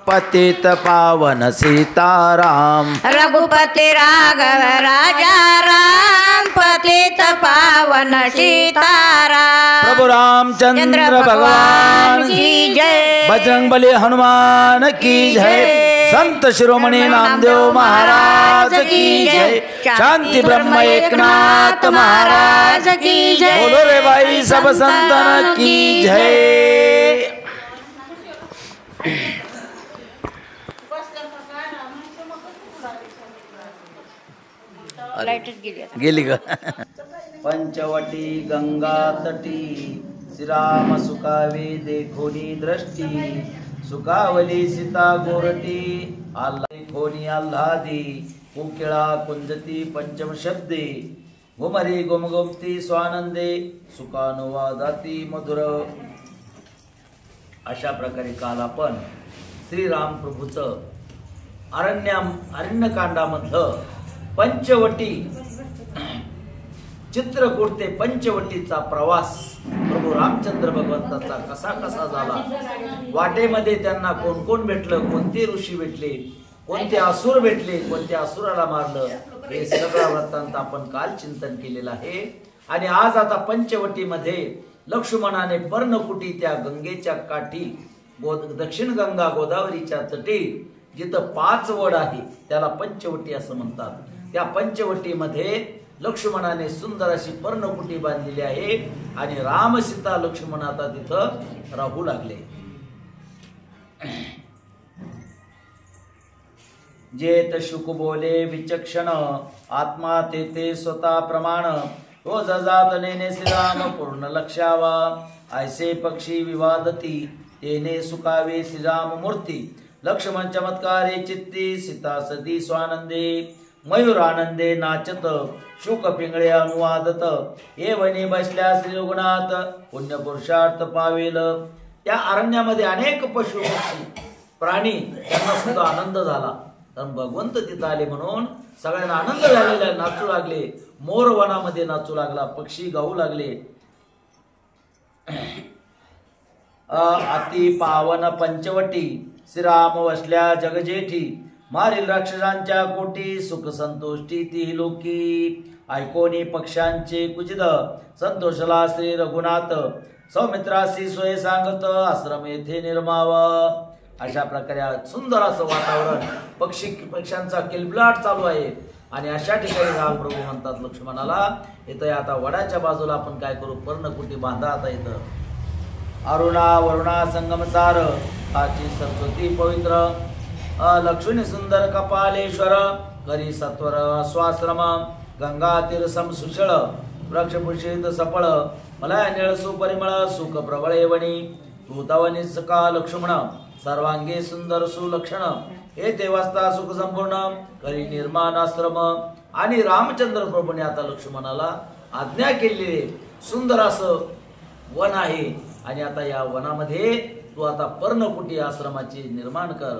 पतित पावन सीताराम। रघुपति राघव राजा राम पतित पावन सीताराम। प्रभु रामचंद्र भगवान की जय। बजरंगबली हनुमान की जय। संत शिरोमणि नामदेव महाराज की जय। शांति ब्रह्म एकनाथ महाराज की जय। बोलो रे भाई सब संतन की जय। गेली ग। पंचवटी गंगा तटी श्रीराम सुखावे देखोनी दृष्टी। सुखावली सीता गोरटी आल्हादी आल्हादी। कुकिळा कुंजती पंचम शब्दे। घुमरी गुमगुमती स्वानंदे सुखानुवादाती मधुर। अशा प्रकारे काल आपण श्रीराम प्रभूचं अरण्यकांडामधलं पंचवटी चित्रकूट ते पंचवटीचा प्रवास प्रभू रामचंद्र भगवंताचा कसा कसा झाला, वाटेमध्ये त्यांना कोण कोण भेटलं, कोणते ऋषी भेटले, कोणते असुर भेटले, कोणत्या असुराला मारलं, हे सगळं वृत्तांत आपण काल चिंतन केलेलं आहे। आणि आज आता पंचवटीमध्ये लक्ष्मणाने पर्णकुटी त्या गंगेच्या काठी दक्षिण गंगा गोदावरीच्या तटी जिथं 5 वड आहे त्याला पंचवटी असं म्हणतात। त्या पंचवटीमध्ये लक्ष्मणाने सुंदर अशी पर्णकुटी बांधलेली आहे आणि राम सीता लक्ष्मण आता तिथं राहू लागले। जेत शुक बोले विचक्षण आत्मा ते स्वतः प्रमाण। तो जजात नेने श्रीराम पूर्ण लक्षावा। ऐसे पक्षी विवादती तेने सुखावे श्रीराम मूर्ती। लक्ष्मण चमत्कारे चित्ती सीता सती स्वानंदे। मयूर आनंदे नाचत शुक पिंगळे अनुवादत। हे वनी बसल्या श्री रघुनाथ पुण्य पुरुषार्थ पावेल। त्या अरण्यामध्ये अनेक पशु पक्षी प्राणी त्यांना सुद्धा आनंद झाला, कारण भगवंत तिथं आले म्हणून सगळ्यांना आनंद झालेला, नाचू लागले। मोर वनामध्ये नाचू लागला, पक्षी गाऊ लागले। अति पावन पंचवटी श्रीराम वसल्या जगजेठी। मारील राक्षसांच्या कोटी सुख संतोष्टी ती लोकी। ऐकोनी पक्षांचे कुजिद संतोषला श्री रघुनाथ। सौमित्रासी सोय सांगत आश्रम येथे निर्मावा। अशा प्रकारे सुंदर असं वातावरण, पक्ष्यांचा किलबिलाट चालू आहे। आणि अशा ठिकाणी रामप्रभू म्हणतात लक्ष्मणाला, इथं आता वडाच्या बाजूला आपण काय करू, पर्णकुटी बांधा आता इथं। अरुणा वरुणा संगमसार आची सरस्वती पवित्र। लक्ष्मी सुंदर कपालेश्वर करी सत्वर स्वाश्रम। गंगा तीर समसुषळ वृक्षभूषित सफळ। मला निळसु परिमळ सुख प्रबळे वणी। भूतावनी सका लक्ष्मण सर्वांगी सुंदर सुलक्षण। हे देवस्था सुख संपूर्ण करी निर्माण आश्रम। आणि रामचंद्र प्रभूने आता लक्ष्मणाला आज्ञा केलेली सुंदर असं वन आहे आणि आता या वनामध्ये तू आता पर्णकुटी आश्रमाचे निर्माण कर,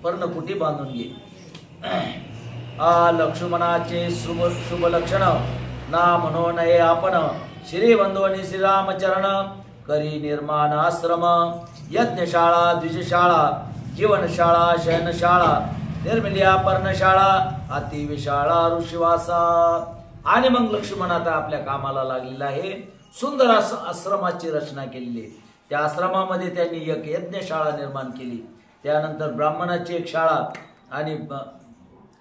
पर्णकुटी बांधून घे। लक्ष्मणाचे शुभ लक्षण ना म्हणो नये आपण। श्री बंधुवनी श्रीरामचरण करी निर्माण आश्रम। यज्ञशाळा द्विजशाळा जीवनशाळा शयनशाळा निर्मिल्या पर्णशाळा अति विशाळा ऋषिवासा। आणि मग लक्ष्मण आता आपल्या कामाला लागलेला आहे। सुंदर आश्रमाची रचना केलेली। त्या आश्रमामध्ये त्यांनी एक यज्ञशाळा निर्माण केली, त्यानंतर ब्राह्मणाची एक शाळा आणि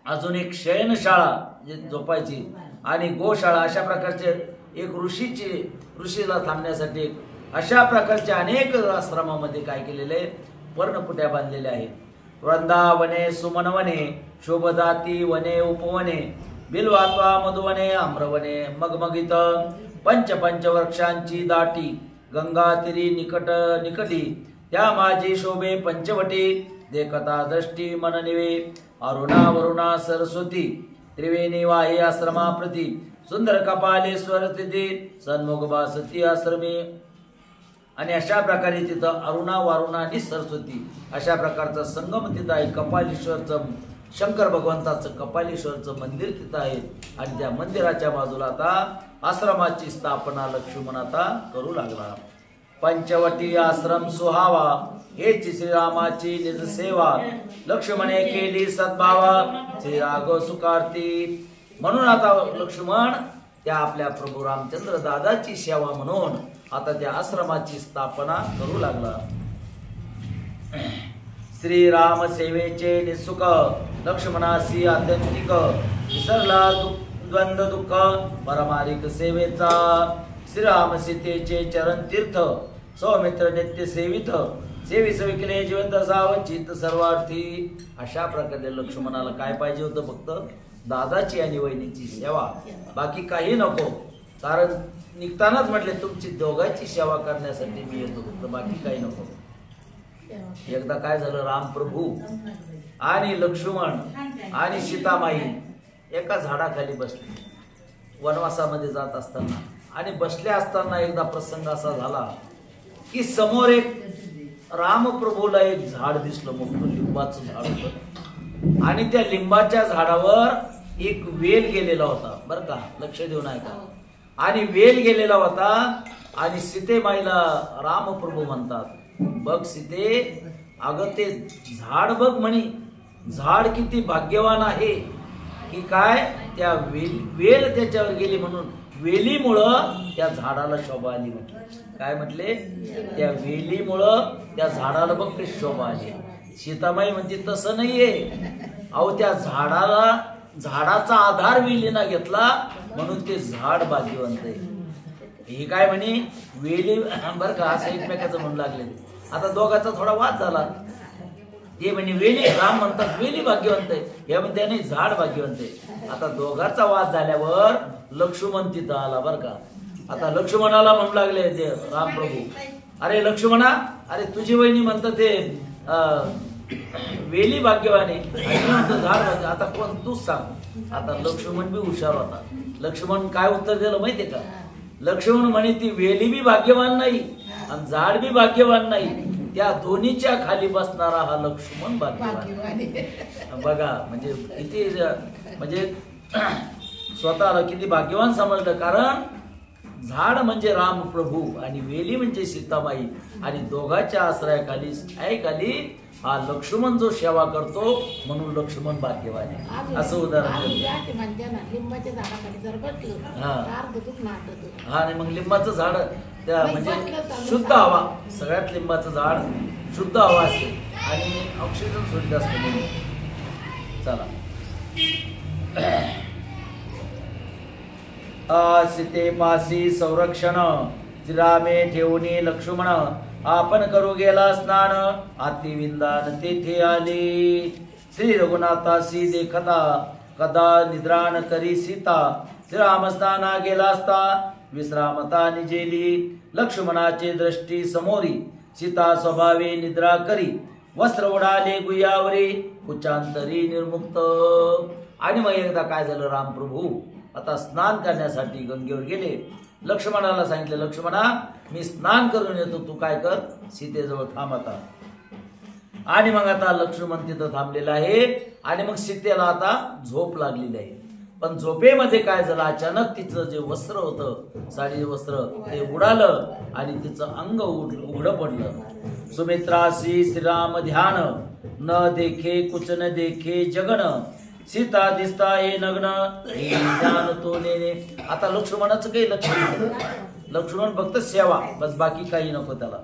अजून एक शयनशाळा झोपायची आणि गोशाळा। अशा प्रकारचे एक ऋषीला थांबण्यासाठी अशा प्रकारच्या अनेक आश्रमामध्ये काय केलेले पर्णकुट्या बांधलेल्या आहेत। वृंदावने सुमनवने शोभदाती वने उपवने बिल्वात्वा मधुवने आम्रवने मगमगित। पंच वृक्षांची दाटी गंगा तिरी निकटी। त्या माझी शोभे पंचवटी देखता दृष्टी मननिवे। अरुणा वरुणा सरस्वती त्रिवेणी वाही आश्रमा प्रती। सुंदर कपालेश्वर तिथे सन्मुख बासती आश्रमी। आणि अशा प्रकारे तिथं अरुणा वारुणा आणि सरस्वती अशा प्रकारचा संगम तिथं आहे। कपालेश्वरचं शंकर भगवंताचं कपालेश्वरचं मंदिर तिथं आहे आणि त्या मंदिराच्या बाजूला आता आश्रमाची स्थापना लक्ष्मण आता करू लागला। पंचवटी आश्रम सुहावा हेच श्रीरामाची निज सेवा लक्ष्मणे केली सद्भावा श्री राघव सुखार्थी. म्हणून आता लक्ष्मण त्या आपल्या प्रभू रामचंद्र दादाची सेवा म्हणून आता त्या आश्रमाची स्थापना करू लागला. श्रीराम सेवेचे निसुख लक्ष्मणासी आत्यंतिक विसरला द्वंद्व दुःख परमारिक सेवेचा. श्रीराम सीतेचे चरण तीर्थ सौमित्र नित्य सेवित सेवी सविकले जिवंत सावचित सर्वार्थी. अशा प्रकारे लक्ष्मणाला काय पाहिजे होतं? फक्त दादाची आणि वहिनीची सेवा, बाकी काही नको. कारण निघतानाच म्हटले तुमची दोघांची सेवा करण्यासाठी मी येतो, फक्त बाकी काही नको. एकदा काय झालं, रामप्रभू आणि लक्ष्मण आणि सीतामाई एका झाडाखाली बसले वनवासामध्ये जात असताना. आणि बसले असताना एकदा प्रसंग असा झाला की समोर एक रामप्रभूला एक झाड दिसलं, मोठं लिंबाचं झाड होतं. आणि त्या लिंबाच्या झाडावर एक वेल गेलेला होता, बरं का, लक्ष देऊन ऐका. आणि वेल गेलेला होता. आणि सीतेमाईला रामप्रभू म्हणतात, बघ सीते, अगं ते झाड बघ म्हणे, झाड किती भाग्यवान आहे की काय त्या वेल त्याच्यावर गेली म्हणून वेलीमुळं त्या झाडाला शोभा आली. म्हटलं काय म्हटले? त्या वेलीमुळं त्या झाडाला बघ कशी शोभा आली. सीतामाई म्हणते तसं नाहीये, अहो त्या झाडाचा आधार वेलीना घेतला म्हणून ते झाड भाग्यवंत आहे. हे काय म्हणे वेली, बरं का, असं एकमेकाचं म्हणू लागले. आता दोघांचा थोडा वाद झाला. ते म्हणे वेली, राम म्हणतात वेली भाग्यवंत आहे, हे म्हणते नाही झाड भाग्यवंत आहे. आता दोघांचा वाद झाल्यावर लक्ष्मण तिथं आला, बरं का. आता लक्ष्मणाला म्हणू लागले ते रामप्रभू, अरे लक्ष्मणा, अरे तुझी वहिनी म्हणतात ते वेली भाग्यवानी म्हणतो झाड भाग्य, आता कोण तूच सांग. आता लक्ष्मण बी हुशार होता. लक्ष्मण काय उत्तर दिलं माहितीये का? लक्ष्मण म्हणे ती वेली बी भाग्यवान नाही आणि झाड बी भाग्यवान नाही, त्या दोन्हीच्या खाली बसणारा हा लक्ष्मण भाग्यवान. बघा म्हणजे किती, म्हणजे स्वतःला किती भाग्यवान समजलं. कारण झाड म्हणजे रामप्रभू आणि वेली म्हणजे सीतामाई आणि दोघांच्या आश्रयाखाली छायेखाली हा लक्ष्मण जो सेवा करतो म्हणून लक्ष्मण भाग्यवान आहे. असं उदाहरण हा. आणि मग लिंबाचं झाड त्या म्हणजे शुद्ध हवा, सगळ्यात लिंबाचं झाड शुद्ध हवा असते आणि ऑक्सिजन सोडित असते म्हणून. चला, सीते पासी संरक्षण श्रीरामे ठेवणी लक्ष्मण आपण करू गेला स्नान आती विंदान तेथे आले. श्री रघुनाथासी देखता कदा निद्राण करी सीता श्रीराम स्नाना गेला असता विश्रामता निजेली. लक्ष्मणाचे दृष्टी समोरी सीता स्वभावे निद्रा करी वस्त्र उडाले गुयावरी उच्चांतरी निर्मुक्त. आणि मग एकदा काय झालं, रामप्रभू आता स्नान करण्यासाठी गंगेवर गेले. लक्ष्मणाला सांगितलं, लक्ष्मणा मी स्नान करून येतो, तू काय कर सीतेजवळ थांब आता. आणि मग आता लक्ष्मण तिथं थांबलेला आहे आणि मग सीतेला आता झोप लागलेली आहे. पण झोपेमध्ये काय झालं, अचानक तिचं जे वस्त्र होतं, साडीचे वस्त्र, ते उडालं आणि तिचं अंग उघडं पडलं. सुमित्रासी श्रीराम ध्यान न देखे कुच न देखे जगन सीता दिसता हे नग्न ध्यान तो नेने. आता लक्ष्मणाचं काही लक्ष नाही. लक्ष्मण फक्त सेवा, बस बाकी काही नको त्याला,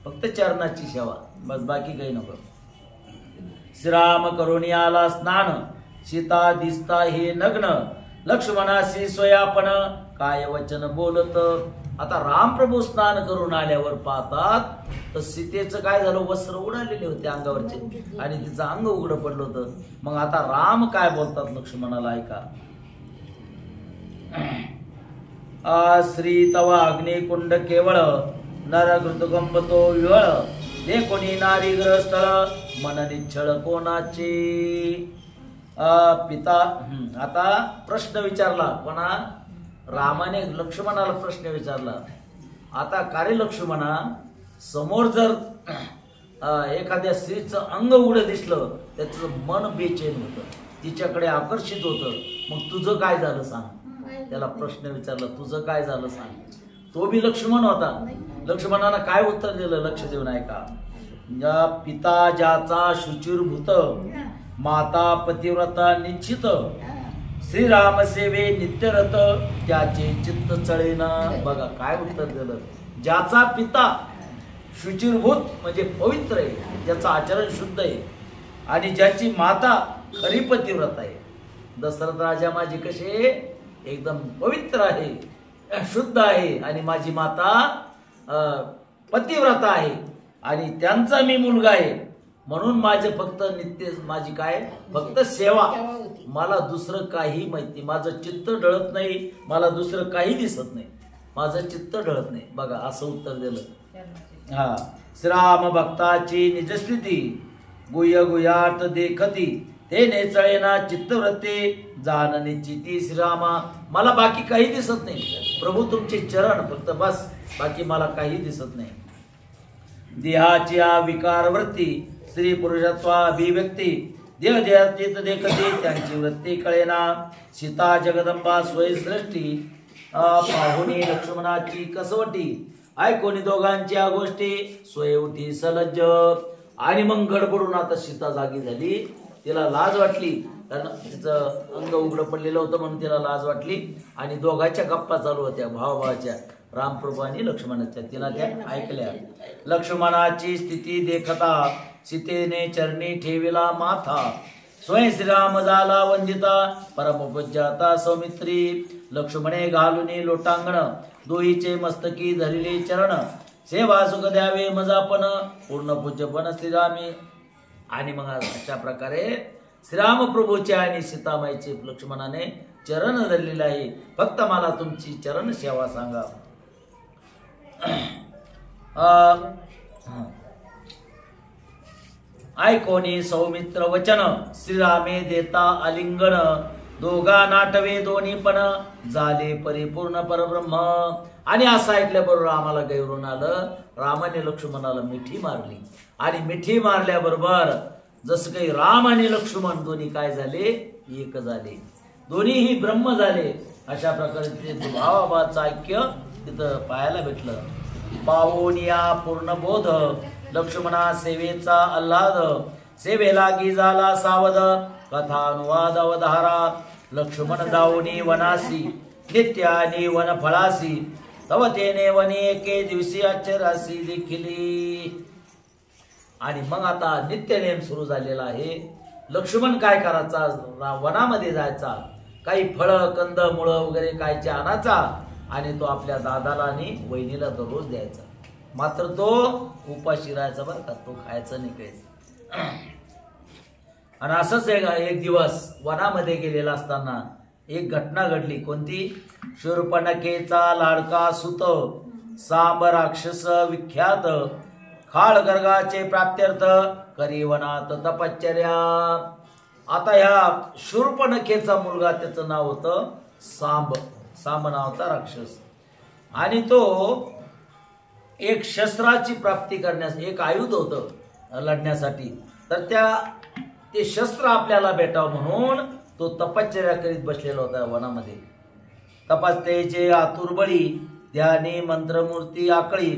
फक्त चरणाची सेवा, बस बाकी काही नको. श्रीराम करुणी आला स्नान सीता दिसता हे नग्न लक्ष्मणाशी स्वयापन काय वचन बोलत. आता रामप्रभू स्नान करून आल्यावर पाहतात तर सीतेचं काय झालं, वस्त्र उडालेले होते अंगावरचे आणि तिचं अंग उघडं पडलं होतं. मग आता राम काय बोलतात लक्ष्मणाला, ऐका. श्री तवा अग्निकुंड केवळ नर घृतगंबतो विवळ हे कोणी नारी ग्रहस्थळ मन निच्छळ कोणाचे. पिता आता प्रश्न विचारला, कोणा? रामाने लक्ष्मणाला प्रश्न विचारला. आता कार्य लक्ष्मणा, समोर जर एखाद्या स्त्रीचं अंग उघडं दिसलं त्याचं मन बेचैन होतं, तिच्याकडे आकर्षित होतं, मग तुझं काय झालं सांग. त्याला प्रश्न विचारला, तुझं काय झालं सांग. तो बी लक्ष्मण होता. लक्ष्मणानं काय उत्तर दिलं लक्ष देऊन ऐका. या पिता ज्याचा शुचिर्भूत, माता पतिव्रता निश्चित, श्रीराम सेवे नित्यरत, त्याचे चित्त चळेना. बघा काय उत्तर दिलं. ज्याचा पिता शुचिर्भूत म्हणजे पवित्र आहे, ज्याचं आचरण शुद्ध आहे, आणि ज्याची माता खरी पतिव्रत आहे. दशरथ राजा माझी कसे एकदम पवित्र आहे, शुद्ध आहे, आणि माझी माता पतिव्रता आहे, आणि त्यांचा मी मुलगा आहे, म्हणून माझे फक्त नित्य माझी काय फक्त सेवा, मला दुसरं काही माहिती, माझं चित्त ढळत नाही, मला दुसरं काही दिसत नाही, माझं चित्त ढळत नाही. बघा असं उत्तर दिलं. हा, श्रीराम भक्ताची निजस्थिती, गुह्य गुह्यार्थ देखती, ते नेचळेना चित्तवृत्ती, जाण निश्चिती श्रीरामा. मला बाकी काही दिसत नाही, प्रभू तुमचे चरण फक्त बस, बाकी मला काही दिसत नाही. देहाची विकार वृत्ती, स्त्री पुरुषत्वा अभिव्यक्ती, देह देहातीत देखते, त्यांची वृत्ती कळेना. सीता जगदंबा स्वय सृष्टी, पाहुणी लक्ष्मणाची कसवटी, ऐकोनी दोघांच्या गोष्टी, स्वय उठी सलज्ज. आणि मग गडबडून आता सीता जागी झाली, तिला लाज वाटली, कारण तिचं अंग उघडं पडलेलं होतं म्हणून तिला लाज वाटली, आणि दोघांच्या गप्पा चालू होत्या भावाभावाच्या, रामप्रभू आणि लक्ष्मणाच्या, तिला त्या ऐकल्या. लक्ष्मणाची स्थिती देखता, सीतेने चरणी ठेविला माथा, स्वयं श्रीराम झाला वंदिता, परमपूज्याता सौमित्री. लक्ष्मणे घालुनी लोटांगण, दोहीचे मस्तकी धरिले चरण, सेवा सुख द्यावे मजापण, पूर्ण पूज्यपण श्रीरामी. आणि मग अशा प्रकारे श्रीराम प्रभूचे आणि सीतामाईचे लक्ष्मणाने चरण धरलेले आहे, फक्त मला तुमची चरण सेवा सांगा. ऐकोनी सौमित्र वचन, श्रीरामे देता आलिंगन, दोघा नाटवे दोन्ही पण, झाले परिपूर्ण परब्रह्म. आणि असं ऐकल्याबरोबर आम्हाला गैरून आलं. रामाने लक्ष्मणाला मिठी मारली, आणि मिठी मारल्याबरोबर जसं काही राम आणि लक्ष्मण दोन्ही काय झाले, एक झाले, दोन्हीही ब्रह्म झाले. अशा प्रकारे ते भावाभावाचं ऐक्य तिथं पाहायला भेटलं. पावोनिया पूर्ण बोध, लक्ष्मणा सेवेचा आल्हाद, सेवे लागी झाला सावध, कथा अनुवाद अवधारा. लक्ष्मण जाऊनी वनासी, नित्यानी वन फळासी, तव तेने वने एके दिवशी अक्षरासी देखिली. आणि मग आता नित्य नेम सुरू झालेला आहे. लक्ष्मण काय करायचा, वनामध्ये जायचा, काही फळं कंद मुळं वगैरे कायचे आणायचा, आणि तो आपल्या दादाला आणि वहिनीला दररोज द्यायचा. मात्र तो उपाशी राहायचा बरं का, तो खायचं नाही काहीच. आणि असंच एक दिवस वनामध्ये गेलेला असताना एक घटना घडली. कोणती? शूर्पणखेचा लाडका सुत, सांब राक्षस विख्यात, खाळ गर्गाचे प्राप्त्यर्थ, करी वनात तपश्चर्या. आता ह्या शूर्पणखेचा मुलगा, त्याचं नाव होतं सांब, सांब नावाचा राक्षस, आणि तो एक शस्त्राची प्राप्ती करण्यास, एक आयुध होतं लढण्यासाठी, तर ते शस्त्र आपल्याला भेटावं म्हणून तो तपश्चर्या करीत बसलेला होता वनामध्ये. तपासतेचे आतुर बळी, ध्यानी मंत्रमूर्ती आकळी,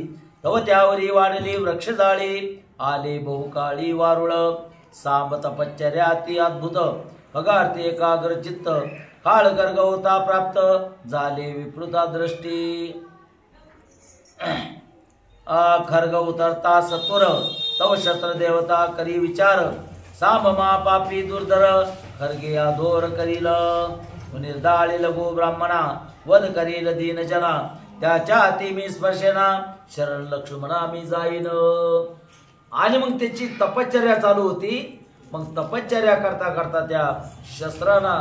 तव त्यावरी वाढली वृक्ष जाळी, आले बहुकाळी वारुळ. सांब तपश्चर्या अति अद्भुत, खगार्थे एकाग्र चित्त, काळ गर्गवता प्राप्त, झाले विकृता दृष्टी. खर्ग उतरता सत्वर, तव शस्त्र देवता करी विचार, सांब मा पापी दुर्धर, खर्गे अधोर करील. निर्दाळी लघु ब्राह्मणा, वध करील दीन जना, त्याच्या हाती मी स्पर्शेना, शरण लक्ष्मणा मी जाईन. आणि मग त्याची तपश्चर्या चालू होती. मग तपश्चर्या करता करता त्या शस्त्रांना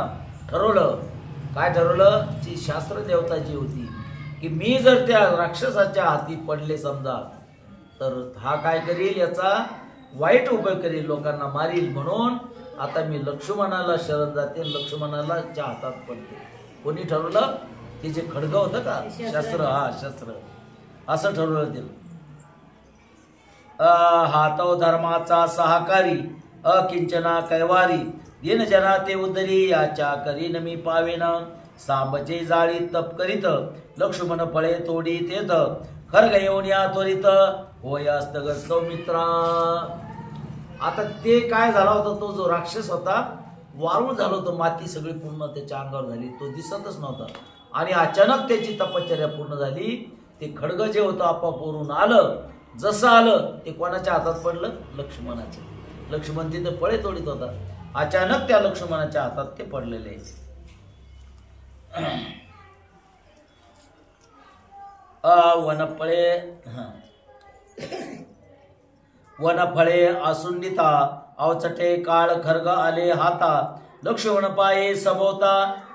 ठरवलं. काय ठरवलं? जी शास्त्र देवता जी होती, की मी जर त्या राक्षसाच्या हाती पडले समजा, तर हा काय करील, याचा वाईट उपयोग करील, लोकांना मारील, म्हणून आता मी लक्ष्मणाला शरण जाते, लक्ष्मणाला च्या हातात पडते. कोणी ठरवलं? ते जे खडग होतं का शस्त्र, हा शस्त्र, असं ठरवलं ते. हातव धर्माचा सहाकारी, अकिंचना कैवारी, दिन जना ते उदरी, याच्या करीन मी पावेन. सांबचे जाळी तप करीत, लक्ष्मण फळे तोडी तेथ, खरग येऊन या त्वरित होय असत सौमित्रा. आता ते काय झाला होता, तो जो राक्षस होता वाळूळ झालं होतं, माती सगळी पूर्ण त्याच्या अंगावर झाली, तो दिसतच नव्हता. आणि अचानक त्याची तपश्चर्या पूर्ण झाली. ते खडग जे होतं आपोआप वरून आलं. जसं आलं ते कोणाच्या हातात पडलं? लक्ष्मणाच्या. लक्ष्मण तिथे फळे तोडीत होता, अचानक त्या लक्ष्मणाच्या हातात ते पडलेले. वनफळे आसुंडिता अवचटे काळ खर्ग आले हाता. लक्ष्मण पाये सबोता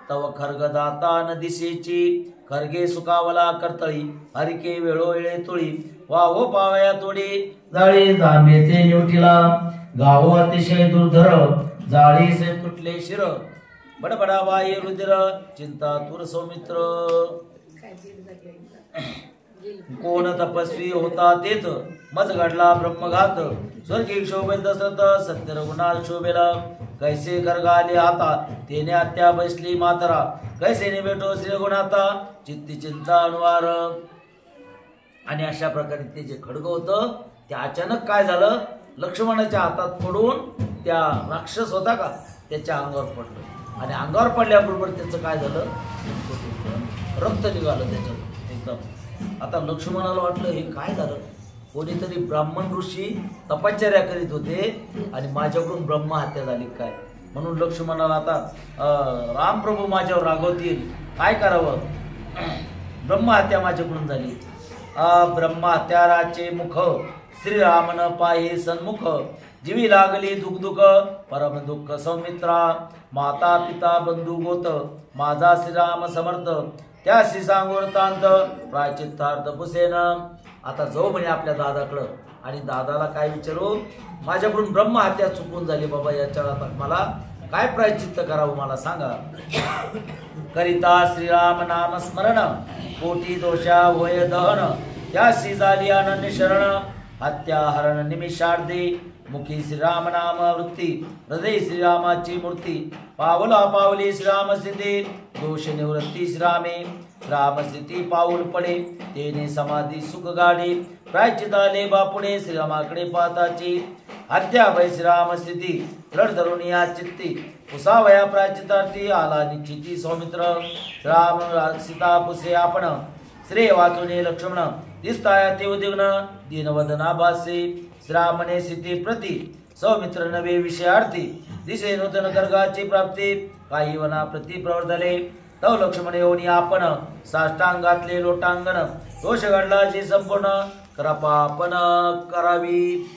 तव खर्ग दाता न दिसेची. खर्गे सुकावला करतळी हरिके वेळोवेळे तुळी. वाहो पावया तोडी जाळी जांभे ते निवटीला. गावो अतिशय दुर्धर जाळी से तुटले शिर. बडबडा वाई रुद्र चिंता तुर सौमित्र. कोण तपस्वी होता तेच मज घडला ब्रह्मघात. स्वर्गी शोभे दशरथ सत्य रघुनाथ शोभेला. कैसे खरगाले आता तेने आत्या बसली मातरा. कैसे निबेटो श्री रघुनाथा चित्ती चिंता अनुवार. आणि अशा प्रकारे ते जे खडग होतं ते अचानक काय झालं, लक्ष्मणाच्या हातात पडून त्या राक्षस होता का त्याच्या अंगावर पडलं. आणि अंगावर पडल्याबरोबर त्याचं काय झालं, रक्त निघालं त्याच्यात एकदम. आता लक्ष्मणाला वाटलं हे काय झालं, कोणीतरी ब्राह्मण ऋषी तपश्चर्या करीत होते आणि माझ्याकडून ब्रह्महत्या झाली काय. म्हणून लक्ष्मणाला आता रामप्रभू माझ्यावर रागवतील, काय करावं, ब्रह्महत्या माझ्याकडून झाली. ब्रह्महत्याराचे मुख श्रीरामन पाहे सन्मुख. जीवी लागली दुःख परम दुःख सौमित्रा. माता पिता बंधू गोत माझा श्रीराम समर्थ. त्याशी सांगोरतांत प्रायचित्तार्थ पुसेन. आता जाऊ म्हणे आपल्या दादाकडं आणि दादाला काय विचारू, माझ्याकडून ब्रह्महत्या चुकून झाली बाबा, याच्यावर आता मला काय प्रायचित्त करावं मला सांगा. करिता श्रीराम नाम स्मरण कोटी दोषा होय दहन. त्याशी झाली अनन्य शरण हत्या हरण निमिषार्धे. मुखी श्रीराम नाम वृत्ती हृदय श्रीरामाची मूर्ती. पावला पावली श्रीराम स्थिती दोष निवृत्ती श्रीरामे. रामस्थिती पाऊल पडे तेने समाधी सुख गाडी. प्रायचिताले बापुडे श्रीरामाकडे पाहताची. हत्या भय श्रीराम स्थिती दृढ धरून या चित्ती. उसावया प्रायचितार्थी आला निश्चिती सौमित्र. राम सीता पुसे आपण श्रेय वाचुने लक्ष्मण. दिसताया ते उद्विग्न दीनवदना भासे. श्रामणे स्थिती प्रती सौमित्र नवे विषयार्थी. दिसे नूतन गर्गाची प्राप्ती काही वना प्रती प्रवर्धले. तव लक्ष्मण येऊन आपण साष्टांगातले लोटांगण. दोष घडला जी संपूर्ण कृपापण करावी.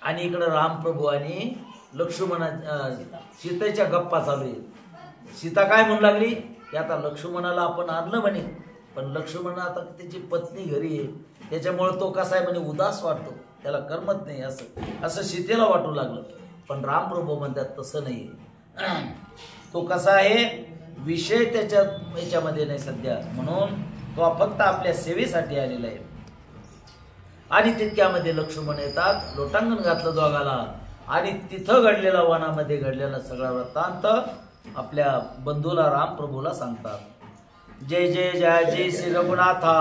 आणि इकडे रामप्रभू आणि लक्ष्मणा सीतेच्या गप्पा चालू आहे. सीता काय म्हणू लागली की आता लक्ष्मणाला आपण आणलं म्हणे, पण लक्ष्मण आता त्याची पत्नी घरी आहे, त्याच्यामुळे तो कसा आहे म्हणे उदास वाटतो, त्याला करमत नाही, असं सीतेला वाटू लागलं. पण रामप्रभू म्हणतात तसं नाही. तो कसा आहे, विषय त्याच्या याच्यामध्ये नाही सध्या, म्हणून तो फक्त आपल्या सेवेसाठी आलेला आहे. आणि तितक्यामध्ये लक्ष्मण येतात. लोटांगण घातलं दोघाला आणि तिथं घडलेला वनामध्ये घडलेला सगळा वृत्तांत आपल्या बंधूला रामप्रभूला सांगतात. जय जय जय जय श्री रघुनाथा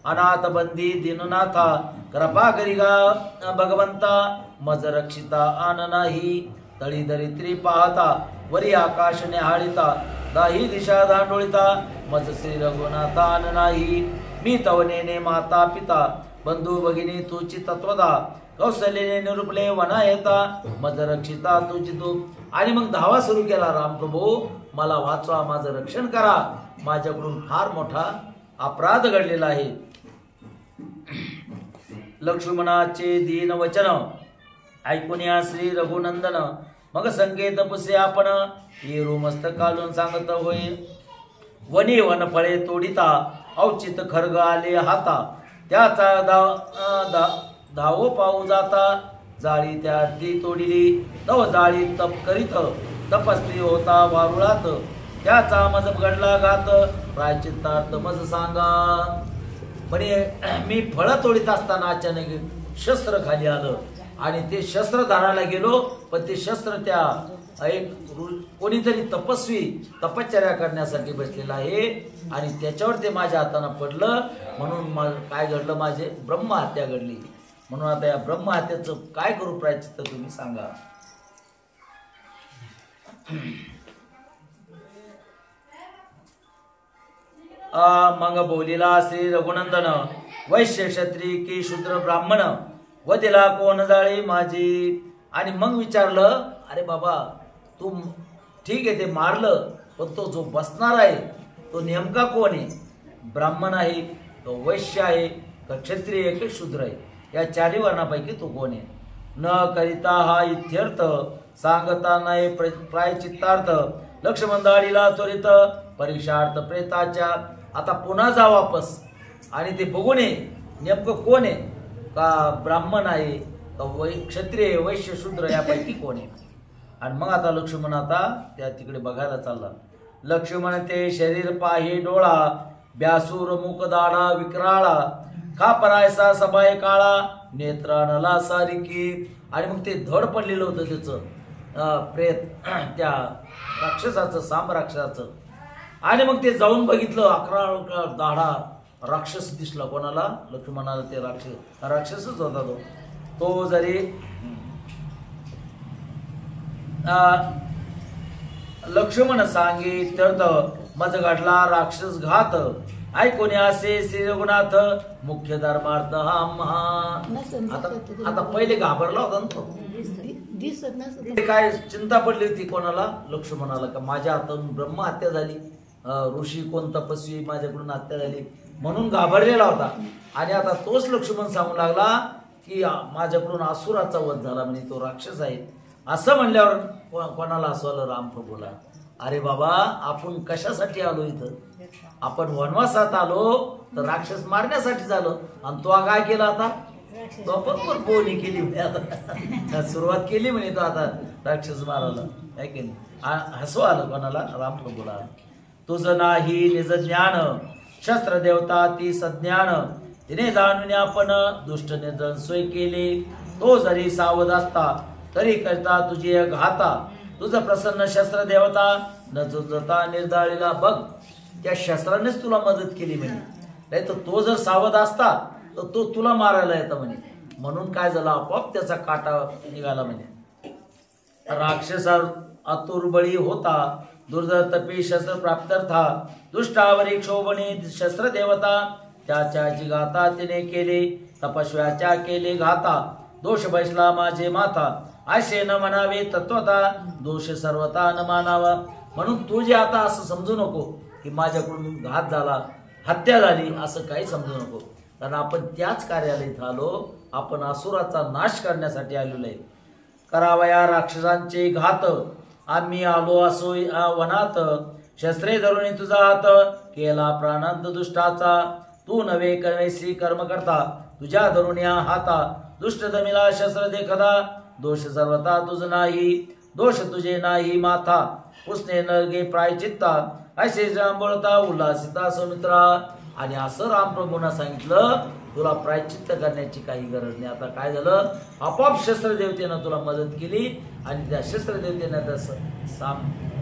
अनाथ बंदी दीननाथा. कृपा करिगा भगवंता मज रक्षिता आन नाही. तळी दरित्री पाहता वरी आकाश निहाळिता. दाही दिशा दांडोळिता मज श्री रघुनाथा आन नाही. मी तवनेने माता पिता बंधू भगिनी तुची तत्वदा. कौशल्याने निरूपले वना येता मज रक्षिता तुझी तू. आणि मग धावा सुरू केला रामप्रभू, मला वाचवा, माझं रक्षण करा, माझ्याकडून फार मोठा अपराध घडलेला आहे. लक्ष्मणाचे दीन वचन ऐकून या श्री रघुनंदन. मग संकेत पुसे आपण येरू मस्तकालून सांगत होय. वनी वन फळे तोडिता औचित खर्ग आले हाता. त्याचा धावो पाऊ जाता जाळी त्या ती तोडिली. तव जाळी तप करीत तपस्वी होता वारुळात. त्याचा मज घडला घात प्रायचित्तार्थ मज सांगा. म्हणे मी फळं तोडीत असताना अचानक शस्त्र खाली आलं आणि ते शस्त्र धरायला गेलो, पण ते शस्त्र त्या एक कोणीतरी तपस्वी तपश्चर्या करण्यासाठी बसलेला आहे आणि त्याच्यावर ते माझ्या हाताने पडलं, म्हणून काय घडलं, माझे ब्रह्महत्या घडली. म्हणून आता या ब्रह्महत्याचं काय करू प्रायश्चित्त तुम्ही सांगा. मग बोलिला श्री रघुनंदन, वैश्य क्षत्रिय की शूद्र ब्राह्मण व दिला कोण जाळी माझी. आणि मग विचारलं, अरे बाबा तू ठीक आहे ते मारलं, पण तो जो बसणार आहे तो नेमका कोण आहे? ब्राह्मण आहे, तो वैश्य आहे, का क्षत्रिय आहे, की शूद्र आहे? या चारी वर्णापैकी तो कोण आहे? न करिता हा इत्यर्थ सांगता नाही प्रायचित्तार्थ लक्ष्मणदाडीला त्वरित परीक्षार्थ प्रेताच्या. आता पुन्हा जा वापस आणि ते बघून ये नेमकं कोण आहे, का ब्राह्मण आहे, का क्षत्रिय वैश्य शूद्र यापैकी कोण आहे. आणि मग आता लक्ष्मण आता त्या तिकडे बघायला चालला. लक्ष्मण ते शरीर पाही डोळा, ब्यासूर मुख दाढा विक्राळा, खा परायसा सबाय काळा, नेत्रानला सारिकी. आणि मग ते धड पडलेलं होतं त्याचं प्रेत, त्या राक्षसाचं, साम राक्षसाचं. आणि मग ते जाऊन बघितलं, अकरा दाढा राक्षस दिसला. कोणाला? लक्ष्मणाला. ते राक्षसच होता तो जरी लक्ष्मण सांगितलं मज घडला राक्षस घात, ऐकून असे श्री रघुनाथ मुख्य धर्मार्थ हा महा. आता पहिले घाबरला होता ना तो, काय चिंता पडली होती कोणाला? लक्ष्मणाला, का माझ्या हातून ब्रह्महत्या झाली, ऋषी कोण तपस्वी माझ्याकडून हत्या झाली, म्हणून घाबरलेला होता. आणि आता तोच लक्ष्मण सांगू लागला की माझ्याकडून असुराचा वध झाला, म्हणजे तो राक्षस आहे. असं म्हणल्यावर कोणाला असं आलं? रामप्रभूला. अरे बाबा आपण कशासाठी आलो इथं? आपण वनवासात आलो तर राक्षस मारण्यासाठी झालो, आणि तो काय केला? आता तो आपण बोलणी केली, आता सुरुवात केली म्हणे तो आता राक्षस मारायला, काय केली? हसू आलं कोणाला? रामप्रभूला. तुझं नाही निज ज्ञान, शस्त्र देवता ती सज्ञान, तिने जाणून आपण दुष्ट निर्जन सोय केली. तो जरी सावध असता तरी करता तुझी घाता, तुझं प्रसन्न शस्त्र देवता न जुजता निर्धारीला. बघ त्या शस्त्रानेच तुला मदत केली म्हणे, नाही तर तो जर सावध असता तर तो तुला मारायला येतं म्हणे. म्हणून काय झालं, आपोआप त्याचा काटा निघाला म्हणे. राक्षसा आतुरबळी होता, दुर्धर तपी शस्त्र प्राप्तर्था, दुष्टावरी क्षोभणी शस्त्र देवता, त्याची गाथा तिने केली, तपस्व्याच्या केली घाता, दोष बैसला माझे माथा, असे न म्हणावे तत्वता, दोष सर्वता न मानावा. म्हणून तू जे आता असं समजू नको की माझ्याकडून घात झाला, हत्या झाली, असं काही समजू नको. कारण आपण त्याच कार्याला इथं आलो, आपण असुराचा नाश करण्यासाठी आलेलो आहे. करावया राक्षसांचे घात, आम्ही आलो असो वनात, शस्त्रे धरून तुझा हात, केला प्राणांत दुष्टाचा, तू नवे करवेसी कर्म करता, तुझ्या धरून या हाता, दुष्ट दमिला शस्त्र देखता, दोष सर्वता तुझ नाही, दोष तुझे नाही माथा, उसने न गे प्रायचित्ता, असे राम बोलता उल्हासिता सौमित्रा. आणि असं रामप्रभूंना सांगितलं, तुला प्रायचित्त करण्याची काही गरज नाही. आता काय झालं, आपोआप शस्त्रदेवतेनं तुला मदत केली आणि त्या शस्त्रदेवतेनं त्या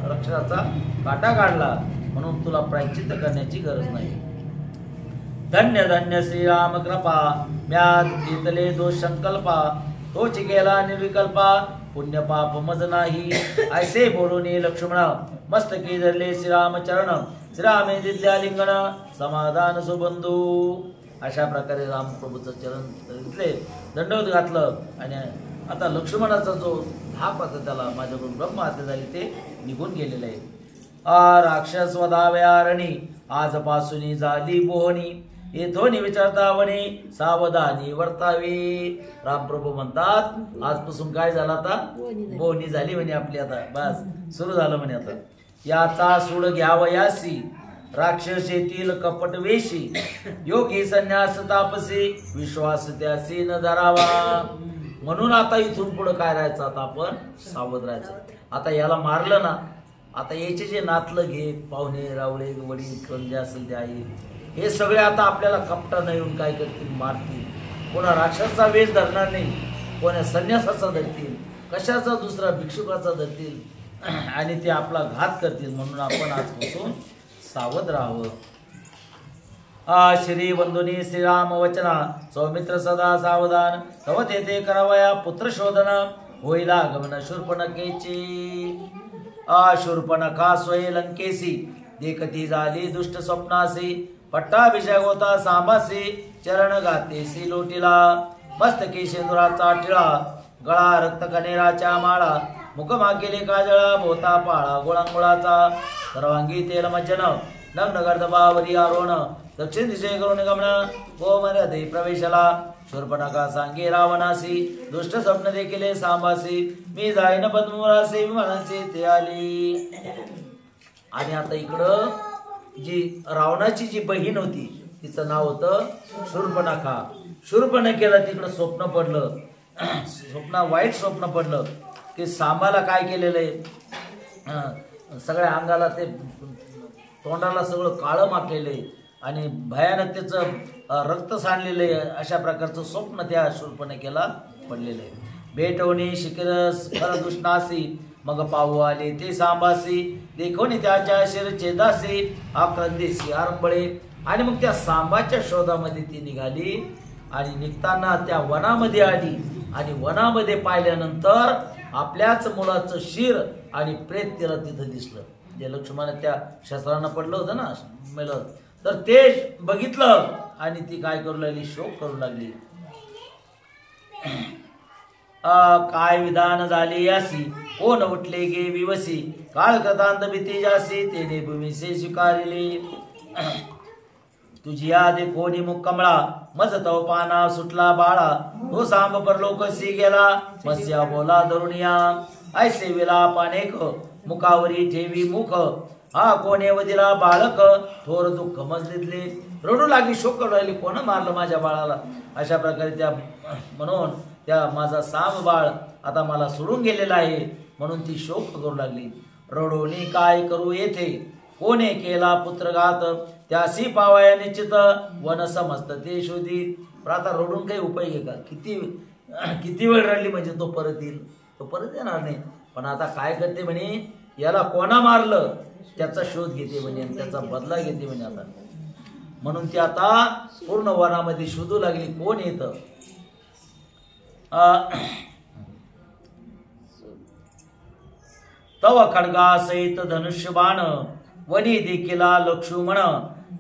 रक्षणाचा काटा काढला, म्हणून तुला प्रायचित्त करण्याची गरज नाही. धन्य धन्य श्रीराम कृपा, म्या घेतले दोष संकल्पा, तोच केला निर्विकल्पा, पुण्य पाप मज नाही, ऐसे बोलून लक्ष्मण मस्तकी धरले श्रीराम चरण, श्रीरामे दिल्या लिंगण समाधान सुबंधू. अशा प्रकारे रामप्रभूचं चरण घेतले, दंडवत घातलं. आणि आता लक्ष्मणाचा जो धाक होता त्याला माझ्याकडून ब्रह्महत्या झाली ते निघून गेलेलं आहे. राक्षस वधाव्यारणी आजपासून झाली बोहणी, येथोनी विचारता वणी सावधानी वर्तावी. रामप्रभू म्हणतात आजपासून काय झालं, आता बोहणी झाली म्हणे आपली, आता बस सुरू झालं म्हणे. आता याचा सूड घ्यावयासी, राक्षस येतील कपट वेशी, योगी संन्यास तापसी, विश्वास त्यासी न धरावा. म्हणून आता इथून पुढे काय राहायचं, आता आपण सावध राहायचं. आता याला मारलं ना, आता याचे जे नातलं घे, पाहुणे रावळे वडील कोण जे असेल ते आई, हे सगळे आता आपल्याला कपटानं येऊन काय करतील, मारतील. कोणा राक्षसाचा वेश धरणार नाही, कोण्या संन्यासाचा धरतील, कशाचा दुसरा भिक्षुकाचा धरतील आणि ते आपला घात करतील. म्हणून आपण आजपासून सावध राहावं. श्री बंधुनी श्रीराम वचना सौमित्र सदा सावधान तव तेथे करावया पुत्र शोधन होईल आगमन शूर्पणखेची. शूर्पणखा स्वये लंकेसी देखती झाली दुष्ट स्वप्नासी. पट्टाभिषेक होता सांबासी चरण गातेसी लोटीला. मस्तकी शेंदुराचा टिळा गळा रक्त कनेराच्या माळा. मुखमा केले काजळा भोवता पाळा गोळांगोळाचा. सर्वांगी तेल मज्जन नग्न गर्दभावरी आरोहण. दक्षिण दिशे करून गमन गोमर्यादे प्रवेशला. शूर्पणखा सांगे रावणासी दुष्ट स्वप्न देखील सांबासी. मी जाईन पद्मरासी विमानाचे ते आली. आणि आता इकडं जी रावणाची जी बहीण होती तिचं नाव होतं शूर्पणखा. शूर्पणखेला तिकडं स्वप्न पडलं. वाईट स्वप्न पडलं की सांबाला काय केलेलं आहे, सगळ्या अंगाला ते तोंडाला सगळं काळं माखलेलं आहे आणि भयानक त्याचं रक्त सांडलेलं आहे. अशा प्रकारचं स्वप्न त्या शूर्पणखेला पडलेलं आहे. भेटवणी शिखरस खरदुष्णासी मग पाहू आले ते सांबासी. देखोनी त्याच्या शिरछेदासी आक्रंदेसी आरंबळे. आणि मग त्या सांबाच्या शोधामध्ये ती निघाली आणि निघताना त्या वनामध्ये आली आणि वनामध्ये पाहिल्यानंतर आपल्याच मुलाचं शिर आणि प्रेत तिला तिथं दिसलं. जे लक्ष्मण त्या शस्त्रानं पडलं होतं ना मेलं, तर ते बघितलं आणि ती काय करू लागली, शोक करू लागली. काय विधान झाले यासी कोण उठले गे विवसी. काळ कृतांत भीती जासी तेने भूमीसे स्वीकारिले. तुझी याद कोणी मुक्कमळा मज तव पाना सुटला बाळा. तो सांब परलोकसी गेला मस्या बोला दरुणिया. ऐसे विला पानेक मुखावरी ठेवी मुख. हा कोणे वदिला बाळक थोर दुःख मजलीतले. रडू लागली, शोक करू लागली, कोण मारलं माझ्या बाळाला. अशा प्रकारे त्या म्हणून त्या माझा सांब बाळ आता मला सोडून गेलेला आहे म्हणून ती शोक करू लागली. रडोनी काय करू येथे कोणे केला पुत्रघात. त्यासी पावाया निश्चित वन समस्त ते शोधित. पण आता रडून काही उपाय आहे का. किती वेळ रडली म्हणजे तो परत येईल, तो परत येणार नाही. पण आता काय करते म्हणे, याला कोणा मारलं त्याचा शोध घेते म्हणे, त्याचा बदला घेते म्हणे आता. म्हणून ती आता पूर्ण वनामध्ये शोधू लागली कोण येतं. तव खडगा सहित धनुष्यबाण वनी देखिला लक्ष्मण.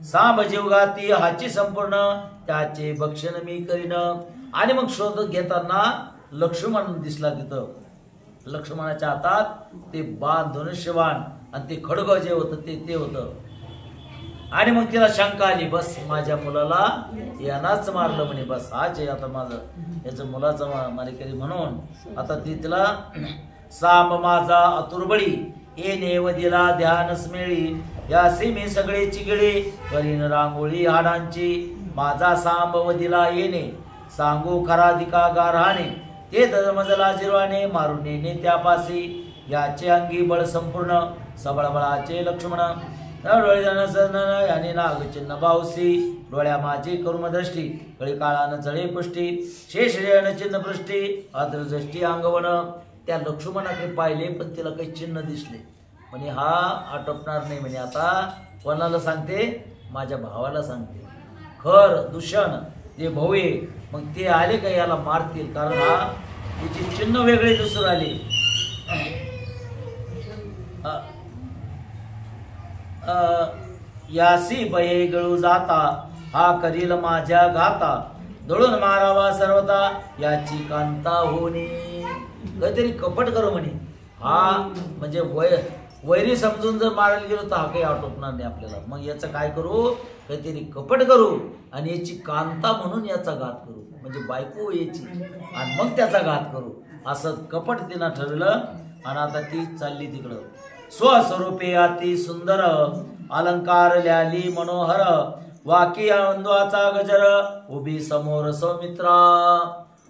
सांब जीवघाती हाची संपूर्ण त्याचे भक्षण मी करीन. आणि मग शोध घेताना लक्ष्मण दिसला तिथं. लक्ष्मणाच्या हातात ते बाण धनुष्यबाण आणि ते खडग जे होतं ते होतं. आणि मग तिला शंका आली, बस माझ्या मुलाला यानाच मारलं म्हणे, बस हाच आहे आता माझं याचं मुलाचं मारेकरी. म्हणून आता ती तिला सांब माझा अतुर्बळी येणे व दिला ध्यान स्मेळी. यासी मी सगळे चिगळे करीन रांगोळी हाडांची. माझा सांब व दिला येणे सांगू खराधिका गारहाणे. ते मजला जिरवाने मारून येणे त्यापासी. याचे अंगी बळ संपूर्ण सबळ बळाचे लक्ष्मण. डोळे याने नागचिन्ह बावसी. डोळ्या माझी कर्मदृष्टी कळी काळानं जळे पुष्टी. शेष चिन्ह पृष्टी अद्रदृष्टी अंगवन. त्या लक्ष्मणाकडे पाहिले पण तिला काही चिन्ह दिसले. म्हणे हा आटोपणार नाही म्हणे. आता कोणाला सांगते, माझ्या भावाला सांगते. खर दूषण जे भाऊ आहे मग ते आले का याला मारतील, कारण हा तिची चिन्ह वेगळे दिसून आले. यासी बये गळू जाता हा करील माझ्या घाता. दळून मारावा सर्वता याची कांता होणे. काहीतरी कपट करू म्हणे. हा म्हणजे वैरी समजून जर मारायला गेलो तर हा काही आटोपणार नाही आपल्याला. मग याचं काय करू, काहीतरी कपट करू आणि याची कांता म्हणून याचा घात करू, म्हणजे बायको याची आणि मग त्याचा घात करू. असं कपट तिनं ठरवलं. आणि आता ती चालली तिकडं. स्वस्वरूपे अति सुंदर अलंकार ल्याली मनोहर. वाकी अंदवाचा गजर उभी समोर सौमित्रा.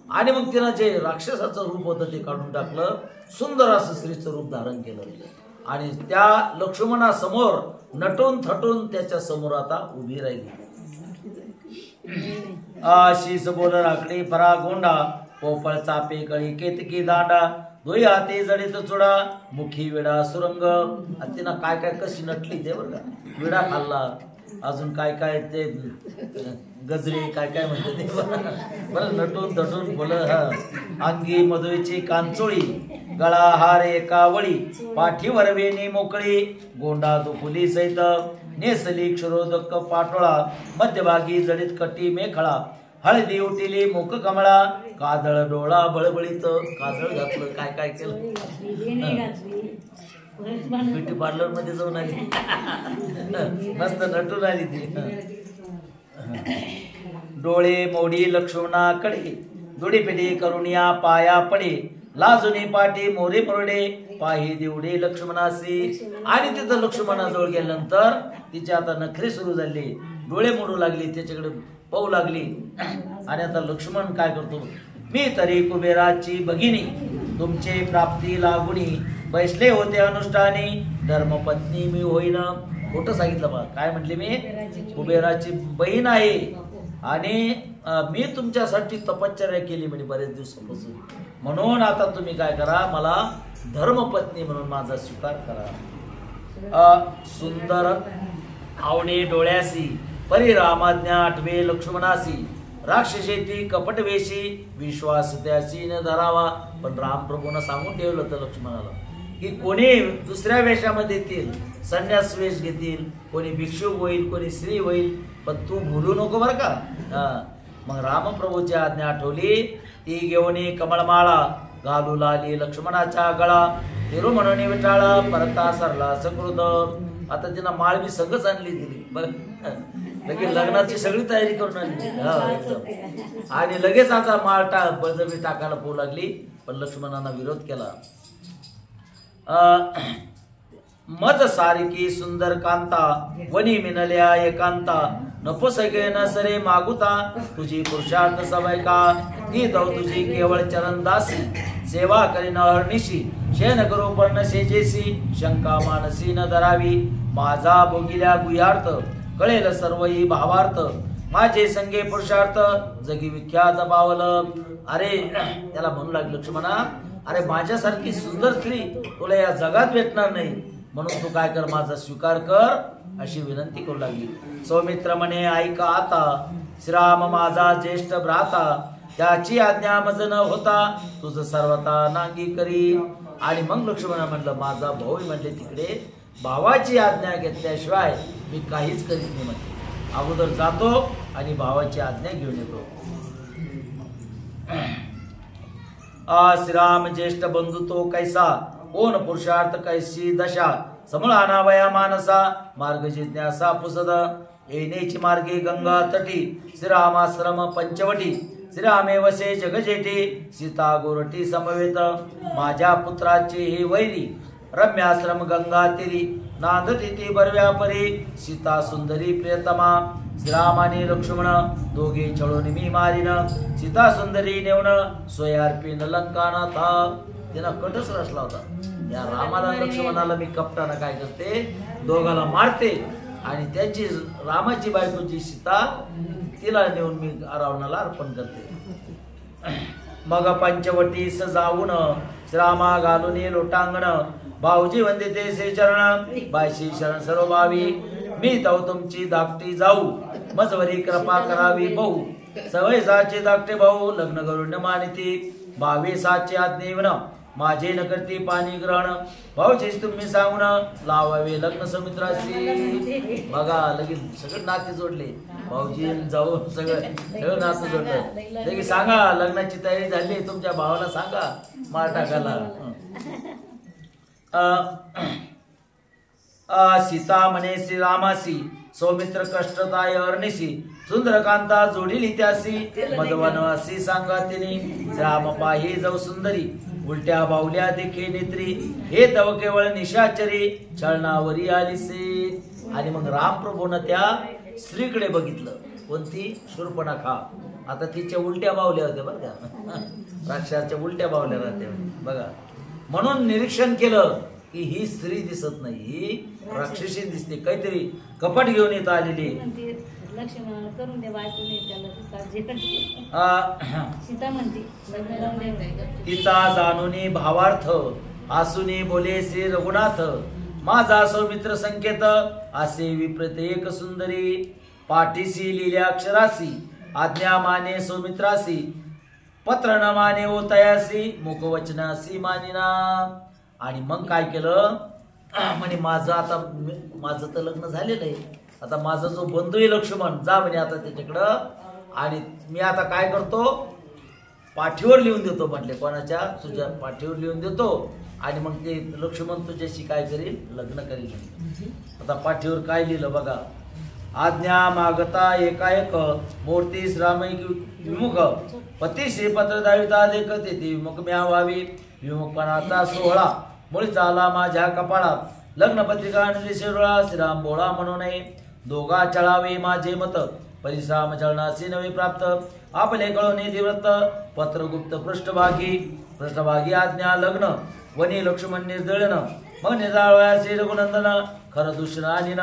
आणि मग तिनं जे राक्षसाचं रूप होतं ते काढून टाकलं. सुंदर असं स्त्रीचं रूप धारण केलं आणि त्या लक्ष्मणासमोर नटून थटून त्याच्या समोर आता उभी राहिली. आशीष बोल राखडी फरा गोंडा पोपळ चापे कळी केतकी दांडा दोई हाती जडीत चुडा मुखी विडा सुरंग. तिनं काय काय कशी नटली ते बरं का. विडा खाल्ला अजून काय काय ते गजरे काय काय म्हणते ते बरं नटून तटून बोल. अंगी मधुरीची कांचोळी गळा हार एका वळी पाठीवर वेणी मोकळी गोंडा दुखुली सहित नेसली क्षरोदक पाटोळा मध्यभागी जडीत कटी मेखळा हळदी उठिली मुख कमळा काजळ डोळा बळबळीत. काजळ घातलं काय काय केलं ब्युटी पार्लर मध्ये जाऊन आली मस्त नटून आली ती. डोळे मोडी लक्ष्मणाकडे दुडीपिडी करुणिया पाया पडे लाजुनी पाठी मोरे मुरडे पाही दिवडे लक्ष्मणासी. आणि तिथं लक्ष्मणाजवळ गेल्यानंतर तिची आता नखरे सुरू झाली डोळे मोडू लागली त्याच्याकडे पाहू लागली. आणि आता लक्ष्मण काय करतो मी तरी कुबेराची भगिनी तुमचे प्राप्ती लागुनी बैसले होते अनुष्ठानी धर्मपत्नी मी होईन. खोटं सांगितलं बा काय म्हटले मी कुबेराची बहीण आहे आणि मी तुमच्यासाठी तपश्चर्या केली म्हणजे बरेच दिवसापासून म्हणून आता तुम्ही काय करा मला धर्मपत्नी म्हणून माझा स्वीकार करा. सुंदर आवणे डोळ्यासी परिरामाज्ञा आठवे लक्ष्मणासी राक्षसेती कपटवेशी विश्वास त्यासी न धरावा. पण रामप्रभूंना सांगून ठेवलं होतं लक्ष्मणाला की कोणी दुसऱ्या वेशामध्ये येतील संन्यास वेश घेतील कोणी भिक्षुक होईल कोणी स्त्री होईल पण तू भूलू नको बर का. मग रामप्रभूची आज्ञा आठवली ती घेऊन कमळमाळा घालू लागली लक्ष्मणाच्या गळा तिरू म्हणून विटाळा परता सरला सकृत. आता तिनं माळ बी सगळंच आणली दिली बरं लगेच लग्नाची सगळी तयारी करून आणली एकदम. आणि लगेच आता माळ बळजबरी टाकायला पोहू लागली पण लक्ष्मणांना विरोध केला. मज सारखी सुंदर कांता वनी मिनल्या एकांता नपुसके न सरे मागुता तुझी पुरुषार्थ सवय का ती दौ तुझी केवळ चरणदासी सेवा करीन अहर्निशी शेन करू पर्ण सेजेसी शंका मानसी न धरावी माझा भोगिल्या गुह्यार्थ कळेल सर्वही भावार्थ माझे संगे पुरुषार्थ जगी विख्यात पावल. अरे त्याला म्हणू लागले लक्ष्मणा अरे माझ्यासारखी सुंदर स्त्री तुला या जगात भेटणार नाही म्हणून तू काय कर माझा स्वीकार कर अशी विनंती करू लागली. सौमित्र म्हणे ऐका आता श्रीराम माझा ज्येष्ठ भ्राता त्याची आज्ञा मज न होता तुझं सर्वता नांगी करी. आणि मग लक्ष्मण म्हणलं माझा भाऊ म्हणले तिकडे भावाची आज्ञा घेतल्याशिवाय मी काहीच करीत नाही म्हणते. अगोदर जातो आणि भावाची आज्ञा घेऊन येतो. श्रीराम ज्येष्ठ बंधू तो कैसा कोण पुरुषार्थ कैसी दशा समळ आणावया मानसा मार्ग जिज्ञासा पुसद येण्याची मार्गे गंगा तटी श्रीरामाश्रम पंचवटी श्रीरामे वसे जगजेटी सीता गोरटी समवेत माझ्या पुत्राचे हे वैरी रम्याश्रम गंगा तिरी नांदती ती बरव्या परी सीता सुंदरी प्रियतमा श्रीरामाने लक्ष्मण दोघे छळून मी मारिन सीता सुंदरी नेऊन सोयार्पीन लंकाना था. त्यानं कटच रचला होता या रामाला लक्ष्मणाला मी कपटानं काय करते दोघाला मारते आणि त्याची रामाची बायकोची सीता तिला नेऊन मी रावणाला अर्पण करते. मग पंचवटी सजावून श्रामा घालून लोटांगण भाऊजी वंदिते से चरण बायशी शरण सर्व भावी मी तो तुमची धाकटी जाऊ मजवरी कृपा करावी बहु सवय साचे धाकटे भाऊ लग्न करून मानिती भावे साचे आज्ञेवन माझे न करती पाणी ग्रहण भाऊचीच तुम्ही सांगून लावावे लग्न समुद्राशी. बघा लगेच सगळं नाते जोडले भाऊजी जाऊ सगळं नातं जोडलं लगेच सांगा लग्नाची तयारी झाली तुमच्या भावाला सांगा मार टाकायला. सीता म्हणे श्रीरामासी सौमित्र कष्टताय अर्निशी सुंदरकांता जोडीली त्यासी मधवन अशी सांगा तिने श्राम पाही जाऊ सुंदरी उलट्या बावल्या देखी नेत्री हे तव केवळ निशाचरी छळणावरी आलीसे. आणि मग रामप्रभून त्या स्त्रीकडे बघितलं कोणती शूर्पणखा. आता तिच्या उलट्या बावल्या होत्या बरं का राक्षसाच्या उलट्या बावल्या राहत्या बघा. म्हणून निरीक्षण केलं की ही स्त्री दिसत नाही ही राक्षसी दिसते काहीतरी कपट घेऊन येत आलेली. लक्ष्मणाला करून दे बायको नाही त्याला सीता म्हणते लग्न लावून दे. तिचा जाणूनी भावार्थ आसुनी बोले श्री रघुनाथ माझा सौमित्र संकेत असे विप्रत एक सुंदरी पाठीसी लिहिल्या अक्षरासी आज्ञा माने सौमित्रासी पत्र न माने ओ तयासी मुखवचनासी मानिना. आणि मग काय केलं म्हणे माझं तर लग्न झालेलं आहे. आता माझा जो बंधू आहे लक्ष्मण जा म्हणे आता त्याच्याकडं आणि मी आता काय करतो पाठीवर लिहून देतो म्हटले कोणाच्या तुझ्या पाठीवर लिहून देतो आणि मग ते लक्ष्मण तुझ्याशी काय करील लग्न करील. आता पाठीवर काय लिहिलं बघा आज्ञा मागता एकाएक मूर्ती श्रामिक विमुख पतीशी पत्र दाविता देखते ती विमुख म्या व्हावी विमुखपणाचा सोहळा मुळी झाला माझ्या कपाळा लग्नपत्रिका आणली शिरोळा श्रीराम बोळा म्हणू नये दोघा चळावे माझे मत परिश्राम चळणासी नवे प्राप्त आपले कळवणे दिव्रत पत्रगुप्त पृष्ठभागी आज्ञा लग्न वनी लक्ष्मण निर्दळन मग निर्दाळवयाचे रघुनंदन खर दुष्णानिन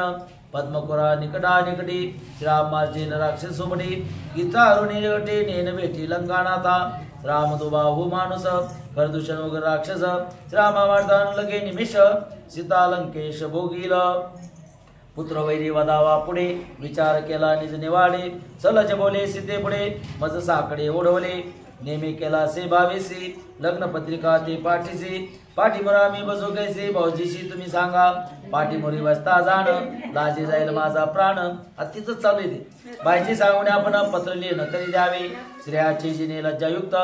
पद्मकुरा निकटा निकटी श्रीराम मार्जेन राक्षस सोबडी गीता अरुणी गटे नेन भेटी लंकानाथा राम दुबाहू माणूस खरदूषण वगैरे राक्षस श्रामा वार्तान लगे निमिष सीता लंकेश भोगील पुत्र वैरी वदावा पुढे विचार केला निज निवाडे सलज बोले सीते पुढे मज साकडे ओढवले नेमे केला से भावेसी लग्न पत्रिका ते पाठीसी पाठीमोरा मी बसू कैसे भाऊजीशी तुम्ही सांगा पाठीमोरी बसता जाण लाजे जाईल माझा प्राण अतिच चालू आहे बायजी सांगून आपण पत्र लिहिणं तरी द्यावे श्रेयाची जिने लज्जायुक्त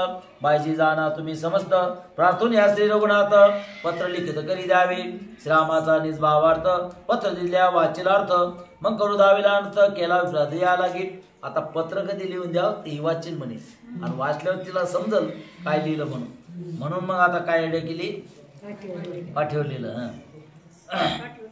बायजी जाणा तुम्ही समस्त प्रार्थून या श्री रघुनाथ पत्र लिखित करी द्यावे श्रीरामाचा निजभावार्थ पत्र दिल्या वाचेलार्थ मग करू दावेला अर्थ केला हृदया लागे. आता पत्र कधी लिहून द्यावं ते वाचील म्हणे आणि वाचल्यावर तिला समजल काय लिहिलं म्हणून मग आता काय आयडिया केली पाठीवर लिहिलं.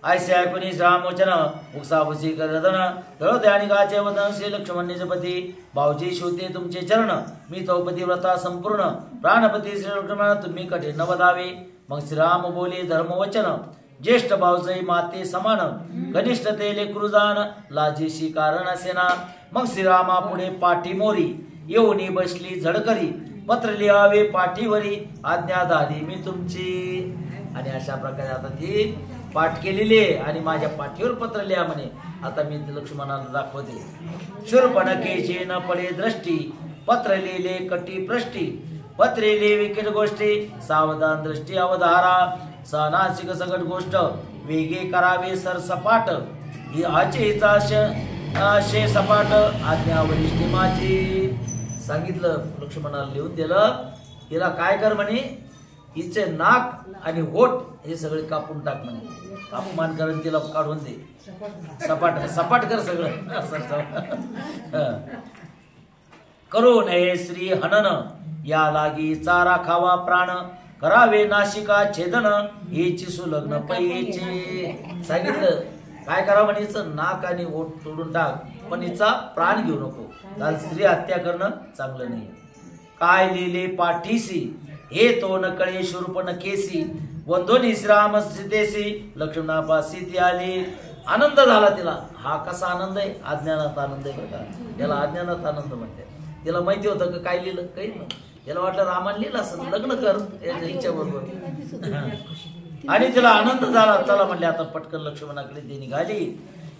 ऐसे ऐकून श्रामोचन उक्साभुसी करदन दळते आणि गाचे वदन श्री लक्ष्मणेचे पती भाऊजी शिवते तुमचे चरण मी तौपती व्रता संपूर्ण प्राणपती श्री लक्ष्मण तुम्ही कठीण वदावे. मग श्रीराम बोले धर्मवचन ज्येष्ठ भाऊजई माते समान कनिष्ठ ते लेकरुजान लाजेशी कारण असेना. मग श्रीरामा पुढे पाठी मोरी येऊनी बसली झडकरी पत्र लिहावे पाठीवरी आज्ञा झाली मी तुमची. आणि अशा प्रकारे आता ती पाठ केलेली आहे आणि माझ्या पाठीवर पत्र लिहा म्हणे. आता मी लक्ष्मणाला दाखवते. शूर्पणखेचे न पडे दृष्टी पत्र लिहिले कटी प्रष्टी पत्रे लिहि विकट गोष्टी सावधान दृष्टी अवधारा सनासिक सगट गोष्ट वेगे करावे सरसपाट ही आचेचा शे सपाट आज्ञा वरिष्ठी माझी. सांगितलं लक्ष्मणाला लिहून दिलं तिला काय कर म्हणे हिचे नाक आणि होठ हे सगळे कापून टाक म्हणे अपमान करून तिला काढून दे सपाट सपाट कर सगळं करू नये श्री हनन या लागी चारा खावा प्राण करावे नाशिका छेदन हेची सुलग्न पैचे. सांगितलं काय करावं म्हणे हिचं नाक आणि ओठ तोडून टाक पण हिचा प्राण घेऊ नको कारण स्त्री हत्या करणं चांगलं नाही. काय लिहिले पाठीसी हे तो न कळे शूर्पण केसी वंदोनी श्रीराम सीतेसी लक्ष्मणापासी ती आली. आनंद झाला तिला. हा कसा आनंद आहे अज्ञानात आनंद आहे बघा त्याला अज्ञानात आनंद म्हणते. तिला माहिती होतं का काय लिहिलं काही नाही. त्याला वाटलं रामाने लिहिलं असं लग्न कर याच्या इच्छा बरोबर आणि तिला आनंद झाला. चला म्हणले आता पटकन लक्ष्मणाकडे ती निघाली.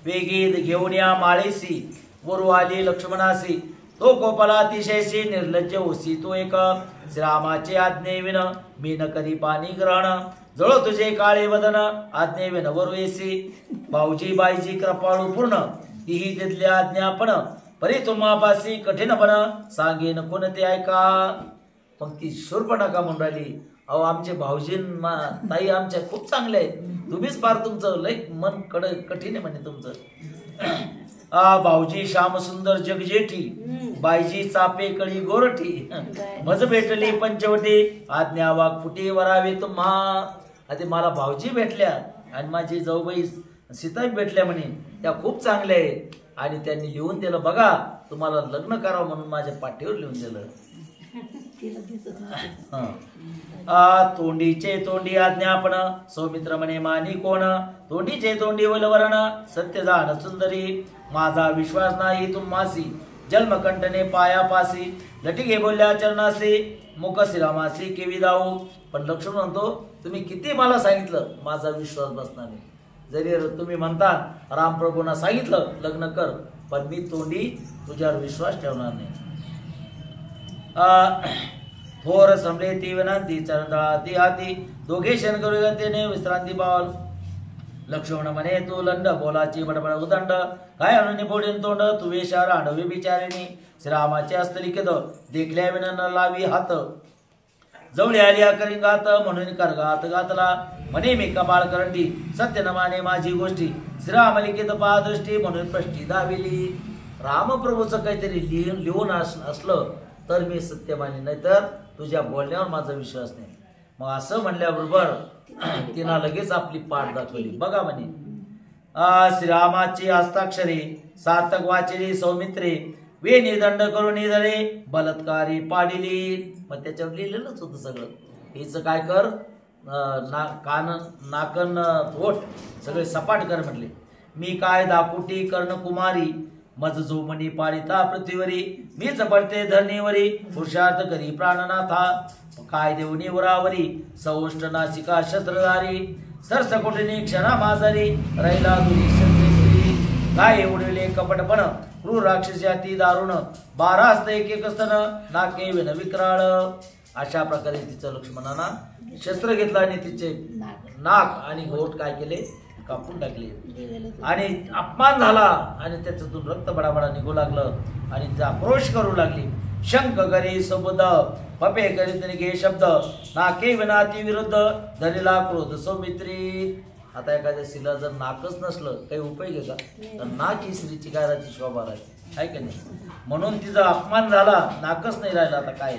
वेगीत घेऊन या माळेसी वरू आली लक्ष्मणासी तो कोपला अतिशयशी निर्लज्ज होसी तो एक श्रीरामाचे आज्ञेविन मी न करी पाणी ग्रहण जळो तुझे काळे वदन आज्ञेविन वरू येसी. भाऊजी बाईजी कृपाळू पूर्ण तीही तिथल्या आज्ञापण परी तुम्हापासी कठीणपण सांगेन कोणते ऐका. मग ती शूर्पणखा म्हणून राहिली अहो आमचे भाऊजीन ताई आमच्या खूप चांगले आहेत तुम्हीच फार तुमचं लय मन कठीण आहे म्हणे तुमचं. भाऊजी श्याम सुंदर जगजेठी बाईजी चापे कळी गोरठी मज भेटली पंचवटी आज्ञा वाघपुटी वरावे तुम्हा. आता मला भाऊजी भेटल्या आणि माझी जाऊबाई सीता भेटल्या म्हणे त्या खूप चांगल्या आहेत आणि त्यांनी लिहून दिलं बघा तुम्हाला लग्न करावं म्हणून माझ्या पाठीवर लिहून दिलं. तोंडीचे तोंडी आज्ञापन सौमित्र म्हणे मानी कोण तोंडीचे तोंडी वलवरण सत्य जाण सुंदरी माझा विश्वास नाही तुम्हासी जन्मकंठने पायापासी लटिके बोलल्या चरणासी मुख श्रीरामासी केवी जाऊ. पण लक्ष्मण म्हणतो तुम्ही किती मला सांगितलं माझा विश्वास बसणार नाही. जरी तुम्ही म्हणता रामप्रभूंना सांगितलं लग्न कर पण मी तोंडी तुझ्यावर विश्वास ठेवणार नाही. थोर समले ती विनंती चरणतळा ती हाती दोघे क्षण करूया तेने विश्रांती पावल. लक्ष्मण म्हणे तू लंड बोलाची बडबड उदंड काय आणून फोडीन तोंड तू वेशार आडवी बिचारिणी श्रीरामाचे हस्तलिखित देखल्या विनन लावी हात जवळी आली करिंगात म्हणून करगात घातला म्हणे मी कपाळ करंडी सत्य न माने माझी गोष्टी श्रीराम लिखित पादृष्टी म्हणून प्रष्टी दाविली. रामप्रभूचं काहीतरी लिहून असलं तर मी सत्य माने नाही तर तुझ्या बोलण्यावर माझा विश्वास नाही. मग असं म्हणल्याबरोबर तिनं लगेच आपली पाठ दाखवली. बघा म्हणे श्रीरामाची हस्ताक्षरी सार्थक वाचिली सौमित्रे वे निदंड करून धरे बलात्कारी पाडिली. मग त्याच्यावर लिहिलेलंच होतं सगळं. हिचं काय कर कान नाकन ओठ सगळे सपाट कर म्हटले. मी काय दापुटी कर्णकुमारी मज जो मनी पाडिता पृथ्वीवरी मीच पडते धरणीवरी पुरुषार्थ करी प्राणनाथा काय देवनी उरावरी सौष्ट नासिका शस्त्रधारी सरसकोटीने क्षणा माझारी रैला दुरी शस्त्री काय उडविले कपटपण क्रूर राक्षसी अति दारुण 12 हस्त एक स्तन नाके विन विक्राळ. अशा प्रकारे तिचं लक्ष्मणांना शस्त्र घेतलं आणि तिचे नाक आणि गोट काय केले कापून टाकले आणि अपमान झाला आणि त्याच्यातून रक्त बडाबडा निघू लागलं आणि तिचा आक्रोश करू लागली. शंख करी सबुद पपे करीत निघे शब्द नाके विनाती विरुद्ध धनीला क्रोध सौमित्री. आता एखाद्या स्त्रीला जर नाकच नसलं काही उपयोग आहे का तर नाक ही स्त्रीची काय राहते शोभा राहते आहे का नाही. म्हणून तिचा अपमान झाला नाकच नाही राहिला. आता काय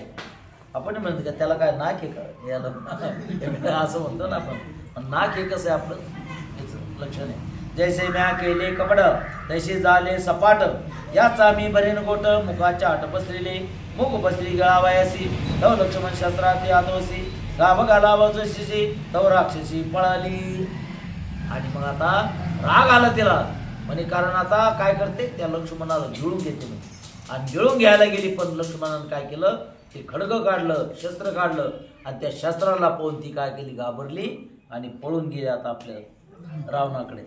आपण म्हणतो का त्याला काय नाक आहे का याला असं म्हणतो ना आपण. नाक हे कसं आहे आपलं लक्षण आहे. जैसे म्या केले कपड तसे झाले सपाट याचा मी बरेन गोट मुखाच्या आट पसरिले मुख पसरी गळावयासी तव लक्ष्मण शस्त्रार्थी आदोसी गाव घालावशी तव राक्षसी पळाली. आणि मग आता राग आला तिला म्हणे कारण आता काय करते त्या लक्ष्मणाला गिळून घेते म्हणे. आणि गिळून घ्यायला गेली पण लक्ष्मणानं काय केलं ते खडगं काढलं शस्त्र काढलं आणि त्या शस्त्राला पाहून ती काय केली घाबरली आणि पळून गेली आता आपल्या रावणाकडे.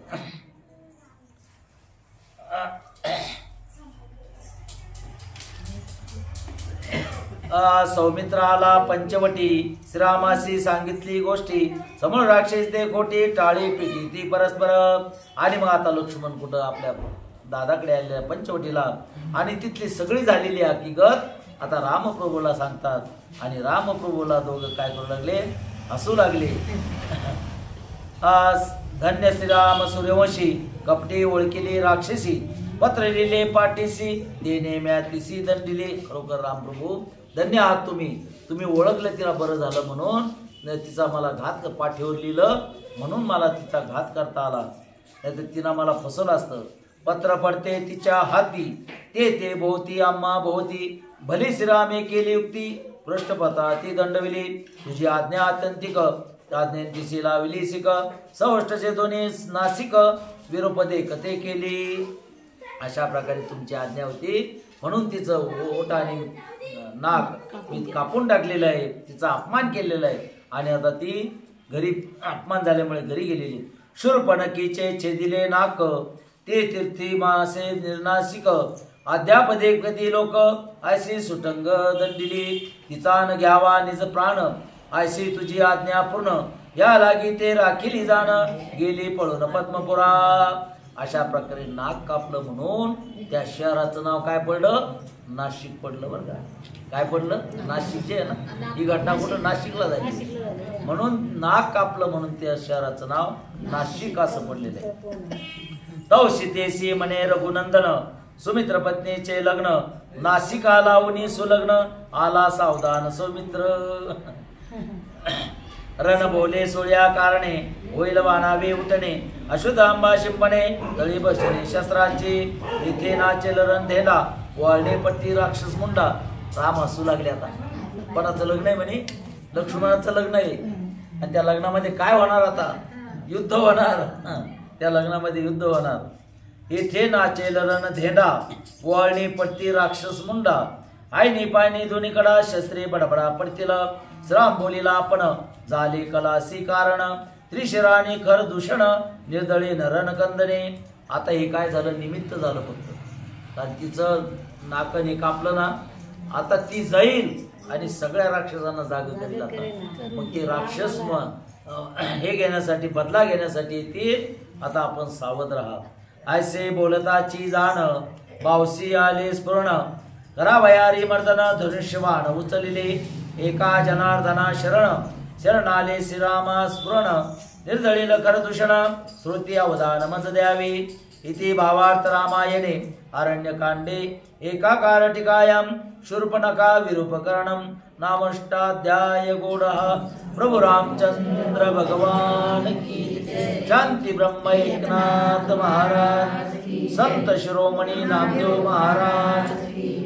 सौमित्राला पंचवटी श्रीरामासी सांगितली गोष्टी समोर राक्षस ते खोटी टाळी पिटी ती परस्पर. आणि मग आता लक्ष्मण कुठं आपल्या दादाकडे आलेल्या पंचवटीला आणि तिथली सगळी झालेली हकीकत आता रामप्रभूला सांगतात आणि रामप्रभूला दोघं काय करू लागले हसू लागले. धन्य श्रीराम सूर्यवंशी कपटी ओळखिली राक्षसी पत्र लिहिले पाठीसी देणे म्यातीसी दंडिले. खरोखर रामप्रभू धन्य आहात तुम्ही ओळखलं तिला बरं झालं म्हणून तिचा मला घात पाठीवर लिहिलं म्हणून मला तिचा घात करता आला नाही तर तिनं मला फसवलं असतं. पत्र पडते तिच्या हाती ते भोवती आम्हा भोवती भली श्रीरामे केली युक्ती पृष्ठपथा ती दंडविली तुझी आज्ञा आत्यंतिक आज्ञेंतीशी लावली सिक सौष्टचे दोन्ही नासिक विरूपदे कथे केली. अशा प्रकारे तुमची आज्ञा होती म्हणून तिचं ओठ आणि नाक मी कापून टाकलेलं आहे तिचा अपमान केलेला आहे आणि आता ती घरी अपमान झाल्यामुळे घरी गेलेली. शूर्पणखीचे छेदिले नाक ते तीर्थी मासे निर्नासिक अद्यापदे कधी लोक ऐसी सुटंग दंडिली तिचा न घ्यावा निज प्राण ऐसी तुझी आज्ञा पूर्ण या लागी ते राखिली जाण गेली पळून पद्मपुरा. अशा प्रकारे नाक कापलं म्हणून त्या शहराचं नाव काय पडलं नाशिक पडलं. बरं का काय पडलं नाशिक जे आहे ना ही घटना कुठं नाशिकला जायची म्हणून नाक कापलं म्हणून त्या शहराचं नाव नाशिक असं पडलेलं आहे. तव सीतेसी म्हणे रघुनंदन सुमित्र पत्नीचे लग्न नाशिका लावणी सुलग्न आला सावधान सौमित्र. रण बोले सोळ्या कारणे होईल वाणावे उठणे अशुद्ध आंबा शिंपणे तळी बसणे शस्त्राची इथे नाचेल रण धेला वळणे पट्टी राक्षस मुंडा. राम हसू लागले आता कोणाचं लग्न आहे म्हणे? लक्ष्मणाचं लग्न आहे. आणि त्या लग्नामध्ये काय होणार? आता युद्ध होणार. त्या लग्नामध्ये युद्ध होणार. येथे नाचेल रण धेंडा, वळणी पट्टी राक्षस मुंडा, आईनी पायनी दोन्हीकडा शस्त्रे बडबडा पडतील. श्राम बोलीला आपण झाले कलासी कारण, त्रिशिराणी खर दूषण निर्दळी नरण कंदने. आता हे काय झालं? निमित्त झालं फक्त. कारण तिचं नाकाने कापलं ना, आता ती जाईल आणि सगळ्या राक्षसांना जाग करेल. आता मग ते राक्षस हे घेण्यासाठी, बदला घेण्यासाठी ते आता आपण सावध राहा. ऐसे बोलताची जाण, बावसी आले स्फुरण, करावयारी मर्दन धनुष्यबाण उचलिले. एका जनार्दना शरण, शरण आले श्रीरामा स्फुरण, निर्दळील खरदूषण श्रुती अवधान मज द्यावे. इति भावार्थ रामायणे अरण्यकांडे एकाकार टीकायां शूर्पणखा विरूपकरणं नामष्टाध्याय गूढः. प्रभु रामचंद्र भगवान की शांति. ब्रह्म एकनाथ महाराज, संत शिरोमणि नामदेव महाराज,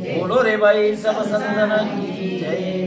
बोलो रे बाई सब संतन की जय.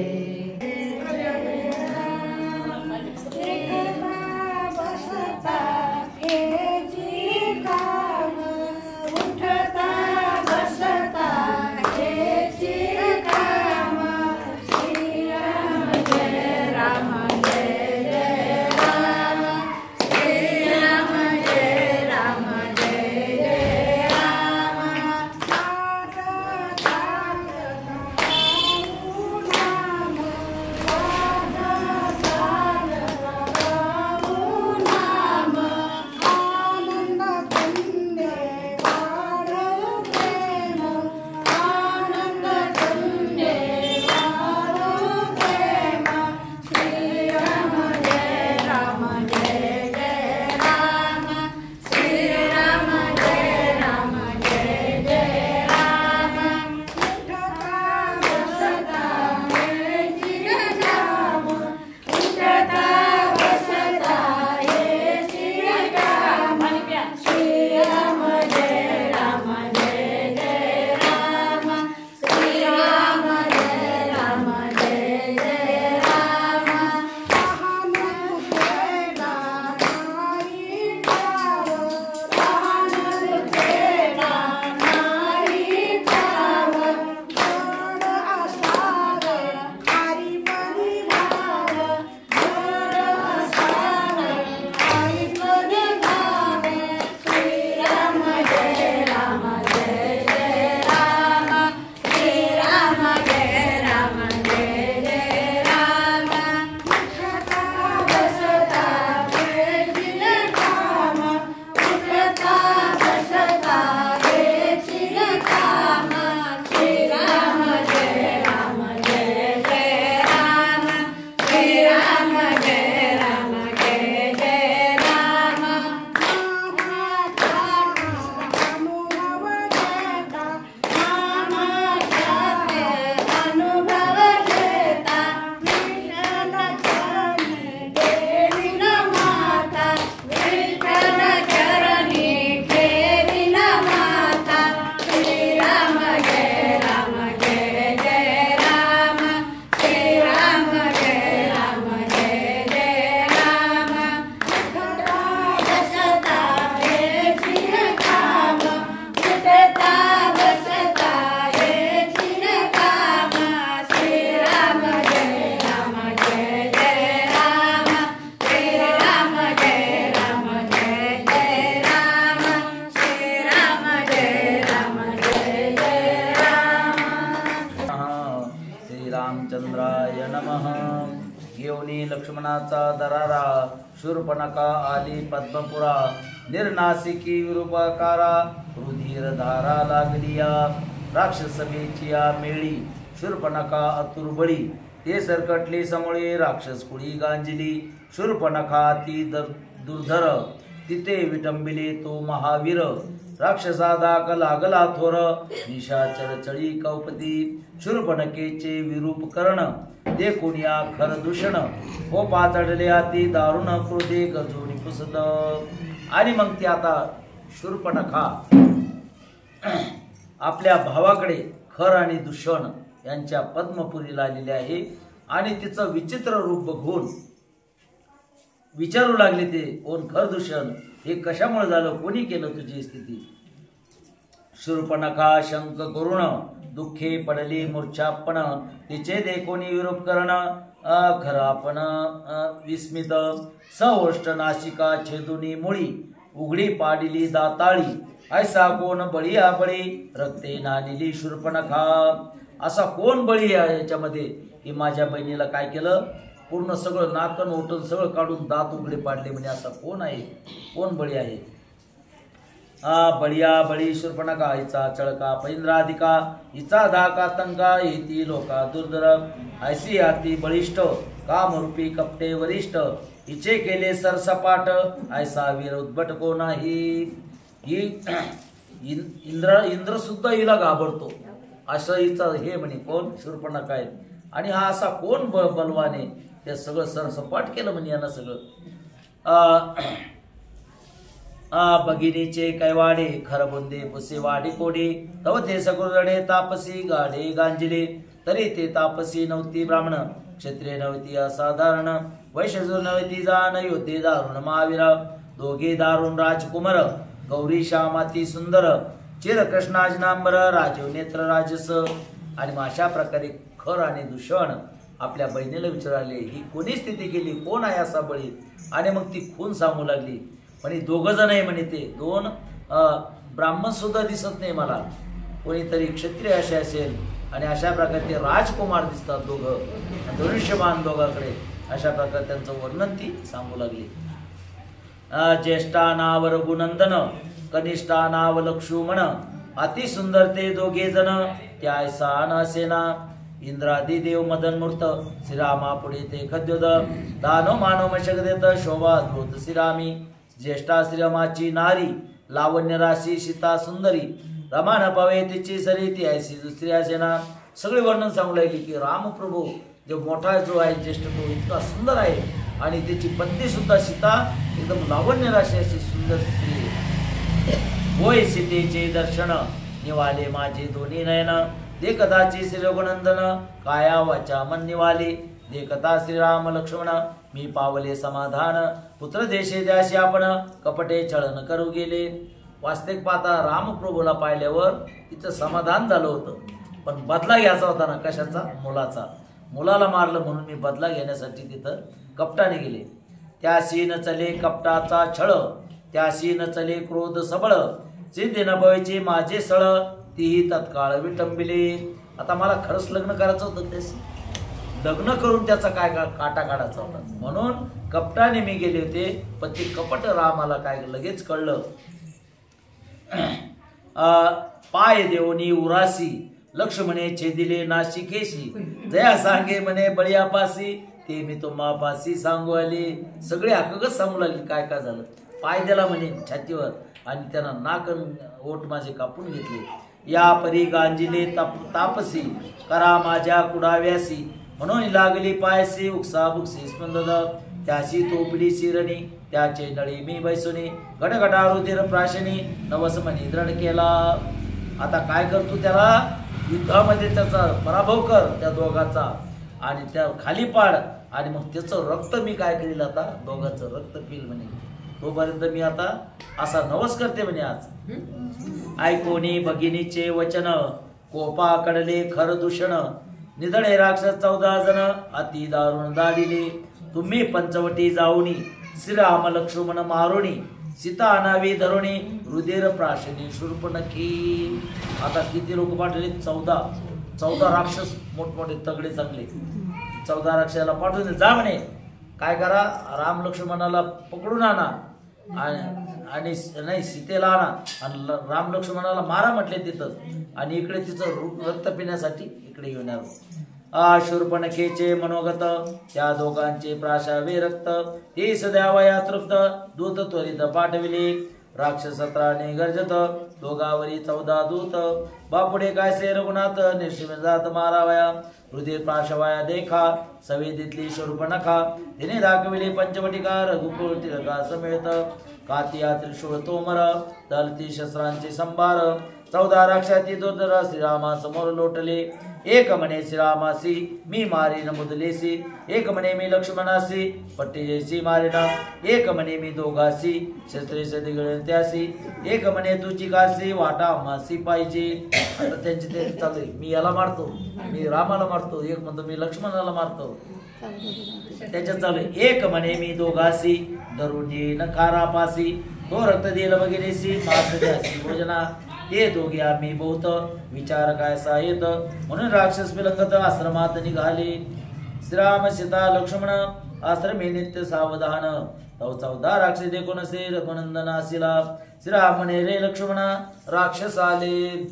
रामचंद्राय नमः. घेऊनी लक्ष्मणाचा दरारा, शूर्पणखा आली पद्मपुरा, निर्नासिकी विरूपाकारा, रुधिर धारा लागलिया. राक्षसभेची मेळी, शूर्पणखा अतुर्बळी, ते सरकटली समोळे राक्षस कुळी गांजली. शूर्पणखा ती दुर्धर, तिथे विटंबिले तो महावीर. राक्षसा दाक लागला थोर, निशाचर चळी कौपती. शूर्पणखेचे विरूप कर्ण, ते कुणिया खर दूषण. हो पाचडले अति दारुण, क्रोधे गजोनी पुसद. आणि मग ती आता शूर्पणखा आपल्या भावाकडे खर आणि दूषण यांच्या पद्मपुरीला आलेले आहे. आणि तिचं विचित्र रूप बघून विचारू लागले ते, कोण खरदूषण, हे कशामुळे झालं, कोणी केलं तुझी स्थिती. शूर्पणखा शंक करुण दुःखे पडली मूर्छापण, तिचे देखोनी विरूप करण खरापण विस्मित. सहोष्ट नाशिका छेदुनी मुळी उघडी पाडिली दाताळी, ऐसा कोण बळी हा बळी रक्ते नालिली शूर्पणखा. असा कोण बळी आहे याच्यामध्ये की माझ्या बहिणीला काय केलं, पूर्ण सगळं नाकन ओटन सगळं काढून दात उघडे पाडले. म्हणजे असा कोण आहे, कोण बळी आहे. बळिया बळी शूर्पणखा हिचा चळका पैंद्राधिका, हिचा धाका तंका येती लोका दुर्धर. ऐसी हाती बळिष्ठ कामरूपी कपटे वरिष्ठ, हिचे केले सरसपाट ऐसा वीर उद्भटको नाही. ही इंद्र सुद्धा हिला घाबरतो असं हिचं हे म्हणे कोण, शूर्पणखा आहे. आणि हा असा कोण बलवान आहे, ते सगळं सरसपाट केलं म्हणे यानं सगळं. भगिनीचे कैवाडे खरबुंदे पुसे वाडी कोडी, तव ते सगुरडे तापसी गाडे गांजिले. तरी ते तापसी नव्हती ब्राह्मण, क्षत्रिय नव्हती असाधारण, वैश्य नव्हती जाण योद्धे दारुण महावीर. दोघे दारुण राजकुमार गौरी श्यामाती सुंदर, चिर कृष्णाजनांबर राजीव नेत्र राजस. आणि अशा प्रकारे खर आणि दूषण आपल्या बहिणीला विचारले, ही कोणी स्थिती केली, कोण आहे असा बळी. आणि मग ती खून सांगू लागली. म्हणे दोघ जण आहे म्हणे, ते दोन ब्राह्मण सुद्धा दिसत नाही मला, कोणीतरी क्षत्रिय असे असेल. आणि अशा प्रकारे ते राजकुमार दिसतात दोघं, धनुष्यबाण दोघांकडे. अशा प्रकारे त्यांचं वर्णन ती सांगू लागली. ज्येष्ठा नाव रघुनंदन, कनिष्ठा नाव लक्ष्मण, अति सुंदर ते दोघे जण, त्यायसा नसेना. इंद्रादी देव मदन मूर्त, श्रीरामा पुढे ते खद्योद, दानो मानव मशक देत शोभा धोत श्रीरामी. ज्येष्ठा श्रीरमाची नारी, लावण्य राशी सीता सुंदरी, रमान पवे तिची सरी, ती ऐसी दुसरी असेना. सगळे वर्णन सांगू लागली की रामप्रभू जो मोठा जो आहे ज्येष्ठ तो इतका सुंदर आहे, आणि त्याची पत्नी सुद्धा सीता एकदम लावण्य राशी अशी सुंदर स्त्री. होय सीतेचे दर्शन निवाले माझे दोन्ही नयन, देखताची श्री रघुनंदन काया वाचा मन निवाले. देखता श्रीराम लक्ष्मण मी पावले समाधान, पुत्र देशे द्याशी आपण कपटे छळन करू गेले. वास्तविक पाहता रामप्रभूला पाहिल्यावर तिचं समाधान झालं होतं, पण बदला घ्यायचा होता ना कशाचा, मुलाचा. मुलाला मारलं म्हणून मी बदला घेण्यासाठी तिथं कपटाने गेले. त्याशी न चले कपटाचा छळ, त्याशी न चले क्रोध सबळ, चिंते न बळचे माझे सळ, तीही तत्काळ विटंबिले. आता मला खरंच लग्न करायचं होतं त्याशी, लग्न करून त्याचा काय काटा काढायचा होता, म्हणून कपटाने मी गेले होते. पण ते कपट रामाला काय लगेच कळलं. पाय देवनी उरासी, लक्ष्मणे छेदिले नाशिकेशी, जया सांगे म्हणे बळीयापासी, ते मी तुम्हापासी सांगू आले. सगळे हक्कच सांगू लागले काय काय झालं. पाय दिला म्हणे छातीवर, आणि त्यांना नाकन ओठ माझे कापून घेतले. या परी गांजिले तापसी, करा माझ्या कुडाव्यासी, म्हणून लागली पायसी उक्सा बुक्सी स्पंदद. त्याशी तोपडी शिरणी, त्याचे नळी मी बैसुनी, गटगटा रुधिर प्राशनी, नवस मनी दृढ केला. आता काय करतो, त्याला युद्धामध्ये त्याचा पराभव कर त्या दोघांचा, आणि त्या खाली पाड, आणि मग त्याचं रक्त मी काय करील, आता दोघांचं रक्त पिल म्हणे. तोपर्यंत मी आता असा नवस करते म्हणे. आज ऐकोनी भगिनीचे वचन, कोपा कडले खर दूषण, निधळे राक्षस 14 जण, अति दारुण दाडिले. तुम्ही पंचवटी जाऊनी, श्रीराम लक्ष्मण मारुणी, सीता अनावी धरुणी, रुधिर प्राशनी शूर्पणखी. आता किती लोक पाठवले, 14 राक्षस मोठमोठे तगडे चांगले. 14 राक्षसाला पाठवून जा म्हणे. काय करा, राम लक्ष्मणाला पकडून आणा, आणि नाही सीतेला आणा, आणि राम लक्ष्मणाला मारा म्हटले तिथं, आणि इकडे तिचं रक्त पिण्यासाठी इकडे घेऊन आलो. शूर्पणखेचे मनोगत, त्या दोघांचे प्राशावे रक्त, ते सद्यावया तृप्त, दूत त्वरित पाठविले. राक्षस 17 गर्जत, दोघावरी 14 दूत, बापुडे कायसे रघुनाथ, निर्शिम जात मारावया. हृदय प्राशवाया देखा, सवेदितली शूर्पणखा, तिने दाखविले पंचवटिका, रघुकुळ तिलका समेत. कातिया त्रिशूळ तोमर दलती शस्त्रांचे संभार 14 राक्षाती दुर्धर श्रीरामा समोर लोटले एक म्हणे श्रीरामासी मी मारीन मुदलेसी एक म्हणे मी लक्ष्मणासी पट्टीजेसी मारीन एक म्हणे मी दोघासी शस्त्रे सदिगळे त्यासी एक म्हणे तुझी कासी वाटा मासी पाहिजे. आता त्यांचे ते चालू आहे, मी याला मारतो मी रामाला मारतो एक म्हणतो मी लक्ष्मणाला मारतो त्याच्यात चालू आहे. एक म्हणे मी दोघासी धरून येईन खारापासी तो रक्त देईल वगैरेसी मास द्यासी भोजना ते दोघे आम्ही बहुत विचार काय सायत म्हणून राक्षस विलंगत आश्रमात निघाले. श्रीराम सीता लक्ष्मण आश्रमे नित्य सावधान तव 14 राक्षस देखून से रघुनंदन आसिला. श्रीराम म्हणे रे लक्ष्मण राक्षस आले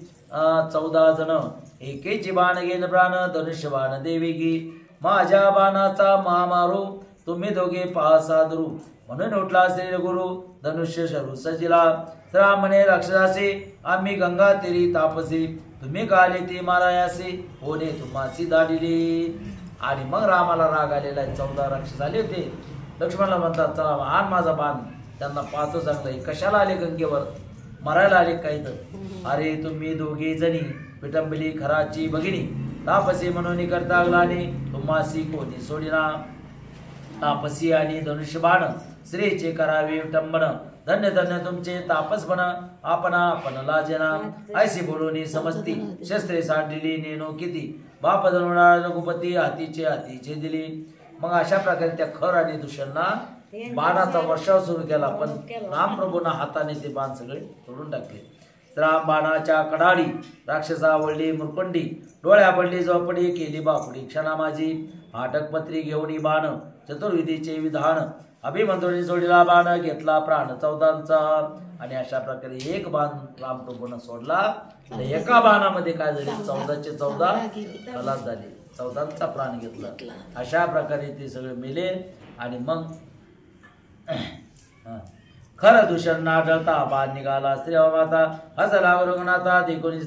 14 जण एकेची बाण घेन प्राण धनुष्य बाण देवेगी माझ्या बाणाचा महामारू तुम्ही दोघे पहा सादरू म्हणून उठला श्री रघुरु धनुष्य शरू सजिला. श्रीराम म्हणे राक्षसासे आम्ही गंगा तेरी तापसी तुम्ही काले ती मारायासी होणे तुम्हासी दाडिली. आणि मग रामाला राग आलेला आहे. 14 राक्षस आले होते. लक्ष्मणला म्हणतात चला आण माझा बाण त्यांना पाहतो चांगलं कशाला आले गंगेवर मरायला आले काही तर. अरे तुम्ही दोघे जणी पिटंबली खराची भगिनी तापसी म्हणून करता लागलाने तुम्हासी कोणी सोडिना. तापसी आणि धनुष्य बाण श्रीचे करावे विटंबन धन्य धन्य तुमचे तापसपण आपण आपण लाजना ऐशी बोलून समजती शस्त्रे साडली नेनो किती बाप धनुराळ रघुपती हातीचे दिली. मग अशा प्रकारे त्या खर आणि दुष्यांना बाणाचा वर्षाव सुरू केला पण रामप्रभूंना हाताने ते बाण सगळे तोडून टाकले. राम बाणाच्या कडाडी राक्षसा वळली मुरपंडी डोळ्या पडली झोपडी केली बापडी क्षणा माझी हाटकपत्री घेऊन बाण चतुर्विधीचे विधान अभिमंत्रोनी सोडला बाण घेतला प्राण 14चा. आणि अशा प्रकारे एक बाण रामप्रभूंना सोडला. एका बाणामध्ये काय झाले 14चे 14 खलास झाले 14चा प्राण घेतला. अशा प्रकारे ते सगळे मेले. आणि मग खरं दूषण ना जळता बाण निघाला श्रीमाता हसला रघुनाथा देखोनी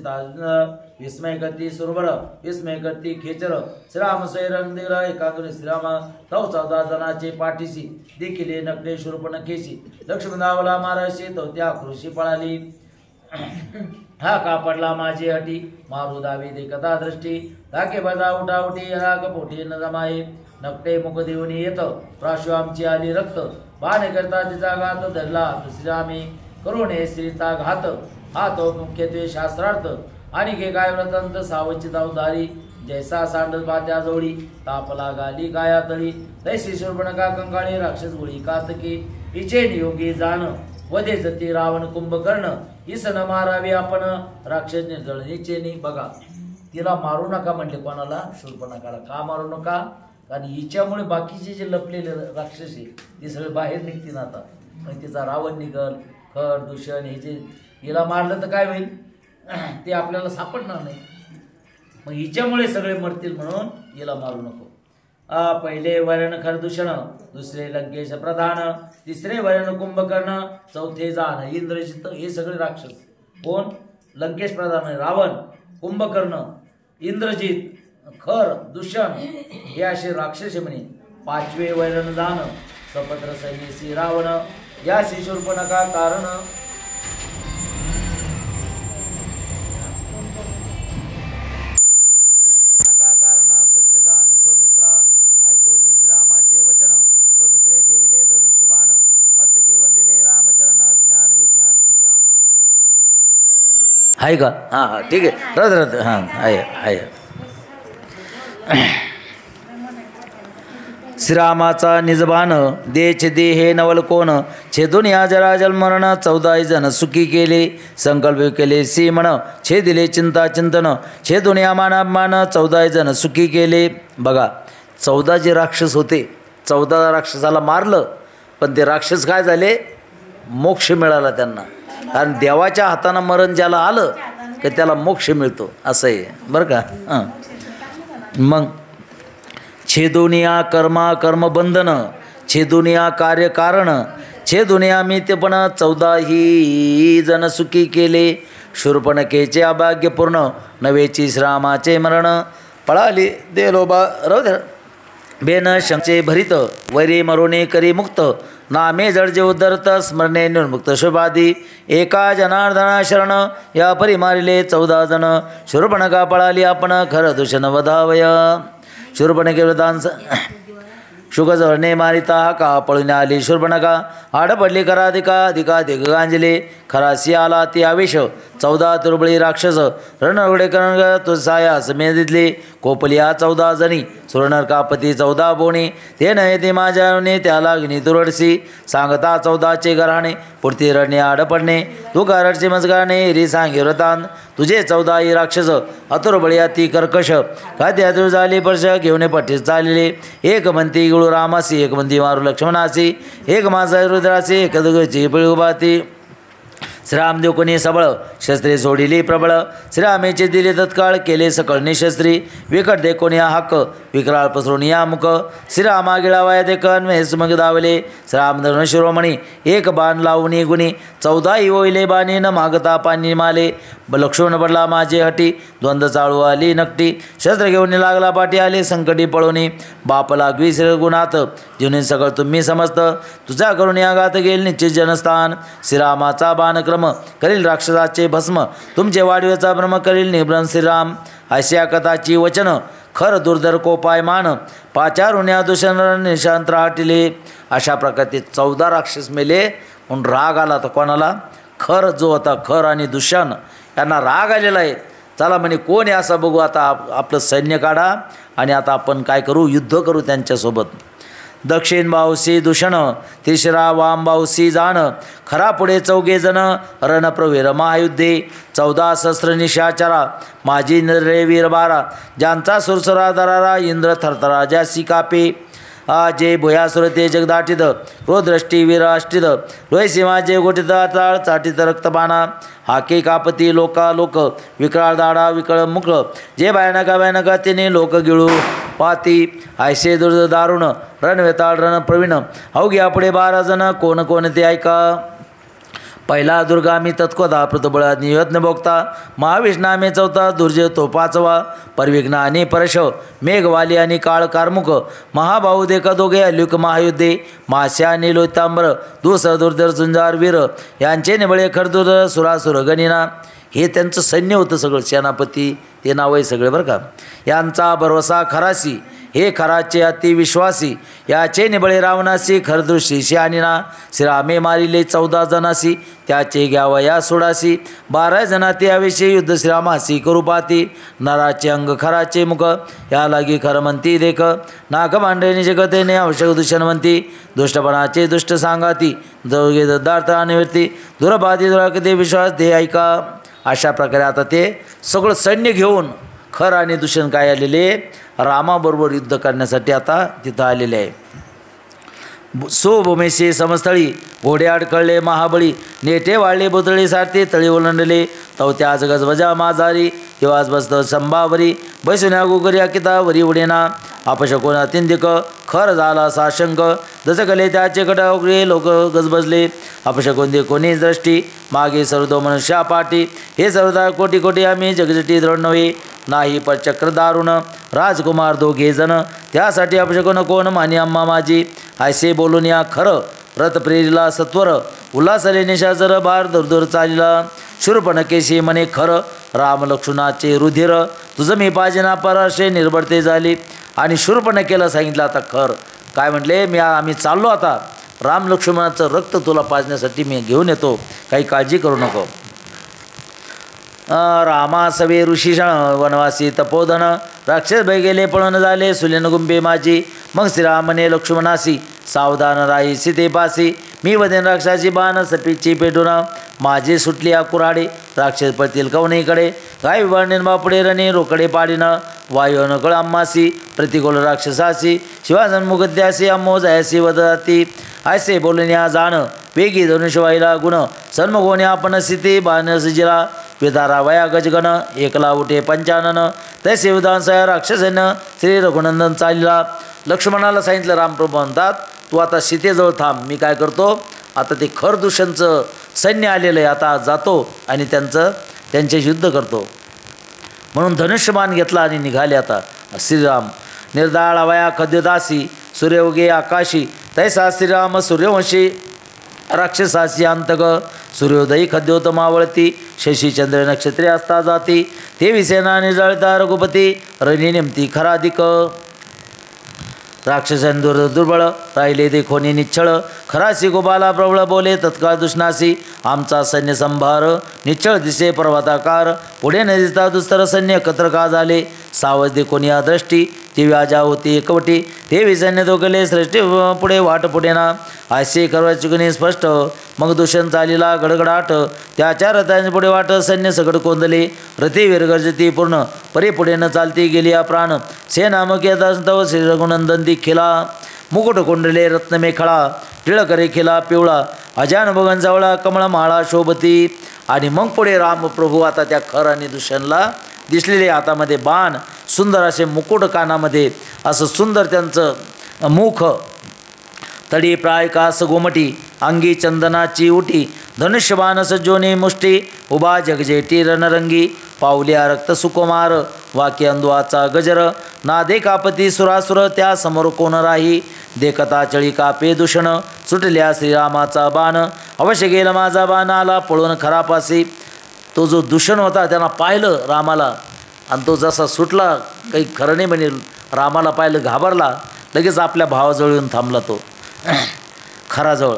विस्मय करती सुरबर विस्मय करती खेचर श्रीराम स्वैरंदिर एकाग्र श्रीराम तव 14 जणांचे पाठीशी देखील नकले शूर्पणखेशी लक्ष्मणावला माराशी तो त्या कृषी पळाली. हा का पडला माझी हटी मारू दावी देखता दृष्टी धाके बजा उठा उठी राग पोटी न जमाये नकटे मुख देऊन येत प्राशु आमची आली रक्त बाण करता तिचा घात धरला श्रीरामे करुणे श्रीचा घात हा तो मुख्यत्वे शास्त्रार्थ आणि घे काय व्रतंत सावचित अवधारी जैसा सांडत बात्या जोडी तापला गाली गाया तळी तैसी शूर्पणखा कंकाळी राक्षस गोळी कातकी हिचे नियोगी जाण वधे जती रावण कुंभकर्ण इसन मारावी आपण राक्षस निर्जळ हिचेनी. बघा तिला मारू नका म्हटले कोणाला शूर्पणखाला का मारू नका कारण हिच्यामुळे बाकीचे जे लपलेले राक्षस आहे ते सगळे बाहेर निघतील. आता मग तिचा रावण निघल खर दूषण हे जे हिला मारलं तर काय होईल ते आपल्याला सापडणार नाही. मग हिच्यामुळे सगळे मरतील म्हणून हिला मारू नको. पहिले वरण खरदूषण दुसरे लंकेश प्रधान तिसरे वरण कुंभकर्ण चौथे जान इंद्रजित हे सगळे राक्षस कोण लंकेश प्रधान रावण कुंभकर्ण इंद्रजित खर दूषण हे असे राक्षस म्हणे. पाचवे वैरण जान सपत्र सैन्यसी रावण या शूर्पणखा कारण सत्यजान सौमित्रा ऐकोनी श्रीरामाचे वचन सौमित्रे ठेविले धनुष्यबाण मस्तके वंदिले रामचरण ज्ञान विज्ञान श्रीराम. आहे का हा हा ठीक आहे रथ रथ हा आहे. श्रीरामाचा निजबाण देछ देहे नवल कोण छेदून या जराजल मरण 14 जण सुखी केले संकल्प केले सी म्हण छेदिले चिंता चिंतन छेदून या मानामान 14 जण सुखी केले. बघा 14 जे राक्षस होते 14 राक्षसाला मारलं पण ते राक्षस काय झाले मोक्ष मिळाला त्यांना. कारण देवाच्या हातानं मरण ज्याला आलं की त्याला मोक्ष मिळतो असं आहे बरं का. मग छेदुनिया कर्मा कर्मबंधन छेदुनिया कार्य कारण छेदुनिया मित्यपण 14 ही जण सुखी केले. शूर्पणखेचे अभाग्यपूर्ण नवेची श्रामाचे मरण पळाली देलोबा रौद्र बेन शंचे भरित वैरी मरोने करी मुक्त नामे जडजे उद्धरत स्मरणे निर्मुक्त शुभादी एका जनार्दना शरण या परी मारिले 14 जण शूर्पणखा पळाली आपण खर दूषण वधावय शूर्पणखे वृतांस शुकजवळणे मारिता का पळून आली शूर्पणखा आड पडली कराधिका दिग गांजले खरासी आला ती आवेश 14 तुरबळी राक्षस रणउघडे करण तुसायास मेदितले कोपलिया 14 जणी सुरनरकापती 14 बोणी ते नये ते माझ्याने त्याला अग्नी तुरडसी सांगता 14चे गराणे पुरती रडणे आड पडणे तू गारडचे मजगाणे री सांगे व्रतान तुझे 14 राक्षस अतुरबळी अति कर्कश खाद्यातूर झाली पर्श घेऊन पट्टीस चालले एक म्हणती गुळू रामासी एक म्हणती मारू लक्ष्मणासी एक माझा रुद्रासी एक दुगची पिळू बाती श्रीरामदेव कोणी सबळ शस्त्रे सोडिली प्रबळ श्रीरामेचे दिले तत्काळ केले सकळ निशस्त्री विकट दे कोणी हक्क विक्राळ पसरून या मुख श्रीरामा गिळावाया देखन मेस मग दावले श्रीरामधरण शिरोमणी एक बाण लावणी गुणी 14 ओइले बाणी न मागता पाणी माले लक्ष्मण पडला माझे हटी द्वंद्व चाळू आली नकटी शस्त्र घेऊन लागला पाठी आले संकटी पळवणी बाप लागवी गुणात जीवनी सकळ तुम्ही समजत तुझा करून यागात गेल निश्चित जनस्थान श्रीरामाचा बाणक्रम करील राक्षसाचे भस्म तुमचे वाढीवेचा भ्रम करील निभ्रम श्रीराम अशा कथाची वचन खर दुर्धर कोपायमान पाचारुण्या दूषण निशांत राहटिले अशा प्रकारचे 14 राक्षस मेले म्हणून राग आला तर कोणाला खर जो होता खर आणि दूषण यांना राग आलेला आहे चला म्हणे कोण आहे असं बघू आता आपलं सैन्य काढा आणि आता आपण काय करू युद्ध करू त्यांच्यासोबत दक्षिण बावसी दूषण तिसरा वाम बावसी जाण खरा पुढे 14 जण रणप्रवीर महायुद्धे 14 सहस्र निशाचारा माझी नरे वीर 12 ज्यांचा सुरसुरा दरारा इंद्र थरथरा जासी कापे जे भुयासुर ते जगदाटित क्रोधृष्टी वीर अष्टित रोयसीमा जे गोटित ताळ चाटित रक्तबाणा हाके कापती लोका लोक विकराळ दाडा विकळ मुख जे भयानका तिने लोक गिळू पाती ऐसे दुर्द दारुण रणवेताळ रण प्रवीण अवघ्या पुढे 12 जण कोण ते ऐका पहिला दुर्गामी तत्कोदा पृथबळा नियत्न भोगता महाविष्णामे 14 दुर्जय तो 5वा परविघ्न आणि परश मेघवाली आणि काळ कारमुख महाभाऊ देखा दोघे अल्युक महायुद्धे माश्या आणि लोतांबर दुस दुर्धर झुंजार वीर यांचे निबळे खरदुर सुरासुर गणिना हे त्यांचं सैन्य होतं सगळं सेनापती ते नाव आहे सगळे बरं का यांचा भरवसा खरासी हे खराचे अतिविश्वासी याचे निबळे रावणासी खरदृशी शहानिना श्रीरामे मारिले 14 जणासी त्याचे घ्यावया सोडासी 12 जणा ते याविषयी युद्ध श्रीरामासी करू पाती नराचे अंग खराचे मुख या लागी खरं म्हणती देख नाक मांडणी जगतेने आवश्यक दूषण म्हणती दुष्टपणाचे दुष्ट सांगाती जवगे दद्दार्थ अनिवृत्ती दुरबाधी दुराकते विश्वास दे ऐका अशा प्रकारे आता ते सगळं सैन्य घेऊन खर आणि दूषण काय आलेले रामाबरोबर युद्ध करण्यासाठी आता तिथं आलेले आहे सुभूमेशी समस्थळी घोडे अडकळले महाबळी नेटे वाळले बुतळी सारते तळी ओलांडले तवत्या आज गजबजा माझारी किंवाज बसत संभावरी बैसुन्या गुगरी अकिता वरी उडेना अपशकोन अतिंदिक खर झाला साशंक जसं कले त्याचे कटावगळे लोक गजबजले अपशकोन दे कोणी दृष्टी मागे सर्वतो मनुष्या पाठी हे सर्वदा कोटी कोटी आम्ही जगजटी द्रोण नव्हे नाही पर चक्र दारुण राजकुमार 2 जण त्यासाठी अपशकोन कोण मानी अम्मा माझी ऐसे बोलून या खरं रथ प्रेरीला सत्वर उल्हासले निशाचर भार दुर्दूर चालिला शूर्पणखेशी म्हणे खरं राम लक्ष्मणाचे रुधिर तुझं मी पाहिजे पराशे निर्भरते झाली आणि शूर्पणखेला सांगितलं आता खर काय म्हटले आम्ही चाललो आता राम लक्ष्मणाचं रक्त तुला पाजण्यासाठी मी घेऊन येतो काही काळजी करू नको रामा सवे ऋषीषण वनवासी तपोधन राक्षस भय गेले पळून झाले सुलेन गुंबे माझी मग श्रीरामने लक्ष्मणासी सावधान राही सीतेपासी मी वदेन राक्षसाची बाण सपीची पेटून माझे सुटली कुऱ्हाडे राक्षस पळतील कवणीकडे गाय विभाणीन बापुडे रणे रोकडे पाडीन वायू नकळ अम्मासी प्रतिकूल राक्षसासी शिवासन मुगद्यासी अम्मो जयासी वदती ऐसे बोलून या जाण वेगी धनुष्यवाईला गुण सन्मुख होणे आपण सीते बाण सजिला विधारा वया गजगण एकला उठे 95 तैसे विधानसया राक्षसेनं श्री रघुनंदन चालला लक्ष्मणाला सांगितलं रामप्रभू म्हणतात तू आता सीतेजवळ थांब मी काय करतो आता ते खरदूषणचं सैन्य आलेलं आहे आता जातो आणि त्यांच्याशी युद्ध करतो म्हणून धनुष्यबाण घेतला आणि निघाले आता श्रीराम निर्दाळ वया खद्यदासी सूर्यउगे आकाशी तैसा श्रीराम सूर्यवंशी राक्षसाची अंतक सूर्योदयी खद्योतमावळती शशीचंद्र नक्षत्रे असता जाती ते विसेना निजळता रघुपती रणी नेमती खराधिक राक्षसन दुर्बळ राहिले देखोनी निच्छळ खरासी गोपाला प्रबळ बोले तत्काळ दुष्णासी आमचा सैन्य संभार निच्छळ दिसे पर्वताकार पुढे न दिसता दुस्तर सैन्य एकत्र का झाले सावज देखोनी अदृष्टी ती व्याजा होती एकवटी ते विसैन्य दोघले श्रेष्ठी पुढे वाट पुढे ना असे करवा चुकणी स्पष्ट मग दूषण चालीला गडगडाट त्याच्या रथांच्या पुढे वाट सैन्य सगड कोंदले रथी विरगर्जती पूर्ण परी पुढे न चालती गेली या प्राण सेनामक येतव श्री रघुनंदन दिखेला मुकुट कुंडले रत्नमेखळा टिळकरे खेला पिवळा अजान भगन जवळा कमळमाळा शोभती आणि मग पुढे रामप्रभू आता त्या खर आणि दूषणला दिसलेले हातामध्ये बाण सुंदर असे मुकुट कानामध्ये असं सुंदर त्यांचं मुख तडी प्राय कास गोमटी अंगी चंदनाची उठी धनुष्यबाण सज्जोनी मुष्टी उभा जगजेटी रणरंगी पावल्या रक्त सुकुमार वाक्य अंदुआचा गजर नादे कापती सुरासुर त्या समोर कोण राही देखता चळी कापे दूषण सुटल्या श्रीरामाचा बाण अवश्य गेला माझा बाण आला पळून खरापासी तो जो दूषण होता त्यांना पाहिलं रामाला आणि तो जसा सुटला काही खरं नाही म्हणे रामाला पाहिलं घाबरला लगेच आपल्या भावाजवळ येऊन थांबला तो खराजवळ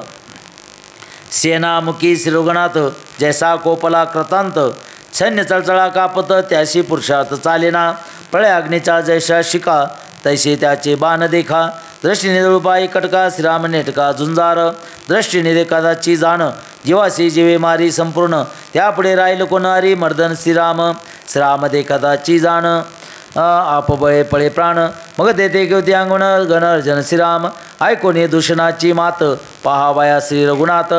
सेनामुखी श्रीरघुनाथ जैसा कोपला कृतांत सैन्य चळचळा कापत त्याशी पुरुषार्थ चालेना पळ्या अग्नीचा जैसा शिका तैसे त्याचे बाण देखा दृष्टीने जळूपाई कटका श्रीराम नेटका झुंजार दृष्टीने देखादाची जाण जीवासी जीवे मारी संपूर्ण त्यापुढे राहील कोणारी मर्दन श्रीराम देखादाची जाण आपबळे पळे प्राण मग देते घेवती अंगण गणर्जन श्रीराम ऐकोने दूषणाची मात पहावया श्री रघुनाथ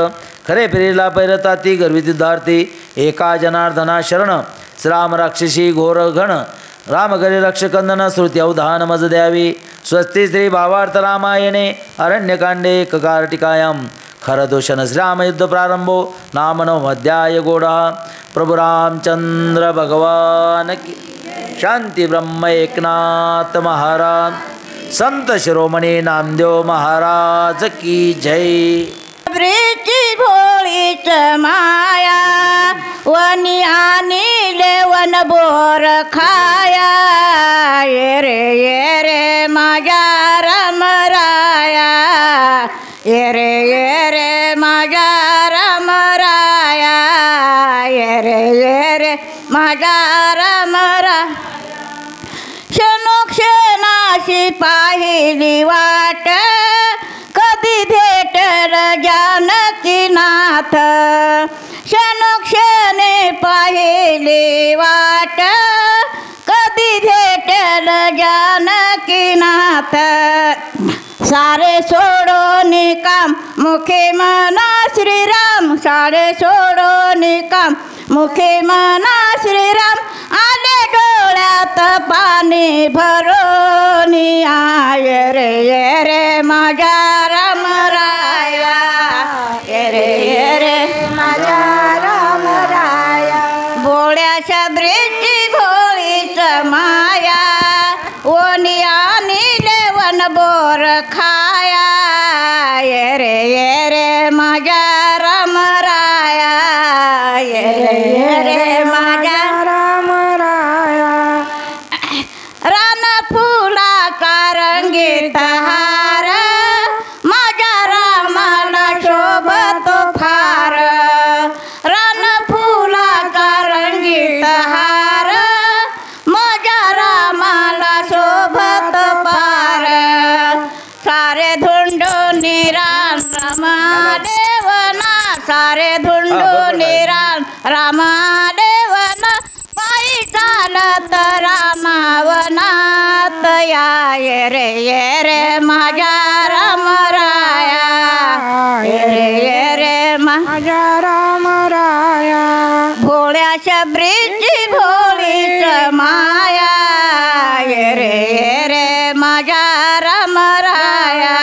खरे फिरेला पैरता ती गर्विद्धार्थी एका जनार्दना शरण श्रीराम राक्षसी घोर घण राम करे रक्षकंदन श्रुती अवधान मज द्यावी स्वस्ती श्री भावार्थ रामायणे अरण्यकांडे ककारटिकायाम खरदूषण श्रीराम युद्ध प्रारंभो नाम नवमध्याय गोडा प्रभु रामचंद्र भगवान की शांती ब्रह्म एकनाथ महाराज संत शिरोमणी नामदेव महाराज की जय ब्रेची भोळीच माया वनी आणिले वन बोर खाया ये रे माझ्या रामराया ये रे माझ्या रामराया ये रे माझ्या रामरा क्षणोक्षणाशी पाहिली वाट कधी भेटल जानकीनाथ क्षणोक्षणे पाहिली वाट कधी भेटल जानकीनाथ सारे सोडून काम मुखे मना श्रीराम सारे सोडून काम मुखे मना श्रीराम आले डोळ्यात पाणी भरून ये रे माझ्या रामराया ये रे माझ्या रामराया भोळ्याच्या ब्रेची भोळीच माया ओनी आणिले वन बोर खाया ये रे माझ्या रामराया ये रे माझ्या रामराया रान फुलाचा रंगीत हार माझ्या रामाला शोभतो फार रान फुलाचा रंगीत हार माझ्या रामाला शोभतो फार सारे धुंडून राम रामादेवना सारे धुंडून रामादेवना पायी चालत रामावनात ये रे माझ्या रामराया ये रे माझ्या रामराया भोळ्याच्या ब्रीची भोळीच माया ये रे माझ्या रामराया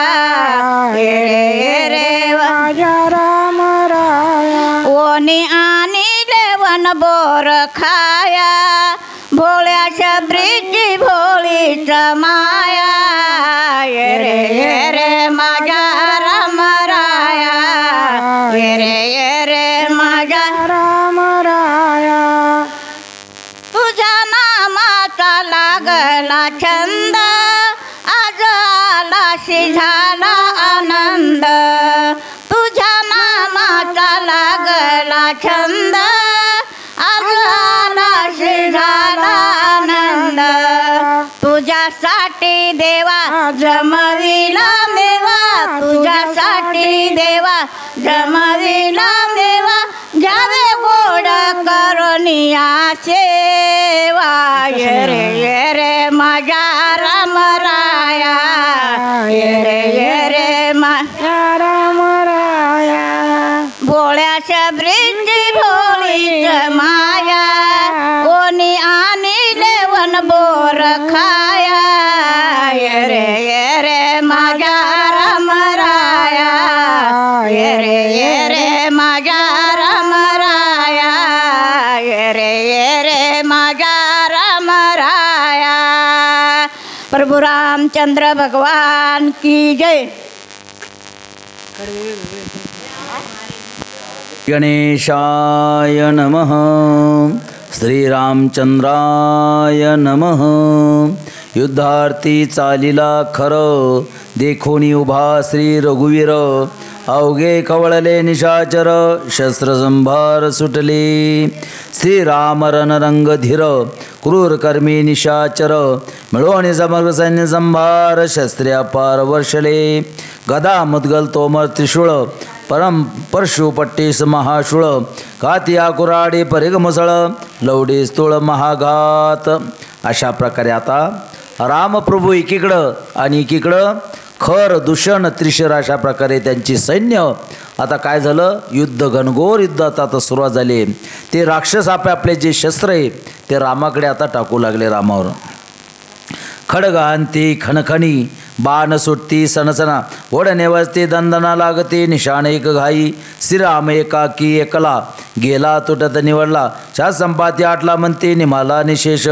ये रे माझ्या रामराया ओनी आणिले वन बोर खाया भोळ्याच्या ब्रीची भोळीच माया ये रे माझ्या रामराया ये रे माझ्या रामराया तुझ्या नामाचा लागला छंद आज आलाशी झाला आनंद तुझ्या नामाचा लागला छंद आज आलाशी झाला आनंद तुझ्यासाठी देवा जमविला मेवा तुझ्यासाठी देवा जमविला मेवा जावे गोड करुनिया सेवा ये रे माझ्या रामराया ये रे माझ्या रामराया भोळ्याच्या ब्रिज भोळीच माया कोणी आणले वन बोर खाया ये रे माझ्या रामराया ये रे माझ्या रामराया ये रे माझ्या रामराया प्रभु रामचंद्र भगवान की जय। गणेशाय नमः श्रीरामचंद्राय नमः युद्धार्थी चालिला खरं देखोनी उभा श्री रघुवीर अवघे कवळले निशाचर शस्त्रसंभार सुटले श्रीराम रणरंग धीर क्रूर कर्मी निशाचर मिळवणे समग्र सैन्य संभार शस्त्रे अपार वर्षले गदा मुद्गल तोमर त्रिशूळ परम परशुपट्टीस महाशूळ कातिया कुराडी परिग मुसळ लवडी स्तूळ महाघात। अशा प्रकारे आता रामप्रभू एकीकडं आणि एकीकडं खर दूषण त्रिशर अशा प्रकारे त्यांची सैन्य आता काय झालं युद्ध घनघोर युद्धात आता सुरुवात झाली। ते राक्षस आपले जे शस्त्र आहे ते रामाकडे आता टाकू लागले रामावर खडगांती खणखणी बाण सुटती सणसणा ओढणे वसती दंदना लागती निशाण एक घाई श्रीराम एकाकी एकला गेला तुटत निवडला शा संपाती आटला म्हणती निमाला निशेष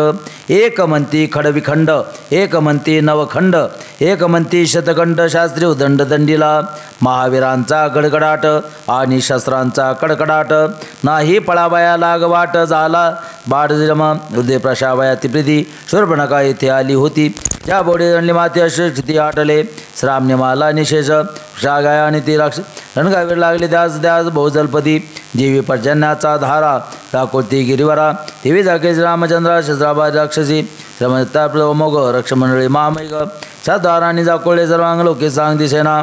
एक म्हणती खडविखंड एक म्हणती नवखंड एक म्हणती शतखंड शास्त्री उदंड दंडीला महावीरांचा गडगडाट आणि शस्त्रांचा कडकडाट नाही पळावया लागवाट झाला बाडजम हृदय प्रशावया ती प्रीती शूर्पणखा येथे आली होती ज्या बोडी दंडली माती अशी आटले श्रामने माला निशेष शागाया आणि ती राक्ष रणगावीर लागले त्यास त्यास बहुजलपदी जीवी पर्जन्याचा धारा राकोती गिरिवरा देवी जाके रामचंद्र शस्त्राबा राक्षसी श्रमता मोग रक्षमंडळी महामैग साधाराणी जाकोळे सर्वांग लोके सांग दिसेना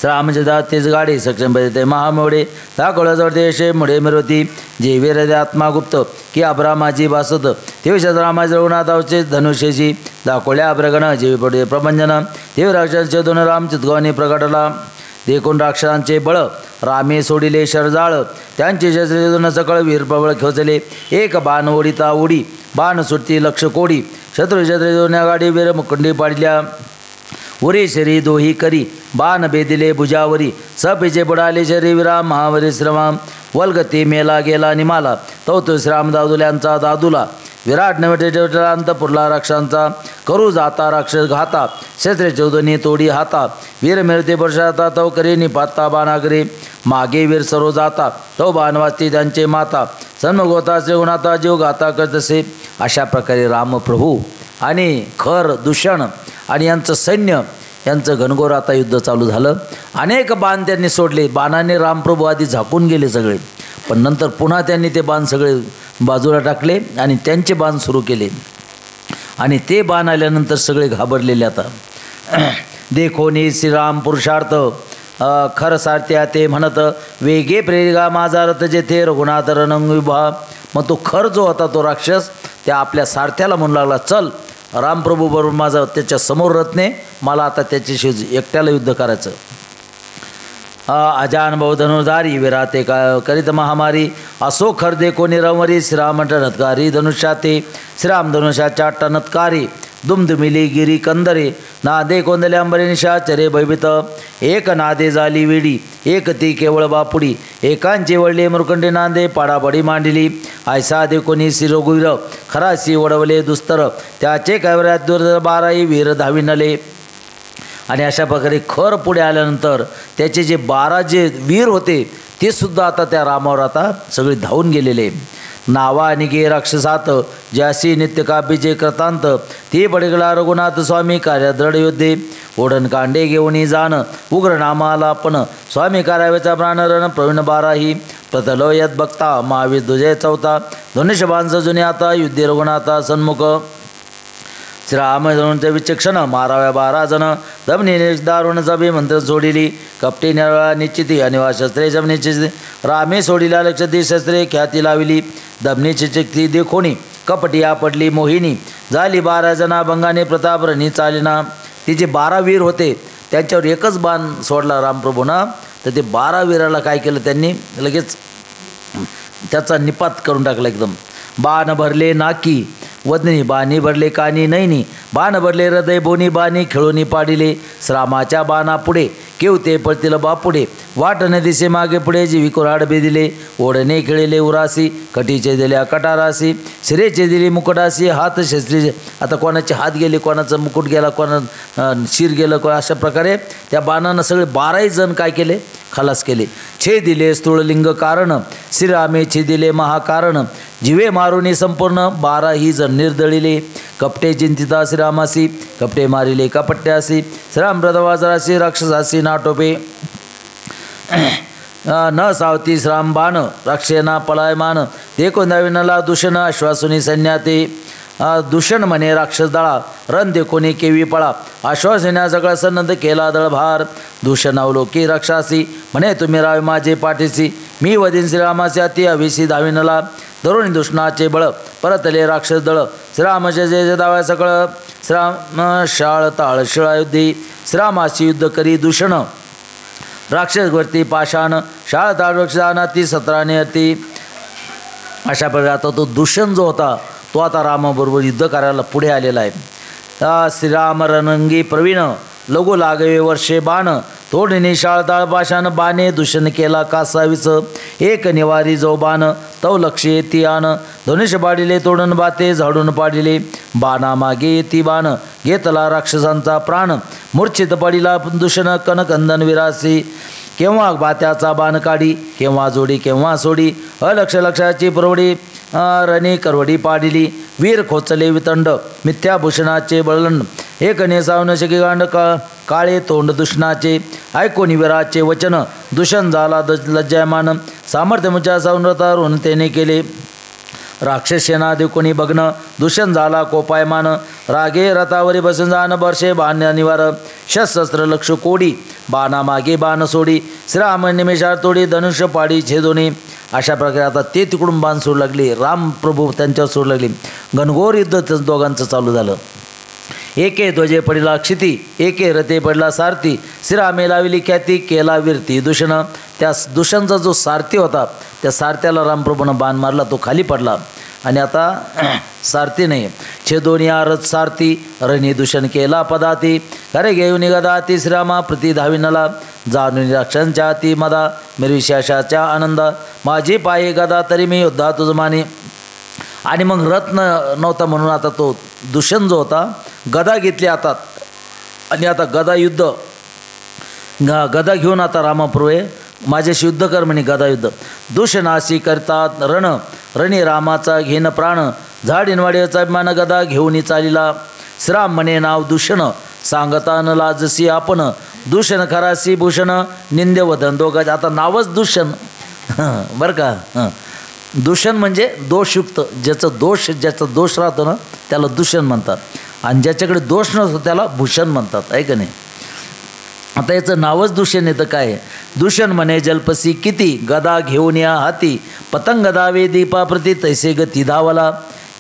श्रामचंद्र तेच गाडी सक्षम ते महामोडे दाखवलं जवळते मुळे मिरवती जे वीर आत्मागुप्त की अब्रा माझी बासत ते रामाचे रघुनाथावचे धनुष्यशी दाखवल्या अब्रगण जेवी पडे प्रपंचन देव राक्षसांचे दोन राम चितगावने प्रगटला देखून राक्षसांचे बळ रामे सोडिले शरजाळ त्यांचे शस्त्रे दोन सकळ वीर प्रबळ खेचले एक बाण ओढिता उडी बाण सुटती लक्ष कोडी शत्रू शस्त्रे दोन्या गाडी वीर मुखंडी पाडल्या उरे शरी दोही करी बाण बेदिले भुजावरी सपेचे बुडाले शरी विरा महावरी श्रमा वल्गती मेला गेला निमाला तो श्राम दादुल्यांचा दादूला विराट नवटेला अंतपुरला राक्षांचा करू जाता राक्षस घाता शस्त्रे चौदनी तोडी हाता वीर मिळते वर्षाता तो करी निपाता बाणागरी मागे वीर सर्व जाता तो बाण वाचती त्यांचे माता सन्मुख होता श्रीगुणाता जीव गाता करतसे। अशा प्रकारे रामप्रभू आणि खर दूषण आणि यांचं सैन्य यांचं घनघोर आता युद्ध चालू झालं। अनेक बाण त्यांनी सोडले बाणाने रामप्रभू आधी झाकून गेले सगळे पण नंतर पुन्हा त्यांनी ते बाण सगळे बाजूला टाकले आणि त्यांचे बाण सुरू केले आणि ते बाण आल्यानंतर सगळे घाबरलेले आता देखोनी श्रीराम पुरुषार्थ खर सारत्या ते म्हणत वेगे प्रेरिगा माझा रथ जेथे रघुनाथ रणंग विभा। मग तो खर जो होता तो राक्षस त्या आपल्या सारथ्याला म्हणू लागला चल रामप्रभू बरोबर माझा त्याच्या समोर रथने मला आता त्याच्याशी एकट्याला युद्ध करायचं। अजान बहु धनुर्धारी विराते का करीत महामारी असो खर देखो निरवरी श्रीराम टनत्कारी धनुष्याते श्रीराम धनुष्याच्या टनत्कारी दुमदुमिली गिरी कंदरे नादे कोंदले अंबरे निशाचरे भयभीत एक नादे झाली वेडी एक ती केवळ बापुडी एकांचे वळले मुरकंडे नांदे पाडापडी मांडली ऐसा दे कोणी शिरोगुवीर खराशी वडवले दुस्तर त्याचे कैवऱ्यात दुर्धर बाराई वीर धाविनले। आणि अशा प्रकारे खर पुढे आल्यानंतर त्याचे जे 12 जे वीर होते ते सुद्धा आता त्या रामावर आता सगळे धावून गेलेले. नावा आणि गे राक्षसात ज्यासी नित्य कापीचे कृतांत ते पडगला रघुनाथ स्वामी कार्य दृढ योद्धे ओढण कांडे घेऊनी जाण उग्र नामाला पण स्वामी करावेचा प्राणरण प्रवीण 12 प्रतलो यद बघता महावीर दुजय 4 धनुष्यबाण जुने आता युद्धे रघुनाथा सन्मुख श्रीरामचे विचक्षण माराव्या 12 जण दमनी दारुण सभे मंत्र सोडिली कपटी निर्वळा निश्चिती अनिवा शस्त्रे जमनीची रामे सोडिला लक्षती शस्त्रे ख्याती लाविली दमनीची चिक्ती देखोनी कपटी आपटली मोहिनी झाली 12 जना भंगाने प्रतापरणी चालिना. तिचे 12 वीर होते त्यांच्यावर एकच बाण सोडला रामप्रभूंना तर ते 12 वीराला काय केलं त्यांनी लगेच त्याचा निपात करून टाकला एकदम. बाण भरले नाकी वदनी बाणी भरले कानी नैनी बाण भरले हृदय बोनी बाणी खेळूनी पाडिले श्रामाच्या बाणा पुढे केवते पळतील बापुढे वाट न दिसे मागे पुढे जीवी कुऱ्हाड बेदिले ओढणे खेळले उरासी कटीचे दिल्या कटारासी शिरेचे दिले मुकुटासी हात शस्त्री आता कोणाचे हात गेले कोणाचं मुकुट गेला कोणा शिर गेलं अशा प्रकारे त्या बाणानं सगळे 12 जण काय केले खलास केले. छे दिले स्थूळलिंग कारण श्रीरामे छे दिले महाकारण जीवे मारुनी संपूर्ण 12 जण निर्दळिले कपटे चिंतिता श्रीरामासी कपटे मारिले कपट्यासी श्रीराम प्रदवाजरासी राक्षसासी नाटोपे न सावती श्राम बाण राक्षेना पलायमान ते कोंदाविनाला दूषण आश्वासुनी सैन्याते दूषण म्हणे राक्षस दळा रण देखोनी केवी पळा आश्वासना सगळा सन्नद केला दळभार दूषण अवलोकी राक्षासी म्हणे तुम्ही रावे माझे पाठीसी मी वदीन श्रीरामाचे अति अभिसी धाविनला धरुणी दुष्णाचे बळ परतले राक्षस दळ श्रीरामाचे जे दाव्या सगळं श्राम शाळ ताळ शिळायुद्धी श्रीरामाशी युद्ध करी दूषण राक्षसवर्ती पाषाण शाळ ताळ वृक्षाना ती 17 अति. अशा प्रकारे आता तो दूषण जो होता तो आता रामाबरोबर युद्ध करायला पुढे आलेला आहे. श्रीराम रणंगी प्रवीण लघु लागवे वर्षे बाण तोडणी शाळताळ पाशान बाणे दूषण केला कासावीच एक निवारी जो बाण तव लक्ष येती आण धनुष पाडिले तोडून बाते झाडून पाडिले बाणा मागे येती बाण घेतला राक्षसांचा प्राण मूर्छित पडिला दूषण कनकंदन विरासी केव्हा बात्याचा बाण काढी केव्हा जोडी केव्हा सोडी लक्षाची प्रवडी रणी करवडी पाडिली वीर खोचले वितंड मिथ्याभूषणाचे बळण एक नेसावून शकी गांड काळे तोंड दूषणाचे ऐकून वीराचे वचन दूषण झाला लज्जायमान सामर्थ्य मुच्या सौनता ऋणतेने केले राक्षसेना देखुनी बघणं दूषण झाला कोपायमान रागे रथावरी बसून जाण वर्षे बाण निवार शस्त्र लक्ष कोडी बाणा मागे बाण सोडी श्रीराम निमेषार तोडी धनुष्य पाडी छेदोनी. अशा प्रकारे आता ते तिकडून बाण सोडू लागले राम प्रभू त्यांच्यावर सोडू लागले घनघोर युद्ध दोघांचं चालू झालं. एके ध्वजे पडला क्षिती एके रथे पडला सारथी श्रीरामे लाविली ख्याती केला वीरती दूषण त्या दूषणचा जो सारथी होता त्या सारथ्याला रामप्रभूनं बाण मारला तो खाली पडला आणि आता सारथी नाही छेदोनी रथ सारथी रणी दूषण केला पदाती खरे घेऊन गदा ती श्रीरामा प्रति धाविनला जाणून राक्षांच्या ती मदा मिरविशेषाच्या आनंद माझी पायी गदा तरी मी योद्धा तुझ माने. आणि मग रथ नव्हता म्हणून आता तो दूषण जो होता गदा घेतली हातात आणि आता गदा युद्ध गदा घेऊन आता रामाप्रभू माझ्याशी युद्ध कर म्हणे गदा युद्ध दूषणाशी करतात रणी रामाचा घेन प्राण झाडीनवाडीचा अभिमान गदा घेऊन चालिला श्राम म्हणे नाव दूषण सांगता न लाजसी आपण दूषण खरासी भूषण निंदे वदन दोघा आता नावच दूषण बरं का. दूषण म्हणजे दोषयुक्त ज्याचा दोष राहतो ना त्याला दूषण म्हणतात आणि ज्याच्याकडे दोष नसतो त्याला भूषण म्हणतात आहे का नाही. आता याचं नावच दूषण येतं काय दूषण म्हणे जल्पसी किती गदा घेऊन या हाती पतंग दावे दीपाप्रती तैसे गती धावला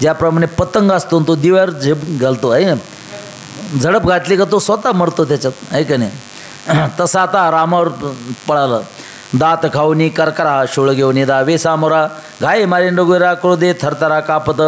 ज्याप्रमाणे पतंग असतो तो दिव्यावर झेप घालतो आहे झडप घातली का तो स्वतः मरतो त्याच्यात आहे का नाही. तसा आता रामावर पळाला दात खाऊनी करकरा शोळ घेऊन दावे सामोरा घाई मारी डोगरा क्रोधे थरथरा कापत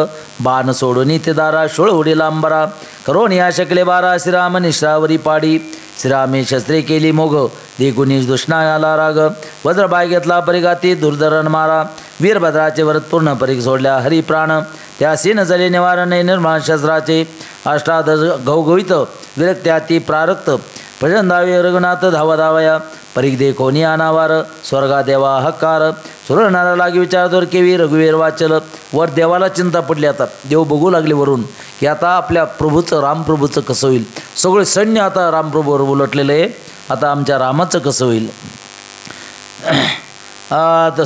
बाण सोडून ते दारा शोळ उडी लांबरा करोन या शकले 12 श्रीराम निश्रावरी पाडी श्रीरामे शस्त्रे केली मोघ देगुनी दुष्णा आला राग वज्रबाय घेतला परिघाती दुर्धरण मारा वीरभद्राचे व्रत पूर्ण परीघ सोडल्या हरिप्राण त्या सीन जले निवारण निर्माण शस्त्राचे अष्टादश घवघवित विरक्त्याती प्रारक्त प्रचंदावे रघुनाथ धावा धावया परीख देखोनी अनावार स्वर्गा देवा हक्कार सुर नारा लागी विचारदोर केवी रघुवीर वाचल. वर देवाला चिंता पडली. आता देव बघू लागले वरून की आता आपल्या प्रभूचं रामप्रभूचं कसं होईल. सगळे सैन्य आता रामप्रभूवर उलटलेलं आहे. आता आमच्या रामाचं कसं होईल.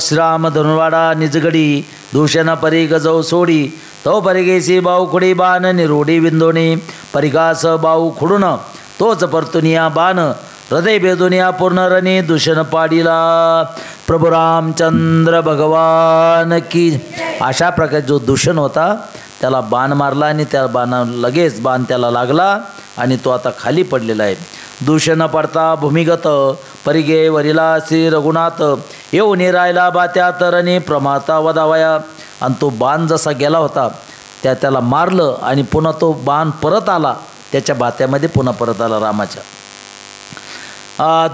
श्रीराम धनुर्वाडा निजगडी दूषण परी गजव सोडी तो परिगेसी बाऊ खुडी बाण निरोडी विंदोणी परिगास बाऊ खुडून तोच परतुनिया बाण हृदय भेदुनिया पूर्ण रणी दूषण पाडीला. प्रभू रामचंद्र भगवान की. अशा प्रकारे जो दूषण होता त्याला बाण मारला आणि त्या लगेच बाण त्याला लागला आणि तो आता खाली पडलेला आहे. दूषण पडता भूमिगत परिगे वरिला श्री रघुनाथ येऊन राहिला बात्या तरणी प्रमाता वदावया. आणि तो बाण जसा गेला होता त्याला मारलं आणि पुन्हा तो बाण परत आला त्याच्या बात्यामध्ये पुन्हा परत आला रामाच्या.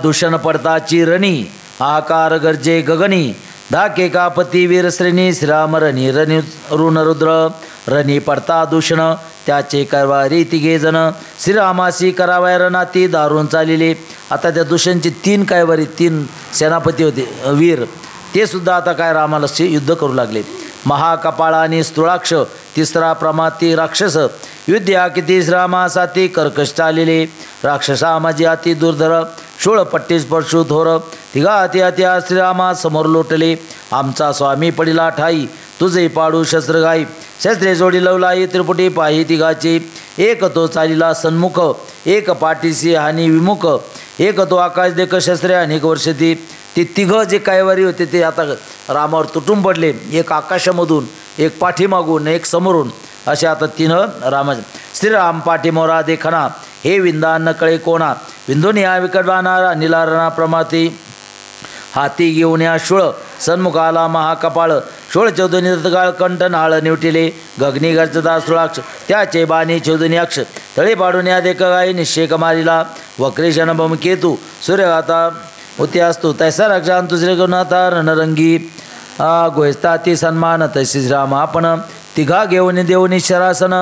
दूषण पडताची रणी आकार गरजे गगनी धाके कापती वीरश्रेणी श्रीराम रणी रणी ऋणरुद्र रणी पडता दूषण त्याचे करवारी तिघे जण श्रीरामासी करावया रणाती दारून चालिले. आता त्या दूषणचे 3 कायवारी 3 सेनापती होते वीर ते सुद्धा आता काय रामाला युद्ध करू लागले. महाकपाळा आणि स्थूळाक्ष तिसरा प्रमाती राक्षस युद्ध्या किती श्रीरामासाठी कर्कश चालिले. राक्षसा माझी अति दुर्धर शूळपट्टी स्पर्शू थोर तिघा अति अत्या श्रीरामा समोर लोटले. आमचा स्वामी पडिला ठाई तुझे पाडू शस्त्रगाई शस्त्रे जोडी लवलाई त्रिपुटी पाही तिघाची. एक तो चालिला सन्मुख एक पाठीसी हानी विमुख एक तो आकाश देख शस्त्रे अनेक वर्ष ती. ते तिघं जे कायवारी होते ते आता रामावर तुटून पडले. एक आकाशामधून एक पाठीमागून एक समोरून असे आता 3 रामा. श्रीराम पाठीमोरा देखना हे विंदा न कळे कोणा विंदोनी या विकटबाणा निलारणा प्रमाती. हाती घेऊन या शूळ सन्मुखाला महाकपाळ शूळ चौदनी रथगाळ कंठ नाळ निवटिले गगनी गर्जता सुळाक्ष त्याचे बाणी चौदनी अक्ष तळी पाडून या देखगाई निश्चेक मारिला. वक्रेशन बमकेतू सूर्यगाता होते असतो तैसा रक्षान तुझे गुणाता रणरंगी गोयस्ता ती सन्मान तैसी श्रीराम आपण तिघा घेऊन देऊनी शरासन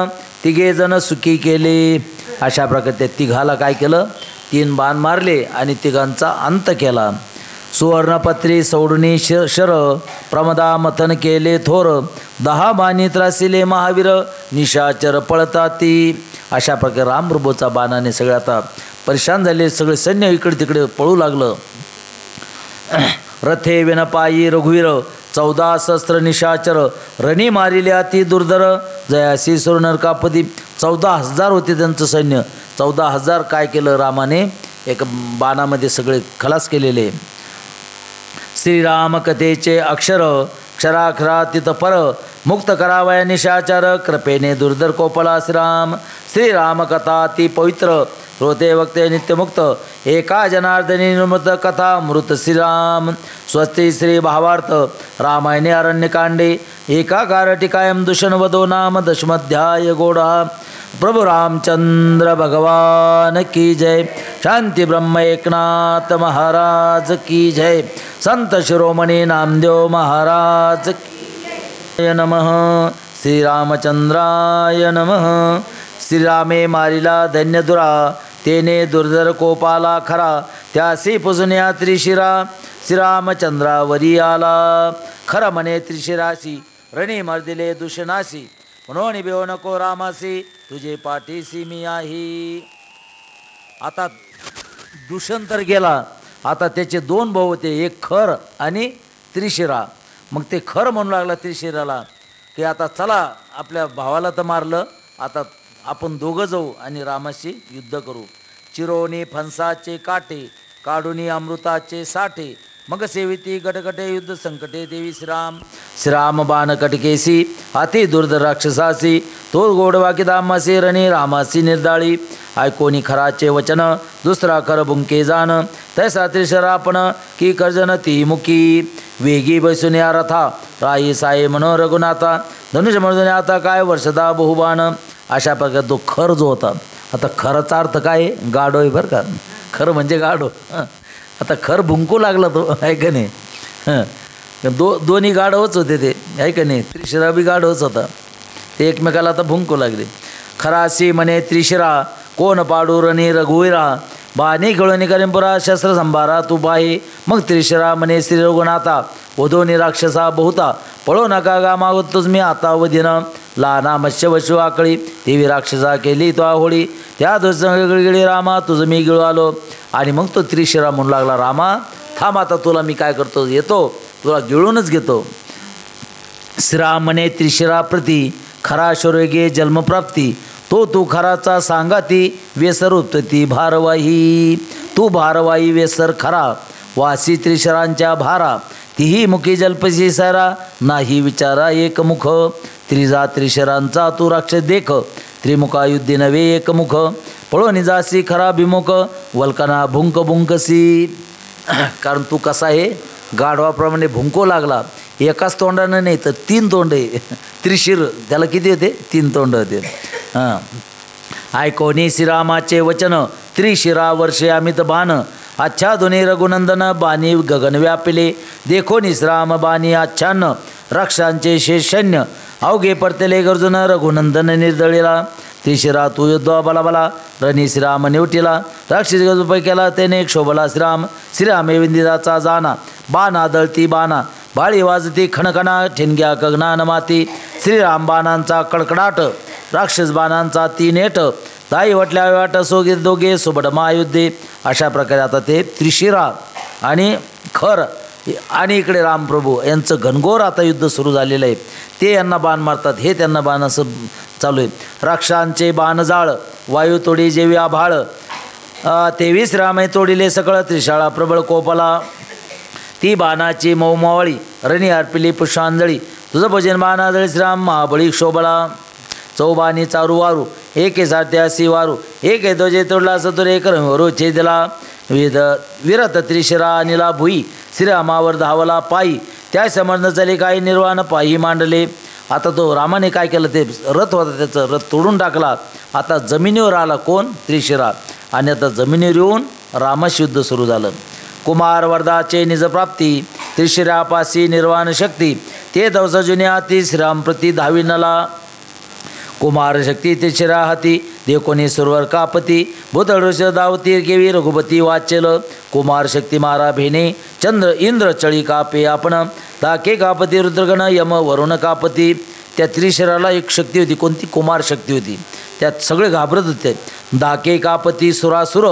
तिघे जण सुखी केले. अशा प्रकारे त्या तिघाला काय केलं 3 बाण मारले आणि तिघांचा अंत केला. सुवर्णपत्री सौडणी शर प्रमदा मथन केले थोर 10 बाणी त्रासिले महावीर निशाचर पळता ती. अशा प्रकारे रामप्रभूचा बाणाने सगळे आता परेशान झाले. सगळे सैन्य इकडे तिकडे पळू लागलं. रथे विनपायी रघुवीर 14 सहस्त्र निशाचर रणी मारिले अति दुर्धर जयासी सुरनरकापदी. 14,000 होते त्यांचं सैन्य. 14,000 काय केलं रामाने एक बाणामध्ये सगळे खलास केलेले. श्रीराम कथेचे अक्षर क्षराक्षरा तिथ पर मुक्त करावया निशाचर कृपेने दुर्धर कोपला श्रीराम. श्रीराम कथा ती पवित्र रोते वक्ते नित्यमुक्त एका जनार्दनी निर्मत कथा मृत श्रीराम. स्वस्ती श्री भावार्थ रामायणे अरण्यकांडे एकाकार टिकायम दूषण वधो नाम दशमध्याय गोडा. प्रभु रामचंद्र भगवान की जय. शांती ब्रह्म एकनाथ महाराज की जय. संत शिरोमणी नामदेव महाराज की नमः. श्रीरामचंद्राय नमः. श्रीरामे मारिला धन्यदुरा तेने दुर्धर कोपाला खरा त्यासी पुजन्या त्रिशिरा. श्रीरामचंद्रावरी आला खर म्हणे त्रिशिरासी रणी मर्दिले दूषणासी म्हणून बेव नको रामासी तुझे पाठीसी मी आहे. आता दूषण तर गेला. आता त्याचे 2 भाऊ होते एक खर आणि त्रिशिरा. मग ते खर म्हणू लागला त्रिशिराला की आता चला आपल्या भावाला तर मारलं आता आपण दोघं जाऊ आणि रामाशी युद्ध करू. चिरोनी फणसाचे काटे काढूनी अमृताचे साठे मग सेविती गटगटे युद्ध संकटे देवी श्रीराम. श्रीराम बाण कटकेसी अति दुर्धर राक्षसासी तो गोडवाकी दामासी रणी रामासी निर्दाळी. ऐकोनी खराचे वचन दुसरा खर बुंके जाण तैसा त्रिशरापण की कर्जन ती मुखी. वेगी बैसून या रथा राई साये म्हणून रघुनाथा धनुष्य म्हणून आता काय वर्षदा बहुबाण. अशा प्रकारे तो खर जो होता आता खरचा अर्थ काय गाडो आहे बरं का. खर म्हणजे गाडो. आता खर भुंकू लागला तो आहे का नाही. दोन्ही गाढवच होते ते आहे का नाही. त्रिशिरा बी गाढवच होता. ते एकमेकाला आता भुंकू लागले. खरासी म्हणे त्रिशिरा कोण पाडू रणी रघुवीरा बाणी गळणी करिंपुरा शस्त्र संभारा तू पाहे. मग त्रिशिरा म्हणे श्री रघुनाथा वधोनी राक्षसा बहुता पळो नका गा मागतोच मी आता वधीन. लहाना मत्स्य वशू आकळी देवी राक्षसा केली तो होळी. त्या गिळगिळी रामा तुझं मी गिळू आलो. आणि मग तो त्रिशिरा म्हणू लागला रामा थांब आता तुला मी काय करतो येतो तुला गिळूनच घेतो. श्रीराम म्हणे त्रिशिरा प्रती खरा शौर्यगे जन्मप्राप्ती तो तू खराचा सांगाती वेसर उत्पत्ती भारवाही. तू भारवाही वेसर खरा वासी त्रिशरांच्या भारा तीही मुखी जल्पसी सारा नाही विचारा एकमुख. त्रिजा त्रिशरांचा तू राक्षस देख त्रिमुखा युद्धे नवे एकमुख. पळोनी जासी खरा भिमुख वल्कना भुंक भुंकसी. कारण तू कसा आहे गाढवाप्रमाणे भुंको लागला. एकाच तोंडानं नाही तर 3 तोंडे त्रिशिर त्याला किती होते 3 तोंड होते. हां ऐकोनी श्रीरामाचे वचन त्रिशिरा वर्षे अमित बाण आच्छादुनी रघुनंदन बाणी गगन व्यापिले. देखो निश्राम बाणी आच्छान्न रक्षांचे शेषण्य अवघे परतले गर्जुन रघुनंदन निर्दळीला. त्रिशिरा तू युद्ध बला बला रणी श्रीराम निवटीला. राक्षस गजूपै केला त्याने एक शोभला श्रीराम. श्रीरामे विंदिराचा जाना बाण आदळती बाणा बाळी वाजती खणखणा ठिणग्या गगनान माती. श्रीराम बाणांचा कडकडाट राक्षस बाणांचा 3 दाई वटल्या वाट सोगे दोघे सुबड महायुद्धे. अशा प्रकारे आता ते त्रिशिरा आणि खर आणि इकडे रामप्रभू यांचं घनघोर आता युद्ध सुरू झालेलं आहे. ते यांना बाण मारतात हे त्यांना बाण असं चालू आहे. राक्षांचे बाण जाळ वायू तोडी जेवी आभाळ 23 रामे तोडिले सकळ त्रिशाळा प्रबळ कोपला. ती बाणाची मौमावळी रणी अर्पिली पुष्पांजळी तुझं भजन बाणाजळी श्रीराम महाबळी शोभळा. चौबानी चारू वारू एके साठ्यासी वारू एके ध्वजे तोडला सतुर एक रंगरू छेदला. विरत त्रिशिरा अनिला भुई श्रीरामावर धावला पायी त्या समर्थ चले काही निर्वाण पायी मांडले. आता तो रामाने काय केलं ते रथ होता त्याचं रथ तोडून टाकला. आता जमिनीवर आला कोण त्रिशिरा आणि आता जमिनीवर येऊन रामाशी युद्ध सुरू झालं. कुमार वरदाचे निजप्राप्ती त्रिशिरापासी निर्वाण शक्ती ते दवस जुन्या ती श्रीराम प्रती धाविनला. कुमार शक्ती त्रिशिरा हाती देकोनी सुरवर कापती भूतळ ऋष दावती केवी रघुपती वाचेल. कुमार शक्ती मारा भेने चंद्र इंद्र चळी कापे आपण दाके कापती रुद्रगण यम वरुण कापती. त्या त्रिशिराला एक शक्ती होती कोणती कुमार शक्ती होती. त्यात सगळे घाबरत होते. दाके कापती सुरासुर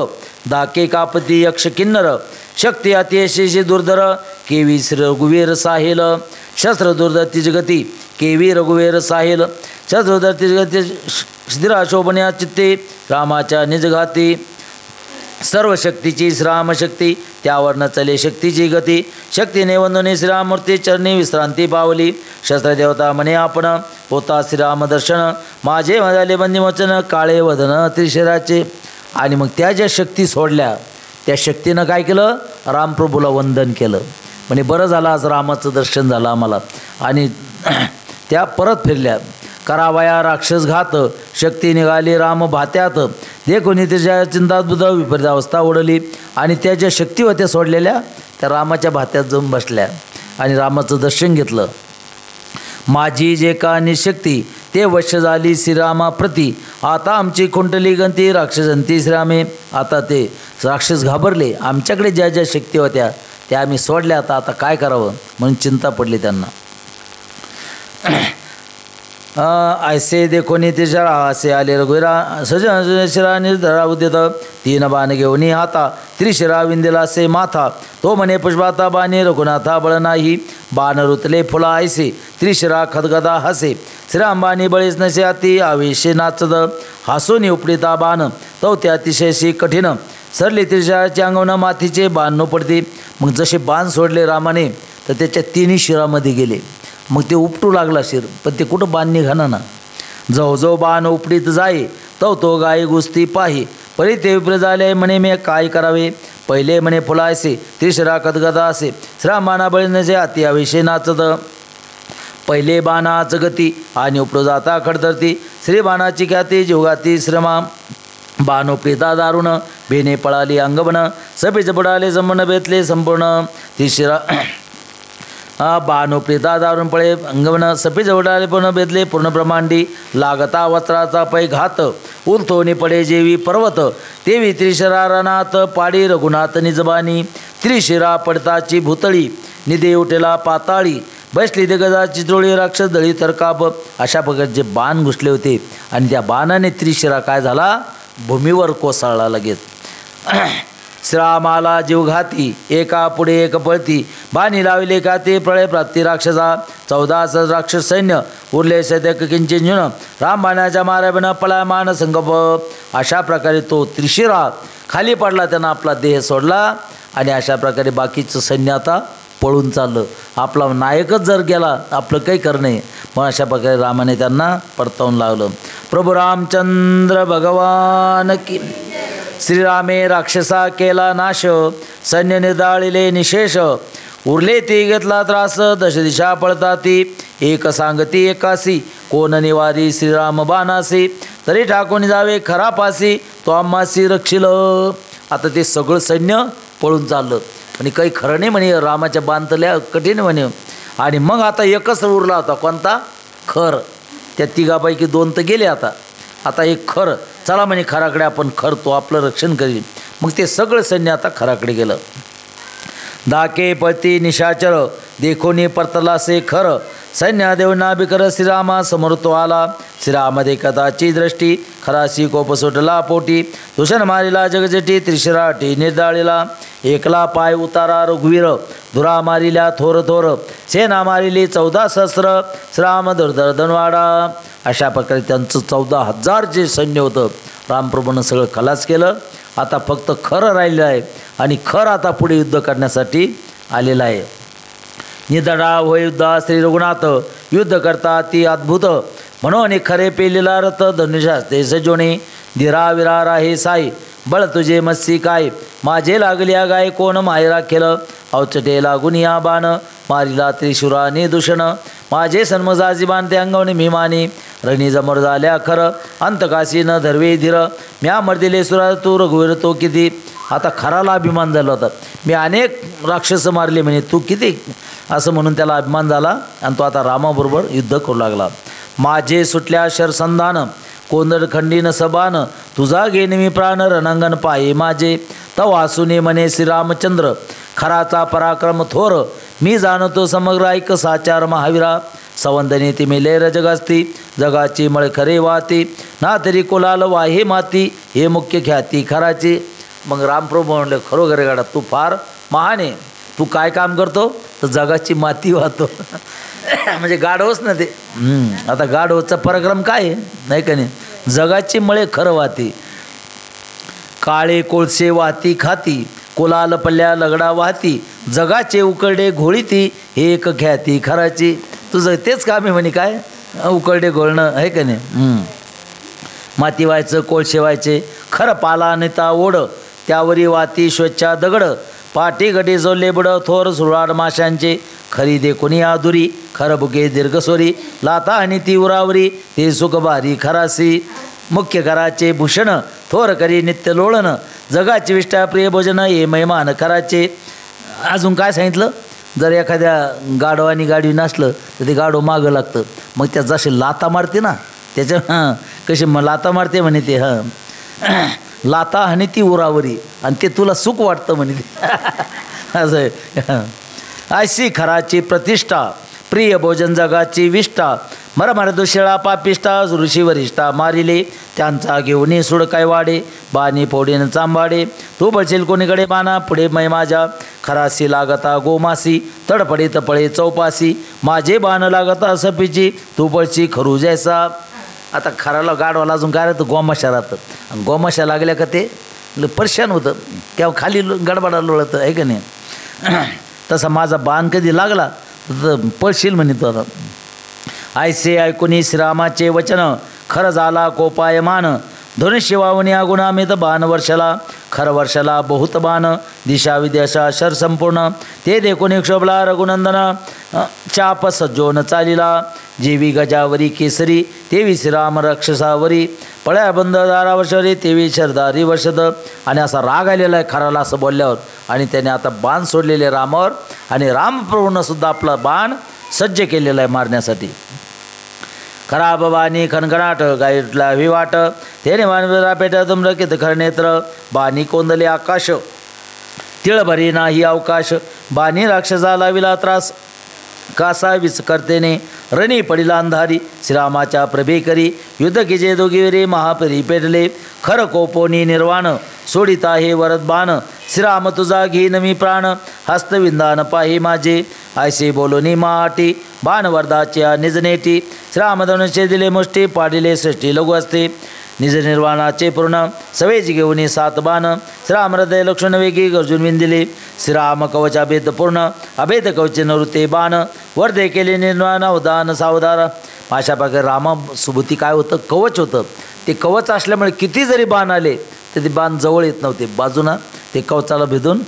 दाके कापती यक्ष किन्नर शक्ती अतिशय दुर्धर केवी रघुवीर साहेल. शस्त्र दुर्धर तिजगती केवी रघुवीर साहेल. शस्त्र तिजगती स्थिरा शोभन्या चित्ते रामाच्या निजघाती. सर्व शक्तीची श्रीरामशक्ती त्यावर न चले शक्तीची गती. शक्तीने वंदने श्रीरामूर्ती चरणी विश्रांती पावली. शस्त्रदेवता म्हणे आपण होता श्रीराम दर्शन माझे झाले बंदीमोचन काळे वदन त्रिशिराचे. आणि मग त्या ज्या शक्ती सोडल्या त्या शक्तीनं काय केलं रामप्रभूला वंदन केलं. म्हणजे बरं झालं आज रामाचं दर्शन झालं आम्हाला. आणि त्या परत फिरल्या. करावया राक्षसघात शक्ती निघाली राम भात्यात देखोनी त्याच्या चिंताद्भुत विपरीत अवस्था ओढली. आणि त्या ज्या शक्ती होत्या सोडलेल्या त्या रामाच्या भात्यात जाऊन बसल्या आणि रामाचं दर्शन घेतलं. माझी जे का निशक्ती ते वश झाली श्रीरामाप्रती आता आमची कुंडली गंती राक्षसंती श्रीरामे. आता ते राक्षस घाबरले. आमच्याकडे ज्या ज्या शक्ती होत्या त्या आम्ही सोडल्या. आता काय करावं म्हणून चिंता पडली त्यांना. ऐसे देखोनी त्रिशिरा असे आले रघुवीरा सजन शिरा निर्धरा उद्यत 3 बाण घेऊन हाता त्रिशिरा विंदिला असे माथा. तो म्हणे पुष्पाता बाणी रघुनाथा बळ नाही बाण रुतले फुला ऐसे त्रिशिरा खदगदा हसे. श्रीराम बाणी बळीस नसे अति आवेशे नाचद हसून उपडिता बाण तो त्या अतिशयशी कठीण सरली त्रिशिराच्या अंगवण माथीचे बाण न पडते. मग जसे बाण सोडले रामाने तर त्याच्या 3 शिरामध्ये गेले. मग ते उपटू लागला शिर पण ते कुठं बाण निघाना ना. जो जो बाण उपडीत जाई तो गाय गुस्ती पाही परी ते विप्र झाले म्हणे मी काय करावे. पहिले म्हणे फुला असे त्रिशिरा कदगदा असे श्रीरामाना बळी नसे अति आवेशे नाचत. पहिले बाणाच गती आणि उपडू जाता खडधरती श्री बाणाची ख्याती जीवगाती श्रमा. बाण उपडीता दारुण भेने पळाली अंगबन सभेच बुडाले संपूर्ण बेतले संपूर्ण त्रिशिरा. बाण उपडीता दारुण पळे अंगवन सफी जवळाले पूर्ण बेदले पूर्ण ब्रह्मांडी लागता वस्त्राचा पै घात उलथोनी पडे जेवी पर्वत तेवी त्रिशिरा रणात पाडी रघुनाथ निजबानी त्रिशिरा पडताची भूतळी निधे उठेला पाताळी बसली दिग्गजाची चोळी राक्षस दळी तरकाप अशा प्रकारचे बाण घुसले होते आणि त्या बाणाने त्रिशिरा काय झाला भूमीवर कोसळला लगेच. श्रामाला जीवघाती एका पुढे एक पळती बाणी लावले का ते प्रळय प्राप्ती राक्षसा 14 राक्षस सैन्य उरले सदक किंचित न्यून रामबाणाच्या माऱ्याबिना पलायमान संगप. अशा प्रकारे तो त्रिशिरा खाली पडला त्यानं आपला देह सोडला आणि अशा प्रकारे बाकीचं सैन्य आता पळून चाललं. आपला नायकच जर गेला आपलं काही करणे मग अशा प्रकारे रामाने त्यांना परतवून लावलं. प्रभू रामचंद्र भगवान की. श्रीरामे राक्षसा केला नाश सैन्य निदाळिले निशेष उरले ती घेतला त्रास दश दिशा पळता ती एक सांगती एकासी कोण निवारी श्रीराम बाणासी तरी ठाकून जावे खरा पासी तो आम्हासी रक्षिल. आता ते सगळं सैन्य पळून चाललं आणि काही खरं नाही म्हणे रामाच्या बांधल्या कठीण म्हणे. आणि मग आता एकच उरला होता कोणता खर. त्या तिघापैकी 2 तर गेले आता एक खर. चला म्हणे खराकडे आपण खर तो आपलं रक्षण करील. मग ते सगळं सैन्य आता खराकडे गेलं. दाके पळती निशाचर देखोनी परतलासे खर सैन्य देवना बिकर श्रीरामा समोर तो आला. श्रीरामध्ये कदाची दृष्टी खराशी कोप सुटला पोटी दूषण मारिला जगजेटी त्रिशिराटी निर्दाळीला एकला पाय उतारा रघुवीर धुरा मारिल्या थोर थोर सेना मारिली 14 सहस्र श्राम दुर्धर्धनवाडा. अशा प्रकारे त्यांचं 14,000 जे सैन्य होतं रामप्रभूनं सगळं खलास केलं. आता फक्त खरं राहिलं आहे आणि खरं आता पुढे युद्ध करण्यासाठी आलेलं आहे. निधडा होय युद्धा श्री रघुनाथ युद्ध करता ती अद्भुत म्हणून खरे पेलेला रथ धनुष्यास्ते सजोणे धीरा विरार आहे साई बळ तुझे मस्सी काय माझे लागल्या गाय कोण मायरा केलं अवचटे लागून या बाण मारिला त्रिशुराने दूषण माझे सन्मजाजी बांधते अंगवणे मी मानी रणी जमर झाल्या खरं अंतकाशी न धरवे धीर म्या मर्दिले सुरा तू रघुवीर तो किती. आता खराला अभिमान झाला होता. मी अनेक राक्षस मारले म्हणे तू किती असं म्हणून त्याला अभिमान झाला आणि तो आता रामाबरोबर युद्ध करू लागला. माझे सुटल्या शरसंधान कोंदड खंडीन सबान तुझा घेणे मी प्राण रणांगण पाये माझे तव वासुने म्हणे श्रीरामचंद्र खराचा पराक्रम थोर मी जाणतो समग्र ऐक साचार महावीरा संवंदने ती मिलेर जगास्ती जगाची मळ खरे वाती ना तरी कोलाल वाहे माती हे मुख्य ख्याती खराची. मग रामप्रभू म्हणले खरोखरे गाडा तू फार महान आहे. तू काय काम करतो तर जगाची माती वाहतो म्हणजे गाढवच ना ते. आता गाढवचा पराक्रम काय आहे नाही का नाही. जगाची मळे खरं वाहती काळे कोळसे वाहती खाती कोलाल पल्ल्या लगडा वाहती जगाचे उकरडे घोळीती हे एक ख्याती खराची. तुझं तेच काम आहे म्हणे काय उकरडे घोळणं आहे का नाही. माती व्हायचं कोळशे व्हायचे खरं पाला नेता ओढ त्यावरी वाती स्वच्छा दगड पाठी गडी जो लेबड थोर सुराड माशांचे खरी दे कोणी आधुरी खरं बुके दीर्घस्वरी लाता आणि ती उरावरी ते सुख भारी खरासी मुख्य कराचे भूषण थोर करी नित्य लोळण जगाची विष्ठा प्रिय भोजन हे महिमान कराचे. अजून काय सांगितलं जर एखाद्या गाढवानी गाडी नसलं तर ते गाढव मागं लागतं. मग त्या जसे लाता मारते ना त्याच्या कशी मग लाता मारते म्हणे ते लाता आणि ती उरावरी आणि ते तुला सुख वाटतं म्हणे ते असं आहे. ऐशी खराची प्रतिष्ठा प्रिय भोजन जगाची विष्ठा मरमर दुशिळा पापिष्टा ऋषी वरिष्ठा मारिले त्यांचा घेऊन सुड काय वाडे बाणी फोडीन चांबाडे तू बळशील कोणीकडे बाणा पुढे मै माझ्या खरासी लागता गोमासी तडपडे तपळे चौपासी माझे बाण लागता सपीची तू बळशी खरू जैसा. आता खराला गाडवाला अजून काय राहतं गोमाशा राहतं आणि गोमाशा लागल्या का ते परेशान होतं किंवा खाली गडबडा लोळतं आहे का नाही. तसा माझा बाण कधी लागला तर पळशील म्हणे तो. आता ऐसे ऐकून श्रीरामाचे वचन खरं झाला कोपायमान धनुष्य वावणी गुणामित बाण वर्षाला खर वर्षाला बहुत बाण दिशा विद्याशा शर संपूर्ण ते देखून क्षोभला रघुनंदन चाप सज्जोन चालिला जेवी गजावरी केसरी तेवी श्रीराम राक्षसावरी पळ्या बंद दारावर्षरी तेवी शरदारी वर्षद. आणि असा राग आलेला आहे खराला असं बोलल्यावर आणि त्याने आता बाण सोडलेले रामावर आणि रामप्रभूनं सुद्धा आपला बाण सज्ज केलेला आहे मारण्यासाठी. खराब बाणी खणखणाट गाईटला विवाट तेने मानवरा पेटा तुमरकित खरनेत्र बाणी कोंदले आकाश तिळभरी नाही अवकाश बाणी राक्षसाला विला त्रास कासा विचकर्तेने रणी पडिला अंधारी श्रीरामाच्या प्रभेकरी युद्ध कीजे दोघीवरे महापरी पेटले खर कोपोनी निर्वाण सोडिता हे वरद बाण श्रीराम तुझा घेईन मी प्राण हस्तविंदान पाही माझे ऐसे बोलोनी माटी बाण वरदाच्या निजनेटी श्रीरामधनुष्य दिले मुष्टी पाडिले सृष्टी लघु असते निज निर्वाणाचे पूर्ण सवेज घेऊन 7 बाण श्रीराम हृदय लक्ष्मण वेगी गर्जून विंदिले श्रीराम कवच अभेद पूर्ण अभेद कवच नृते बाण वर्धे केले निर्वाण उदान सावधार. अशा प्रकारे रामासोबती काय होतं कवच होतं. ते कवच असल्यामुळे किती जरी बाण आले तर ते बाण जवळ येत नव्हते बाजूना ते कवचाला भेदून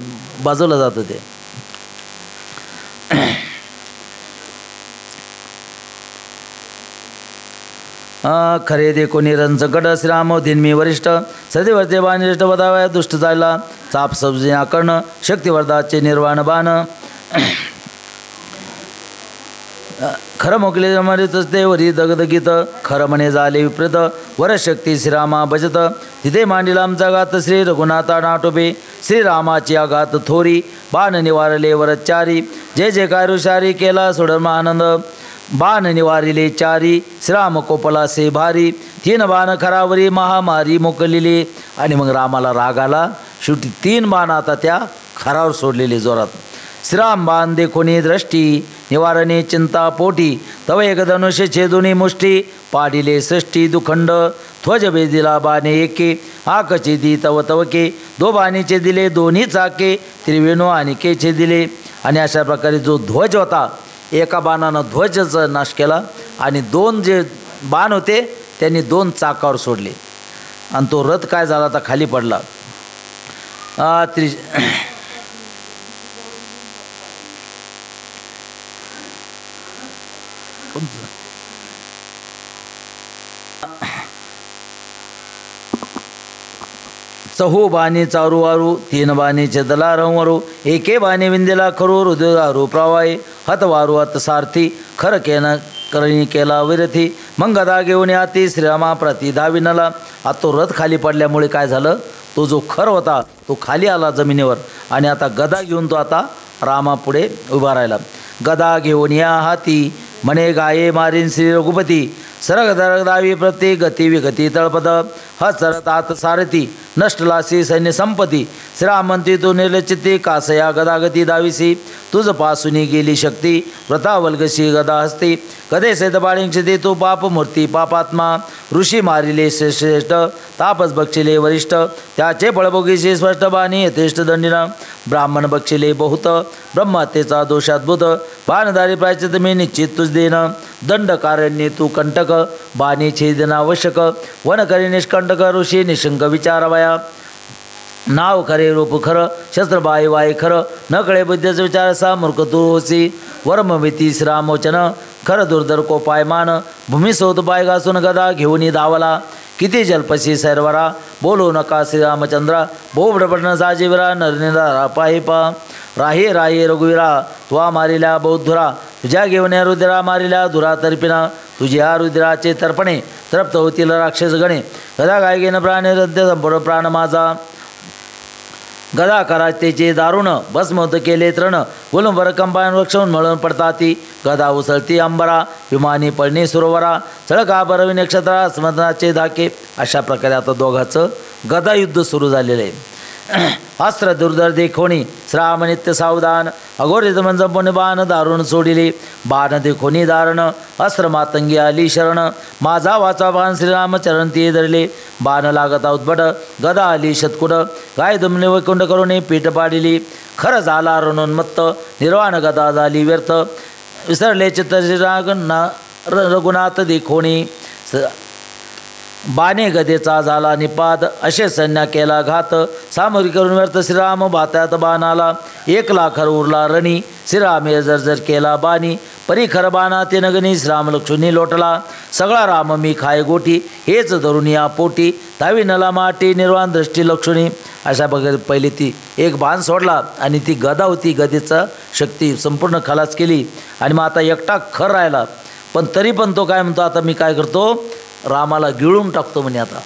बाजूला जात होते. खरे देखो निरंज गड श्रीराम धिन्मी वरिष्ठ सदैवरते बाणिष्ठ वधावया दुष्ट जायला चाप सब्जिया कर्ण शक्तिवर्धाचे निर्वाण बाण खरं मोकले मरितच ते वरी दगदगीत खरं म्हणे झाले विपरीत वरशक्ती श्रीरामा भजत तिथे मांडीला आमचा घात श्री रघुनाथा नाटोबे श्रीरामाची आघात थोरी बाण निवारले वरचारी जय जयकार ऋषारी केला सोडर्म आनंद बाण निवारिले चारी श्रीराम कोपला से भारी 3 बाण खरावरी महामारी मोकलिली. आणि मग रामाला राग आला शेवटी 3 बाण आता त्या खरावर सोडलेले जोरात. श्रीराम बाण देखोनी दृष्टी निवारणे चिंता पोटी तव एक धनुष्य छेदुनी मुष्टी पाडिले सृष्टी दुखंड ध्वज बेदिला बाणे एके आकचे दी तव तवके 2 बाणीचे दिले दोन्ही चाके त्रिवेणू आणि केचे दिले. आणि अशा प्रकारे जो ध्वज होता एका बाणानं ध्वजाचा नाश केला आणि 2 जे बाण होते त्यांनी 2 चाकावर सोडले आणि तो रथ काय झाला तर खाली पडला. चहू बाणी चारू वारू 3 बाणीचे दलारवरू एके बाणी विंदेला खरू हृदयारू प्रवाही हतवारू हत सारथी खर केन करणी केला विरथी मग गदा घेऊन आती श्रीरामा प्रति धाविनला. आता तो रथ खाली पडल्यामुळे काय झालं तो जो खर होता तो खाली आला जमिनीवर आणि आता गदा घेऊन तो आता रामापुढे उभा राहिला. गदा घेऊन या हाती म्हणे गाये मारीन श्री रघुपती सरग दरग दावी प्रति गती विगती तळपद ह सरत आत सारथी नष्टलासी सैन्य संपती श्रीरामंती तू निर्लचिती कासया गदागती दाविसी तुझ पासुनी गेली शक्ती व्रतावल्गशी गदा हस्ती कधे सैत बाळिंक्षिती तू पाप मूर्ती पापात्मा ऋषी मारिले श्रेष्ठ तापस बक्षिले वरिष्ठ त्याचे फळभोगीशी स्पष्ट बाणी यथेष्ट दंडिना ब्राह्मण बक्षिले बहुत ब्रह्महत्येचा दोषाद्भुत बाणधारी प्रायचित मी निश्चित तुझ देन दंडकारण्ये तू कंटक बाणी छेदनावश्यक वन करी निष्कंटक ऋषी निशंक विचारवया नाव खरे रूप खरं शस्त्र बाई वाय खरं न कळे बुद्धीचा विचार सा मूर्ख तू होसी वर्ममिती श्रीरामोचन खरं दुर्धर कोपायमान भूमी सोत पाय घासून गदा घेऊन धावला किती जलपशी सैरवरा बोलू नका श्रीरामचंद्रा बोबडपटन साजीवरा नरनिरा पाहिपा राही राही रघुवीरा त्वा मारिल्या बौद्धुरा तुझ्या घेऊन रुद्रा मारिल्या धुरा तर्पिना तुझ्या रुद्राचे तर्पणे तृप्त होतील राक्षस गणे गदा गायगेन प्राणे रद्य संपूर्ण प्राण माझा गदा करातेचे दारुण भस्मत केले तृण गुलंबर कंपायन वृक्षून मळून पडताती गदा उसळती अंबरा विमानी पळणी सुरवरा चळका बरवी नक्षत्रा स्मरणाचे धाके. अशा प्रकारे आता दोघांचं गदा युद्ध सुरू झालेलं आहे. अस्त्र दुर्धर देखोणी श्राम नित्य सावधान अघोरित मंजपुणे बाण दारुण सोडिले बाण देखोणी दारण अस्त्र मातंगी आली शरण माझा वाचा बाण श्रीराम चरण ती धरले बाण लागता उद्भट गदा आली शतकुट गाय दुमले वैकुंठ करून पीठ पाडिली खरं झाला रणोन्मत्त निर्वाण गदा झाली व्यर्थ विसरले चित्त रघुनाथ देखोणी बाणे गदेचा झाला निपाद असे सैन्या केला घात सामोरी करून व्यर्थ श्रीराम भात्यात बाणाला 1 लाखर उरला रणी श्रीरामे जर्जर केला बाणी परी खर बाणा ते नगनी श्रीराम लक्ष्मणी लोटला सगळा राम मी खाय गोटी हेच धरून या पोटी धावी नला माटी निर्वाण दृष्टी लक्ष्मणी. अशा प्रकारे पहिली ती 1 बाण सोडला आणि ती गदा होती गदेचा शक्ती संपूर्ण खलास केली आणि मग आता एकटा खर राहिला पण तरी पण तो काय म्हणतो, आता मी काय करतो, रामाला गिळून टाकतो म्हणे आता.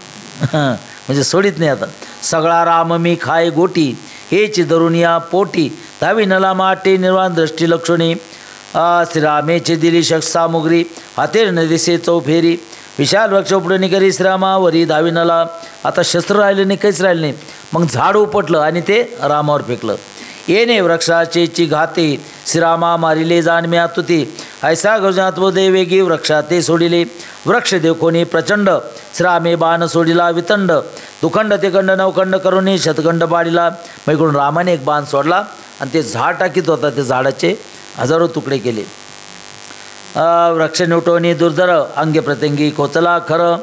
म्हणजे सोडित नाही आता. सगळा राम मी खाय गोटी, हेची धरून या पोटी, धावी नला माटे निर्वाण दृष्टी लक्षणी, श्रीरामेचे दिली शक सामुग्री, हातेर न दिसे चौफेरी, विशाल वृक्ष उपडणी करी श्रीरामावरी धावी नला. आता शस्त्र राहिले नाही, काहीच राहिले नाही. मग झाड उपटलं आणि ते रामावर फेकलं. येणे वृक्षाचे ची घाते, श्रीरामा मारिले जाणमे आतुती, ऐसा गजात्वदे वेगी वृक्षा ते सोडिले, वृक्ष देखोनी प्रचंड, श्रामे बाण सोडिला वितंड, दुखंड ते खंड नवखंड करुणी शतखंड पाडिला. मग इकडून रामाने एक बाण सोडला आणि ते झाड टाकीत होता, ते झाडाचे हजारो तुकडे केले. वृक्ष निवटोनी दुर्धर, अंगे प्रत्यंगी कोचला खरं,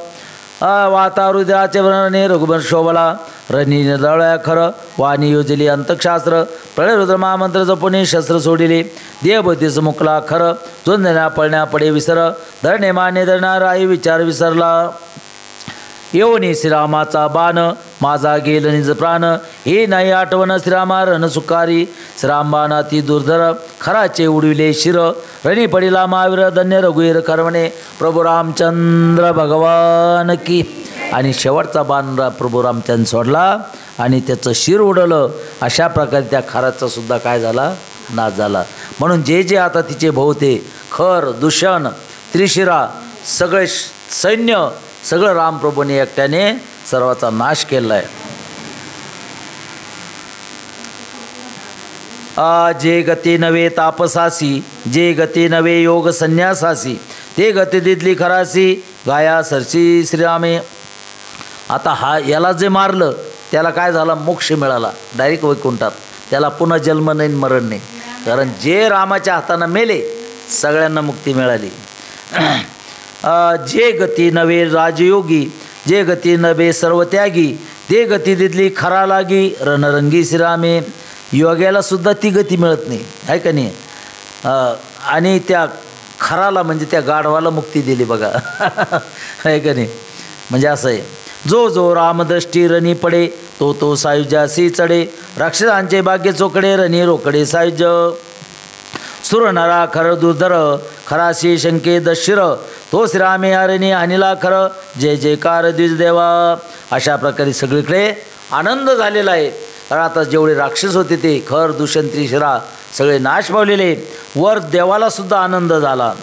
वाता रुद्राचे वर्णने रघुबर शोभला, रणी दळया खरं, वाणी योजली अंतक्षास्त्र, प्रळय रुद्र महामंत्र जपुनी शस्त्र सोडिले, देहबुद्धीस मुकला खरं, जोंधण्या पळण्या पडे विसर, धरणे माने धरणार आई विचार विसरला. येऊनी श्रीरामाचा बाण, माझा गेल निज प्राण, हे नाही आठवण श्रीरामा रणसुकारी, श्रीरामबाणा ती दुर्धर, खराचे उडविले शिर, रणी पडिला महावीर, धन्य रघुवीर करवणे, प्रभू रामचंद्र भगवान की. आणि शेवटचा बाण प्रभू रामचंद्र सोडला आणि त्याचं शिर उडलं. अशा प्रकारे त्या खराचा सुद्धा काय झाला, नाश झाला. म्हणून जे जे आता तिचे भोवते खर, दूषण, त्रिशिरा, सगळे सैन्य सगळं रामप्रभूने एकट्याने सर्वाचा नाश केला आहे. जे गती नवे तापसासी, जे गती नवे योग संन्यासासी, ते गती दिदली खरासी, गाया सरसी श्रीरामे. आता हा याला जे मारलं त्याला काय झालं, मोक्ष मिळाला डायरेक्ट वैकुंठात. त्याला पुन्हा जन्म नाही मरण नाही, कारण जे रामाच्या हातानं मेले सगळ्यांना मुक्ती मिळाली. जे गती नवे राजयोगी, जे गती नवे सर्वत्यागी, ते गती दिदली खरा लागी, रणरंगी श्रीरामे. योग्याला सुद्धा ती गती मिळत नाही, आहे का नाही. आणि त्या खराला म्हणजे त्या गाढवाला मुक्ती दिली बघा, आहे का नाही. म्हणजे असं आहे, जो जो रामदृष्टी रणी पडे, तो तो सायुज्यासी चढे, राक्षसांचे भाग्य चोकडे, रणी रोकडे सायुज्य. सुरनरा खर दुर्धर, खराशी शंके दशिर, तो श्रीरामे हरणी हानिला खरं, जय जयकार द्विजदेवा. अशा प्रकारे सगळीकडे आनंद झालेला आहे. कारण आता जेवढे राक्षस होते ते खर, दूषण, त्रिशिरा सगळे नाश पावलेले. वर देवाला सुद्धा आनंद झाला.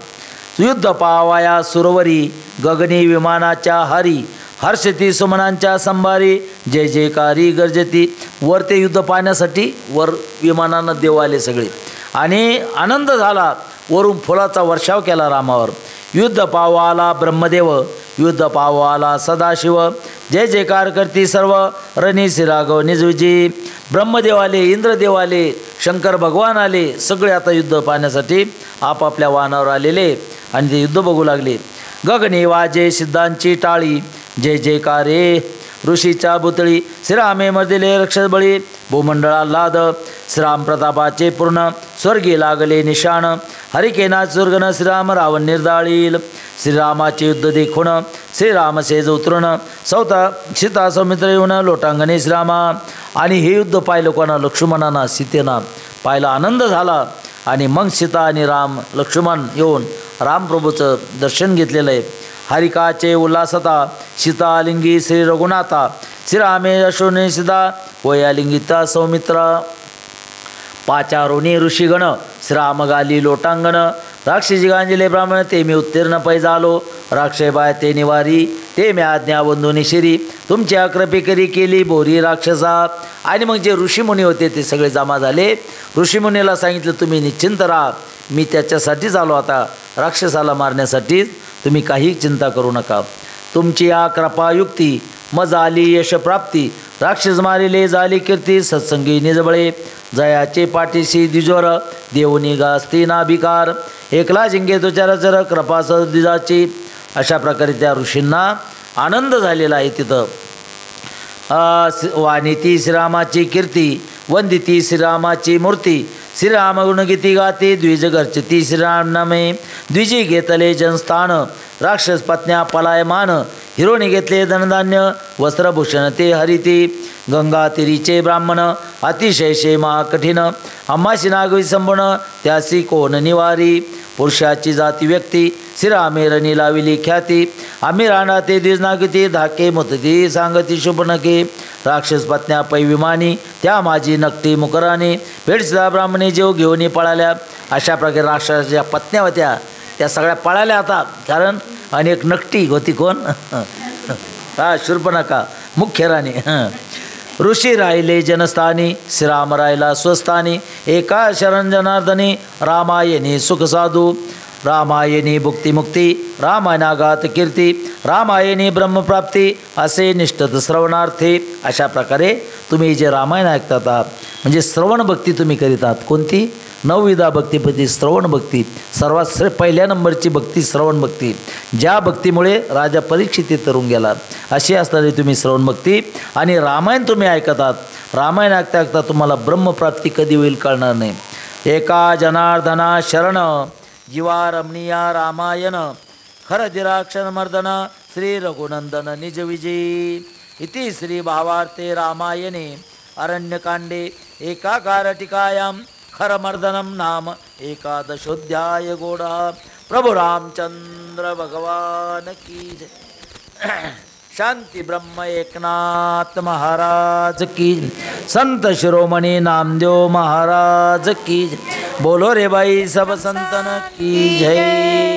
युद्ध पावाया सुरवरी, गगनी विमानाच्या हारी, हर्षती सुमनांच्या संभारी, जय जयकारी गर्जती. वर ते युद्ध पाहण्यासाठी वर विमानांना देव आले सगळे आणि आनंद झाला. वरून फुलाचा वर्षाव केला रामावर. युद्ध पावाला ब्रह्मदेव, युद्ध पावाला सदाशिव, जय जयकार करती सर्व, रणी श्रीराघव निजविजी. ब्रह्मदेव आले, इंद्रदेव आले, शंकर भगवान आले, सगळे आता युद्ध पाहण्यासाठी आपापल्या वाहनावर आलेले आणि ते युद्ध बघू लागले. गगनी वाजे सिद्धांची टाळी, जय जयकारे ऋषीच्या भुतळी, श्रीरामे मर्दिले रक्षस बळी, भूमंडळा लाद, श्रीराम प्रतापाचे पूर्ण, स्वर्गी लागले निशाण, हरिकेना सुरगण, श्रीराम रावण निर्दाळील. श्रीरामाचे युद्ध देखून श्रीराम सेज उतरून, सौता सीता सौमित्र येऊन लोटांगणे श्रीरामा. आणि हे युद्ध पाहिलं कोणा, लक्ष्मणांना, सीतेना पाहिला, आनंद झाला. आणि मग सीता आणि राम लक्ष्मण येऊन रामप्रभूचं दर्शन घेतलेलं आहे. हरिकाचे उल्हासता, सीतालिंगी श्री रघुनाथा, श्रीरामे अशोने सीता, वयालिंगिता सौमित्रा. पाचारोनी ऋषीगण, श्रीराम गाली लोटांगण, राक्षसी गांजले ब्राह्मण, ते मी उत्तीर्ण पै झालो, राक्षबाय ते निवारी, ते मी आज्ञा बंधुनी शिरी, तुमच्या कृपे करी केली बोरी राक्षसा. आणि मग जे ऋषीमुनी होते ते सगळे जमा झाले. ऋषीमुनीला सांगितलं, तुम्ही निश्चिंत राहा, मी त्याच्यासाठीच आलो, आता राक्षसाला मारण्यासाठीच, तुम्ही काही चिंता करू नका. तुमची या कृपायुक्ती, मज आली यशप्राप्ती, राक्षस मारिले झाली कीर्ती, सत्संगी निजबळे, जयाचे पाठीशी द्विजवर, देवनी गास्ती नाभिकार, एकला जिंगे तुचारचर कृपास द्विजाची. अशा प्रकारे त्या ऋषींना आनंद झालेला आहे तिथं. वाणिती श्रीरामाची कीर्ती, वंदिती श्रीरामाची मूर्ती, श्रीराम गुणगीती गाती, द्विज गर्चती श्रीराम नामे, द्विजी घेतले जनस्थान, राक्षस पत्न्या पलायमान, हिरोणी घेतले धनधान्य, वस्त्रभूषण ते हरिती, गंगा तिरीचे ब्राह्मण, अतिशय शे महाकठीण, अम्माशी नागवी संपण, त्यासी कोण निवारी, पुरुषाची जाती व्यक्ती श्रीरामेरणी लाविली ख्याती आम्ही राणा ते दिजनागती धाके मुतती सांगती शुभनके राक्षस पत्न्या पैविमानी त्या माझी नकटी मुकराने भेटसिदा ब्राह्मणे जेव घेऊन पळाल्या. अशा प्रकारे राक्षसाच्या पत्न्या होत्या त्या सगळ्या पळाल्या आता, कारण अनेक नकटी होती. कोण? हा शूर्पणखा मुख्य राणी. ऋषी राहिले जनस्थानी श्रीराम राहिला स्वस्थानी एका शरण जनार्दनी रामायणी सुख साधू रामायणी भुक्तिमुक्ती रामायणागात कीर्ती रामायणी ब्रह्मप्राप्ती असे निष्ठत श्रवणार्थी. अशा प्रकारे तुम्ही जे रामायण ऐकतात आहात म्हणजे श्रवण भक्ती तुम्ही करीत आहात. कोणती? 9विधा भक्तीपैकी श्रवण भक्ती सर्वात पहिल्या नंबरची भक्ती श्रवण भक्ती, ज्या भक्तीमुळे राजा परीक्षित तरुण गेला. अशी असणारी तुम्ही श्रवण भक्ती आणि रामायण तुम्ही ऐकत आहात. रामायण ऐकता ऐकता तुम्हाला ब्रह्मप्राप्ती कधी होईल कळणार नाही. एका जनार्दना शरण जीवा रमणीया रामायण खरदिराक्षण मर्दन श्री रघुनंदन निज विजयी. इति श्री भावार्थे रामायणे अरण्यकांडे एकाकार टीकायां खरमर्दनम नाम एकादशोध्याय गोड़ा. प्रभु रामचंद्र भगवान की जय. शांति ब्रह्म एकनाथ महाराज की, संत शिरोमणि नामदेव महाराज की. बोलो रे भाई सब संतन की जय.